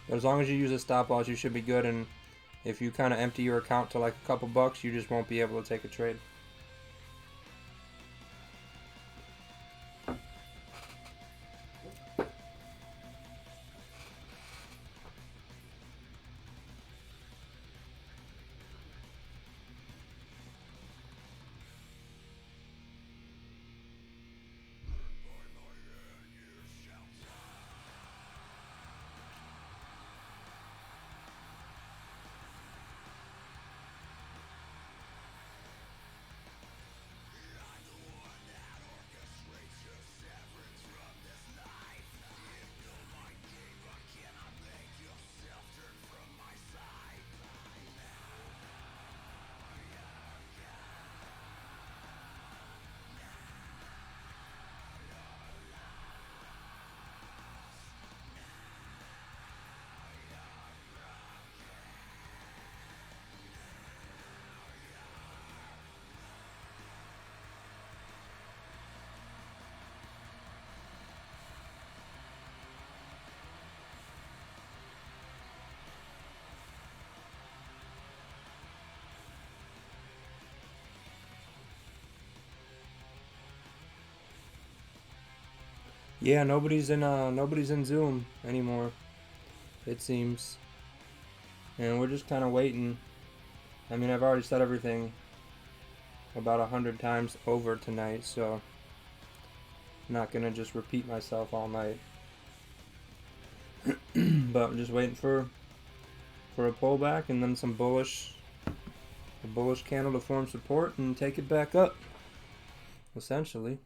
[SPEAKER 1] But as long as you use a stop loss, you should be good, and if you kind of empty your account to like a couple bucks, you just won't be able to take a trade. Yeah, nobody's in Zoom anymore, it seems. And we're just kind of waiting. I mean, I've already said everything about 100 times over tonight, so I'm not gonna just repeat myself all night. But I'm just waiting for a pullback and then a bullish candle to form support and take it back up, essentially.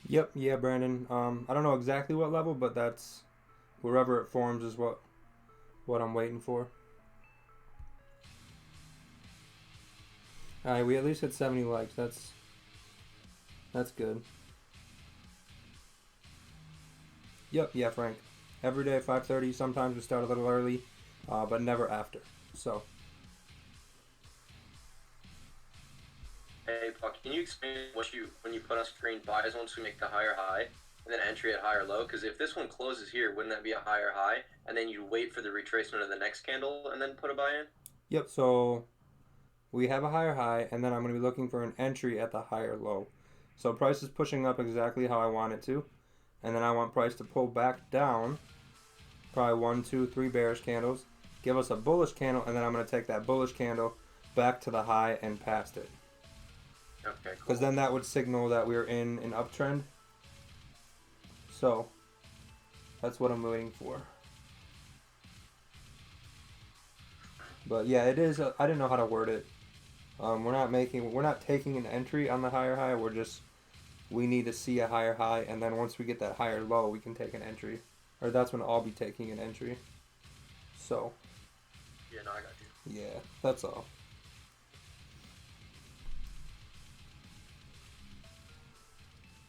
[SPEAKER 1] Yep, yeah, Brandon. I don't know exactly what level, but that's wherever it forms is what I'm waiting for. Alright, we at least hit 70 likes. That's good. Yep, yeah, Frank. Every day 5:30. Sometimes we start a little early, but never after. So.
[SPEAKER 7] Hey, Paul, can you explain when you put on screen buys once we make the higher high and then entry at higher low? Because if this one closes here, wouldn't that be a higher high? And then you wait for the retracement of the next candle and then put a buy in?
[SPEAKER 1] Yep, so we have a higher high, and then I'm going to be looking for an entry at the higher low. So price is pushing up exactly how I want it to. And then I want price to pull back down. Probably 1, 2, 3 bearish candles. Give us a bullish candle, and then I'm going to take that bullish candle back to the high and past it.
[SPEAKER 7] Okay, cool.
[SPEAKER 1] Because then that would signal that we're in an uptrend. So, that's what I'm waiting for. But yeah, it is. I didn't know how to word it. We're not taking an entry on the higher high. We need to see a higher high, and then once we get that higher low, we can take an entry, or that's when I'll be taking an entry. So
[SPEAKER 7] Yeah, no, I got you.
[SPEAKER 1] yeah, that's all.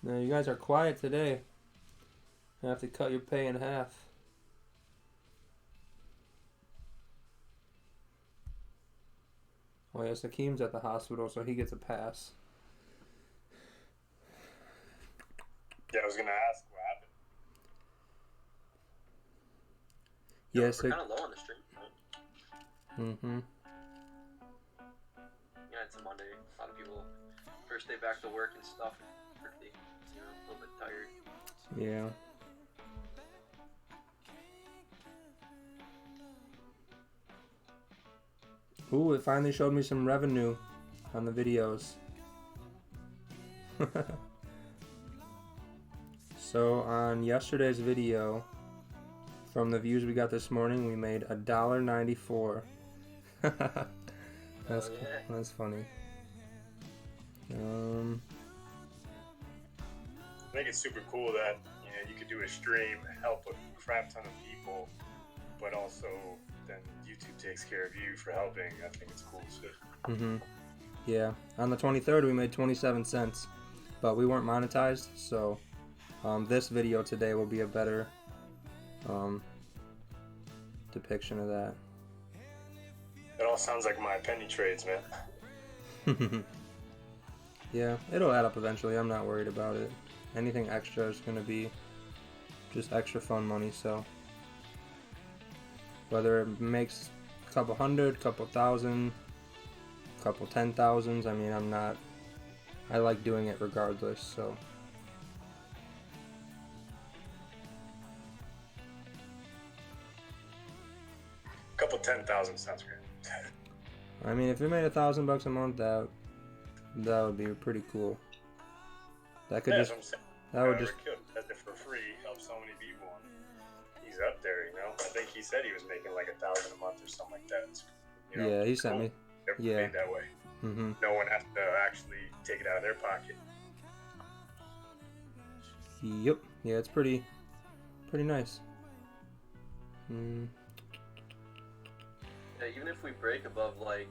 [SPEAKER 1] Now you guys are quiet today. I have to cut your pay in half. Oh yes, Akeem's at the hospital, so he gets a pass.
[SPEAKER 9] Yeah, I was gonna ask what happened.
[SPEAKER 1] Yes.
[SPEAKER 7] We're kind of low on the stream.
[SPEAKER 1] Mm-hmm.
[SPEAKER 7] Yeah, it's a Monday. A lot of people first day back to work and stuff. Pretty, a little bit tired.
[SPEAKER 1] Yeah. Ooh, it finally showed me some revenue on the videos. So on yesterday's video, from the views we got this morning, we made $1.94. That's funny.
[SPEAKER 9] I think it's super cool that you could do a stream, help a crap ton of people, but also then YouTube takes care of you for helping. I think it's cool. So.
[SPEAKER 1] Mm-hmm. Yeah. On the 23rd, we made 27 cents, but we weren't monetized, so this video today will be a better depiction of that.
[SPEAKER 9] It all sounds like my penny trades, man.
[SPEAKER 1] Yeah, it'll add up eventually. I'm not worried about it. Anything extra is going to be just extra fun money, so whether it makes a couple hundred, couple thousand, couple 10,000s, I mean, I like doing it regardless, so.
[SPEAKER 9] Couple 10,000 sounds great.
[SPEAKER 1] I mean, if it made $1,000 a month, that would be pretty cool. That could
[SPEAKER 9] Yeah,
[SPEAKER 1] just,
[SPEAKER 9] that's what I'm saying.
[SPEAKER 1] that would just,
[SPEAKER 9] Does it for free, help so many people. And he's up there, I think he said he was making like $1,000 a month or something like that.
[SPEAKER 1] yeah, he sent me.
[SPEAKER 9] Everybody
[SPEAKER 1] Yeah.
[SPEAKER 9] made that way.
[SPEAKER 1] Mm-hmm.
[SPEAKER 9] No one has to actually take it out of their pocket.
[SPEAKER 1] Yep. Yeah, it's pretty nice.
[SPEAKER 7] Yeah, even if we break above like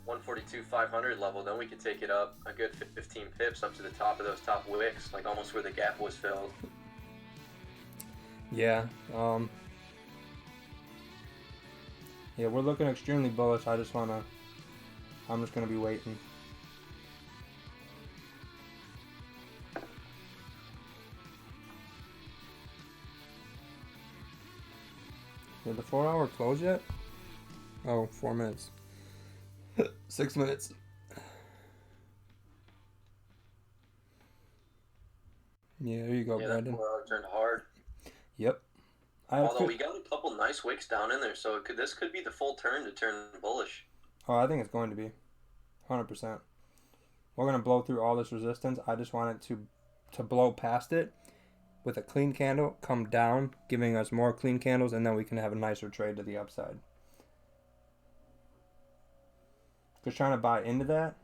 [SPEAKER 7] 142,500 level, then we could take it up a good 15 pips up to the top of those top wicks, like almost where the gap was filled.
[SPEAKER 1] Yeah. Yeah, we're looking extremely bullish. I'm just gonna be waiting. Did the 4 hour close yet? Oh, 4 minutes. 6 minutes. Yeah, there you go,
[SPEAKER 7] Yeah,
[SPEAKER 1] Brandon.
[SPEAKER 7] that 4 hour turned hard.
[SPEAKER 1] Yep.
[SPEAKER 7] Although we got a couple nice wicks down in there, so this could be the full turn to turn bullish.
[SPEAKER 1] Oh, I think it's going to be. 100%. We're going to blow through all this resistance. I just want it to blow past it with a clean candle, come down, giving us more clean candles, and then we can have a nicer trade to the upside. Because trying to buy into that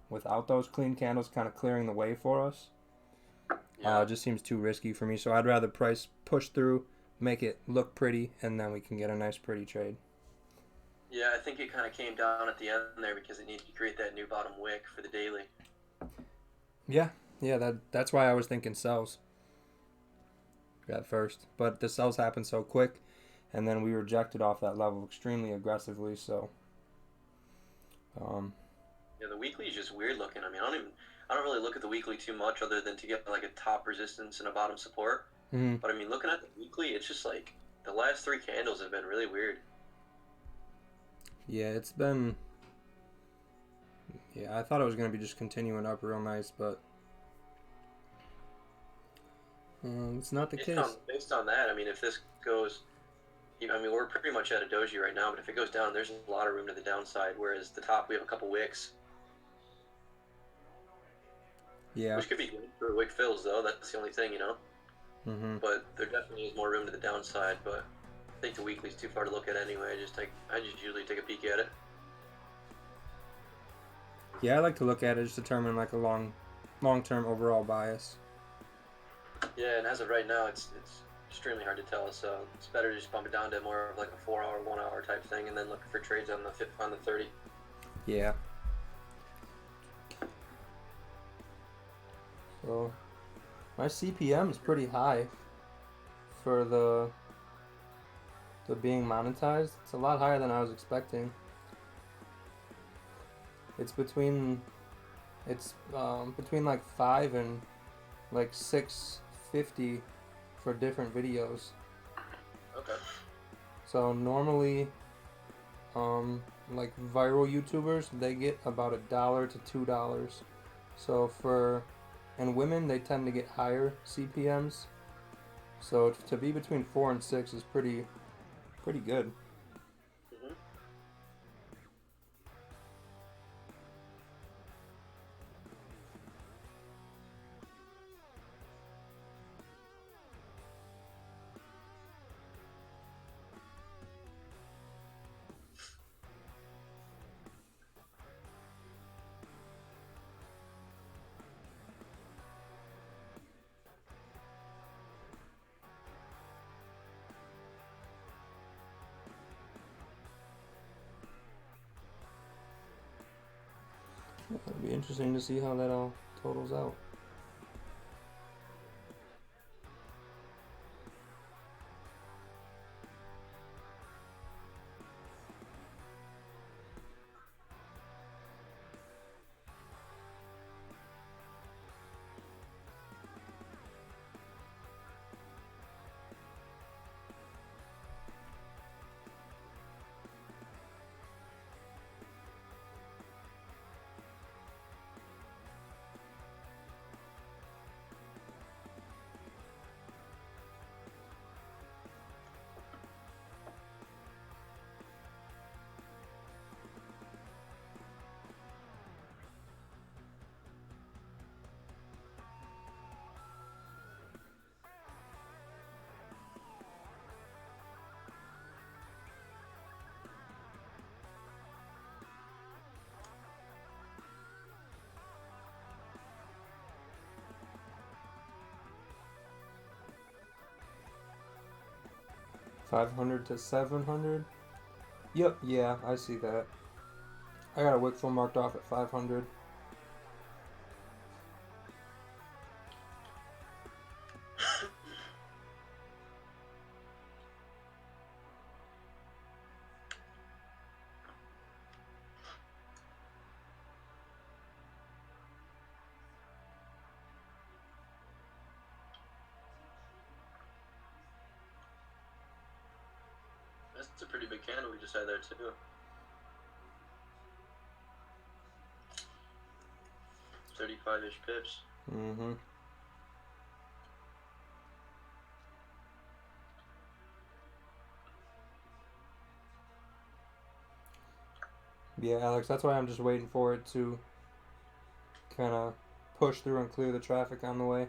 [SPEAKER 1] without those clean candles kind of clearing the way for us, it just seems too risky for me. So I'd rather price push through, make it look pretty, and then we can get a nice pretty trade.
[SPEAKER 7] Yeah, I think it kind of came down at the end there because it needed to create that new bottom wick for the daily.
[SPEAKER 1] Yeah, that's why I was thinking sells at first. But the sells happened so quick, and then we rejected off that level extremely aggressively, so...
[SPEAKER 7] Yeah, the weekly is just weird looking. I mean, I don't really look at the weekly too much other than to get like a top resistance and a bottom support.
[SPEAKER 1] Mm-hmm.
[SPEAKER 7] But I mean, looking at the weekly, it's just like the last 3 candles have been really weird.
[SPEAKER 1] Yeah, it's been... Yeah, I thought it was going to be just continuing up real nice, but... it's not the case.
[SPEAKER 7] Based on that, I mean, if this goes... I mean, we're pretty much at a doji right now, but if it goes down, there's a lot of room to the downside, whereas the top, we have a couple wicks.
[SPEAKER 1] Yeah.
[SPEAKER 7] Which could be good for wick fills, though. That's the only thing,
[SPEAKER 1] Mm-hmm.
[SPEAKER 7] But there definitely is more room to the downside, but think the weekly's too far to look at anyway. I just usually take a peek at it.
[SPEAKER 1] Yeah, I like to look at it, just determine like a long-term overall bias.
[SPEAKER 7] Yeah, and as of right now, it's extremely hard to tell. So it's better to just bump it down to more of like a 4-hour, 1-hour type thing, and then look for trades on the 30.
[SPEAKER 1] Yeah. So my CPM is pretty high for the being monetized. It's a lot higher than I was expecting. It's between like 5 and like 650 for different videos.
[SPEAKER 7] Okay.
[SPEAKER 1] So normally, like viral YouTubers, they get about $1 to $2. So and women, they tend to get higher CPMs. So to be between 4 and 6 is pretty good.
[SPEAKER 7] Mm-hmm.
[SPEAKER 1] It'll be interesting to see how that all totals out. $500 to $700. Yep, yeah, I see that. I got a wick full marked off at 500.
[SPEAKER 7] That's a pretty big candle we just had there too. $35-ish pips.
[SPEAKER 1] Mm-hmm. Yeah, Alex, that's why I'm just waiting for it to kind of push through and clear the traffic on the way.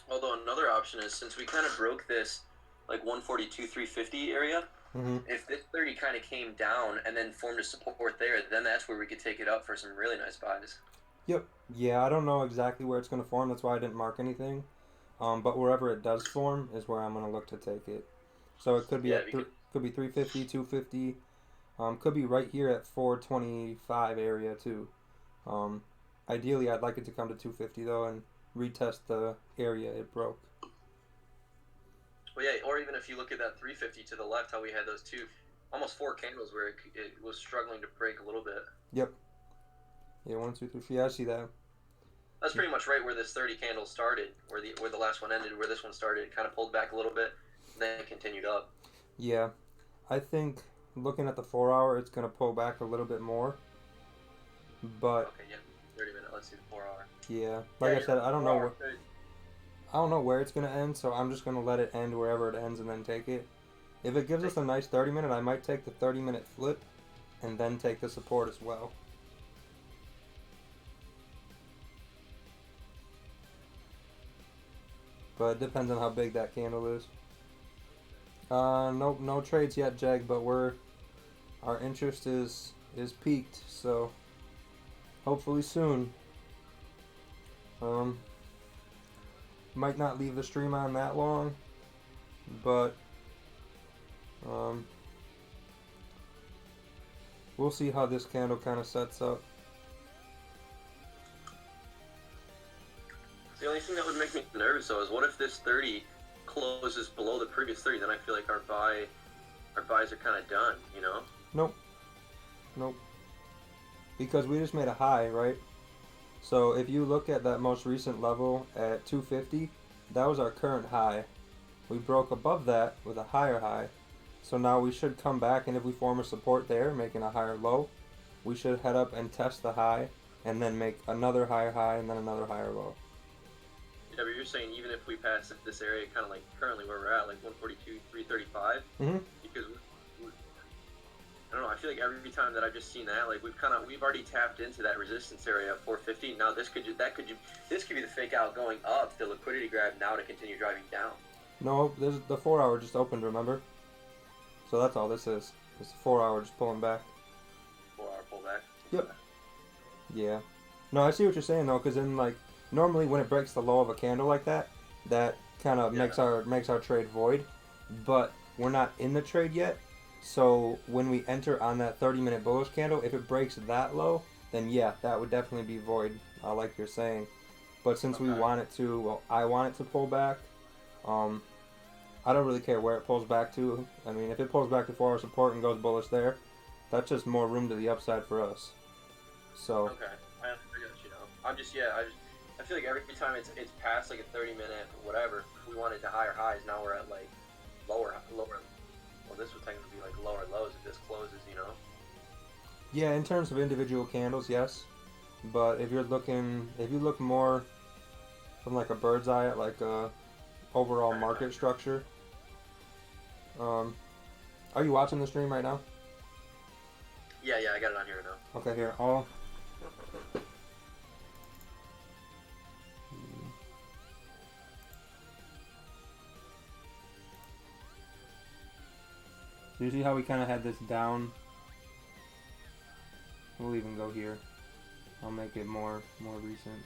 [SPEAKER 7] Although another option is, since we kind of broke this like 142, 350 area,
[SPEAKER 1] Mm-hmm.
[SPEAKER 7] if this 30 kind of came down and then formed a support there, then that's where we could take it up for some really nice buys.
[SPEAKER 1] Yep. Yeah, I don't know exactly where it's going to form. That's why I didn't mark anything. But wherever it does form is where I'm going to look to take it. So it could be could be 350, 250. Could be right here at 425 area too. Ideally, I'd like it to come to 250 though and retest the area it broke.
[SPEAKER 7] Well, yeah, or even if you look at that 350 to the left, how we had those almost 4 candles where it was struggling to break a little bit.
[SPEAKER 1] Yep. Yeah, 1, 2, 3, 4. Yeah, I see that.
[SPEAKER 7] That's pretty much right where this 30 candle started, where the last one ended, where this one started. It kind of pulled back a little bit, then it continued up.
[SPEAKER 1] Yeah, I think looking at the 4-hour, it's gonna pull back a little bit more. But
[SPEAKER 7] okay, yeah, 30 minute. Let's see the 4-hour.
[SPEAKER 1] yeah, like I said, I don't know I don't know where it's going to end, so I'm just going to let it end wherever it ends and then take it. If it gives us a nice 30-minute, I might take the 30-minute flip and then take the support as well. But it depends on how big that candle is. Nope, no trades yet, Jag, but our interest is peaked, so hopefully soon. Might not leave the stream on that long, but we'll see how this candle kind of sets up.
[SPEAKER 7] The only thing that would make me nervous though is what if this 30 closes below the previous 30? Then I feel like our buys are kind of done, you know?
[SPEAKER 1] Nope. Because we just made a high, right? So if you look at that most recent level at 250, that was our current high. We broke above that with a higher high. So now we should come back, and if we form a support there, making a higher low, we should head up and test the high, and then make another higher high, and then another higher low.
[SPEAKER 7] Yeah, but you're saying even if we pass this area, kind of like currently where we're at, like 142, 335, because I don't know. I feel like every time that I've just seen that, like we've already tapped into that resistance area of 450. Now this could be the fake out going up, the liquidity grab now to continue driving down.
[SPEAKER 1] No, the 4 hour just opened, remember? So that's all this is. It's the 4 hour just pulling back.
[SPEAKER 7] 4 hour pullback.
[SPEAKER 1] Yep. Yeah. No, I see what you're saying though, because then like normally when it breaks the low of a candle like that, that kind of makes our trade void. But we're not in the trade yet, so when we enter on that 30-minute bullish candle, if it breaks that low, then yeah, that would definitely be void, like you're saying. But since we want it to, well, I want it to pull back. I don't really care where it pulls back to. I mean, if it pulls back to 4 hour support and goes bullish there, that's just more room to the upside for us. So.
[SPEAKER 7] Okay, I got you know. I feel like every time it's past like a 30-minute whatever, we wanted to higher highs. Now we're at like lower. Well, this would technically be like lower lows if this closes, you know.
[SPEAKER 1] Yeah, in terms of individual candles, yes. But if you look more from like a bird's eye at like a overall market structure. Are you watching the stream right now?
[SPEAKER 7] Yeah, I got it on here now.
[SPEAKER 1] Okay, here. So you see how we kind of had this down? We'll even go here. I'll make it more recent.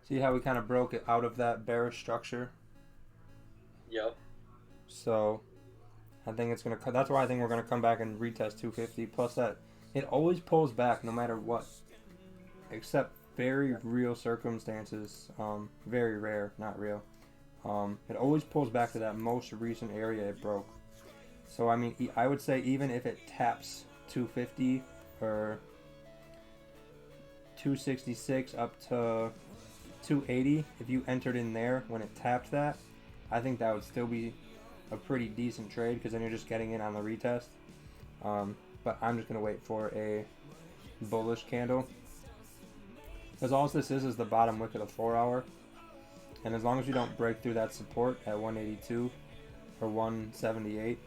[SPEAKER 1] See how we kind of broke it out of that bearish structure?
[SPEAKER 7] Yep.
[SPEAKER 1] So I think it's gonna. That's why I think we're gonna come back and retest 250. Plus that, it always pulls back no matter what, except very real circumstances. Very rare, not real. It always pulls back to that most recent area it broke. So I mean, I would say even if it taps 250 or 266 up to 280, if you entered in there when it tapped that, I think that would still be a pretty decent trade because then you're just getting in on the retest. But I'm just going to wait for a bullish candle. Because all this is the bottom wick of the 4 hour. And as long as you don't break through that support at 182 or 178,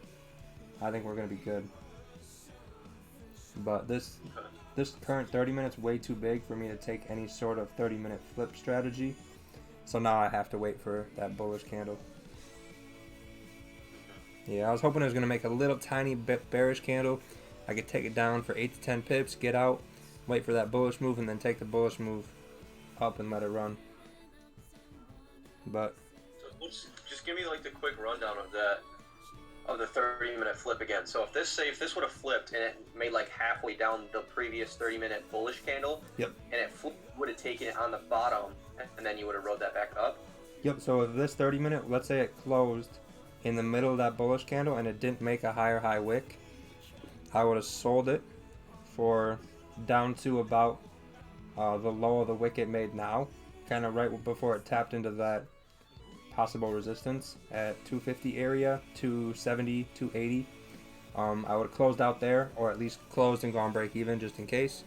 [SPEAKER 1] I think we're going to be good. But this current 30 minutes way too big for me to take any sort of 30-minute flip strategy. So now I have to wait for that bullish candle. Yeah, I was hoping it was going to make a little tiny bit bearish candle. I could take it down for 8 to 10 pips, get out, wait for that bullish move, and then take the bullish move up and let it run. But
[SPEAKER 7] So just give me like the quick rundown of that, of the 30-minute flip again. So if this would have flipped and it made like halfway down the previous 30-minute bullish candle,
[SPEAKER 1] yep,
[SPEAKER 7] and it would have taken it on the bottom, and then you would have rode that back up.
[SPEAKER 1] Yep. So if this 30-minute, let's say it closed in the middle of that bullish candle and it didn't make a higher high wick, I would have sold it for down to about the low of the wick it made now, kind of right before it tapped into that possible resistance at 250 area, 270, 280. I would have closed out there, or at least closed and gone break even just in case.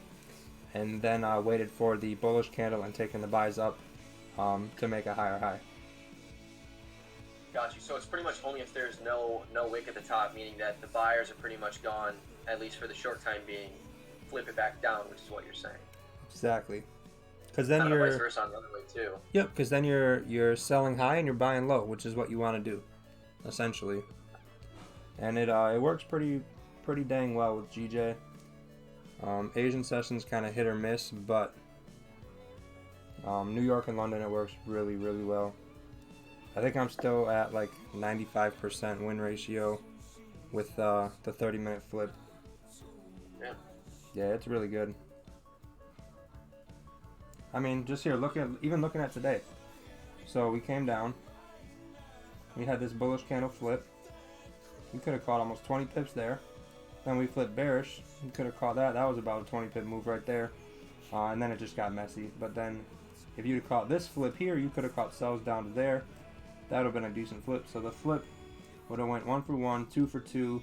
[SPEAKER 1] And then waited for the bullish candle and taken the buys up to make a higher high.
[SPEAKER 7] Got you. So it's pretty much only if there's no wick at the top, meaning that the buyers are pretty much gone, at least for the short time being, flip it back down, which is what you're saying.
[SPEAKER 1] Exactly. Because then
[SPEAKER 7] kind of
[SPEAKER 1] you're
[SPEAKER 7] vice versa on the other way too.
[SPEAKER 1] Yep. Because then you're selling high and you're buying low, which is what you want to do, essentially. And it works pretty dang well with GJ. Asian sessions kind of hit or miss, but New York and London it works really well. I think I'm still at like 95% win ratio with the 30-minute flip.
[SPEAKER 7] Yeah.
[SPEAKER 1] Yeah, it's really good. I mean, just here, looking at today. So we came down. We had this bullish candle flip. We could have caught almost 20 pips there. Then we flipped bearish. We could have caught that. That was about a 20 pip move right there. And then it just got messy. But then if you'd have caught this flip here, you could have caught sells down to there. That would have been a decent flip. So the flip would have went 1 for 1, 2 for 2,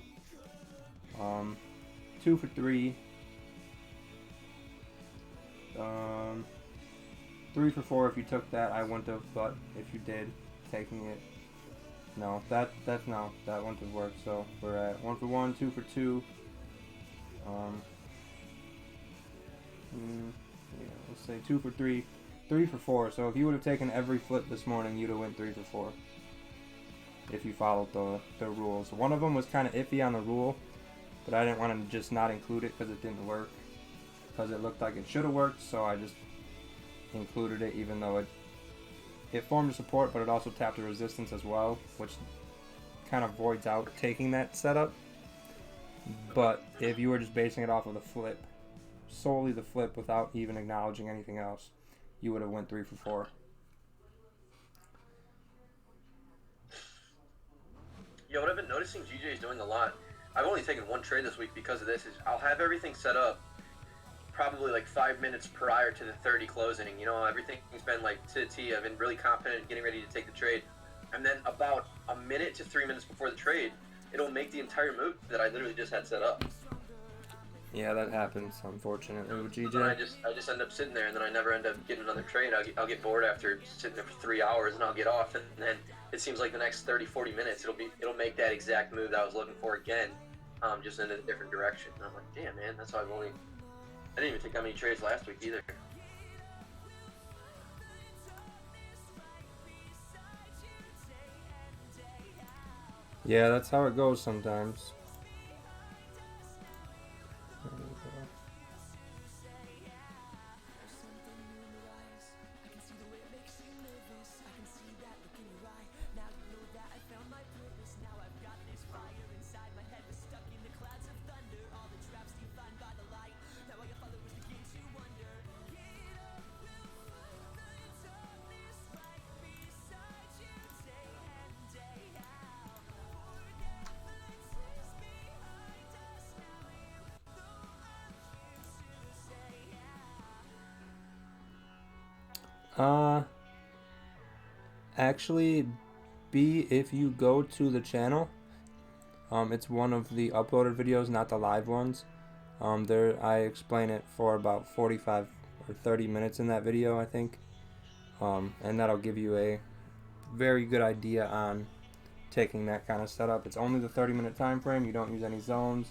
[SPEAKER 1] 2 for 3, 3 for 4 if you took that. I wouldn't have, but if you did, taking it, no, that wouldn't have worked. So we're at 1 for 1, 2 for 2. Let's say 2 for 3, 3 for 4. So if you would have taken every flip this morning, you'd have went 3 for 4. If you followed the rules. One of them was kind of iffy on the rule, but I didn't want to just not include it because it didn't work. Because it looked like it should have worked, so I just included it, even though it formed a support, but it also tapped a resistance as well, which kind of voids out taking that setup. But if you were just basing it off of the flip, solely the flip without even acknowledging anything else, you would have went 3 for 4.
[SPEAKER 7] Yeah, what I've been noticing GJ is doing a lot, I've only taken one trade this week because of this, is I'll have everything set up probably like 5 minutes prior to the 30 closing. You know, everything's been like to T. I've been really confident getting ready to take the trade. And then about a minute to 3 minutes before the trade, it'll make the entire move that I literally just had set up.
[SPEAKER 1] Yeah, that happens, unfortunately, with GJ.
[SPEAKER 7] And I just end up sitting there, and then I never end up getting another trade. I'll get bored after sitting there for 3 hours, and I'll get off, and then it seems like the next 30, 40 minutes, it'll make that exact move that I was looking for again, just in a different direction. And I'm like, damn, man, that's why I didn't even take that many trades last week either.
[SPEAKER 1] Yeah, that's how it goes sometimes. Actually, if you go to the channel, it's one of the uploaded videos, not the live ones. I explain it for about 45 or 30 minutes in that video, I think. And that'll give you a very good idea on taking that kind of setup. It's only the 30-minute time frame. You don't use any zones.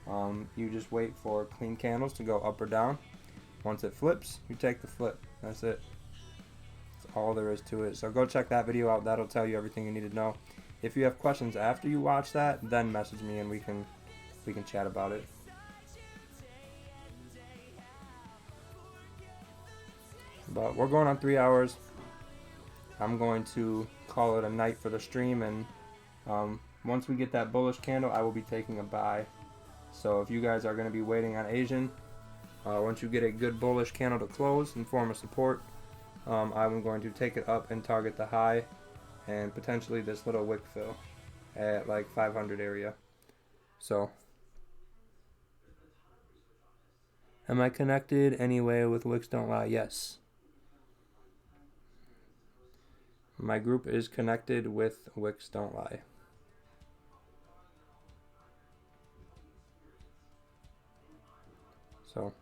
[SPEAKER 1] You just wait for clean candles to go up or down. Once it flips, you take the flip. That's it. That's all there is to it. So go check that video out. That'll tell you everything you need to know. If you have questions after you watch that, then message me and we can chat about it. But we're going on 3 hours. I'm going to call it a night for the stream, and once we get that bullish candle, I will be taking a buy. So if you guys are going to be waiting on Asian, once you get a good bullish candle to close and form a support, I'm going to take it up and target the high and potentially this little wick fill at like 500 area. So, am I connected anyway with Wicks Don't Lie? Yes. My group is connected with Wix Don't Lie. So,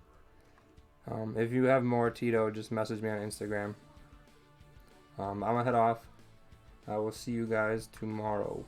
[SPEAKER 1] if you have more, Tito, just message me on Instagram. I'm gonna head off. I will see you guys tomorrow.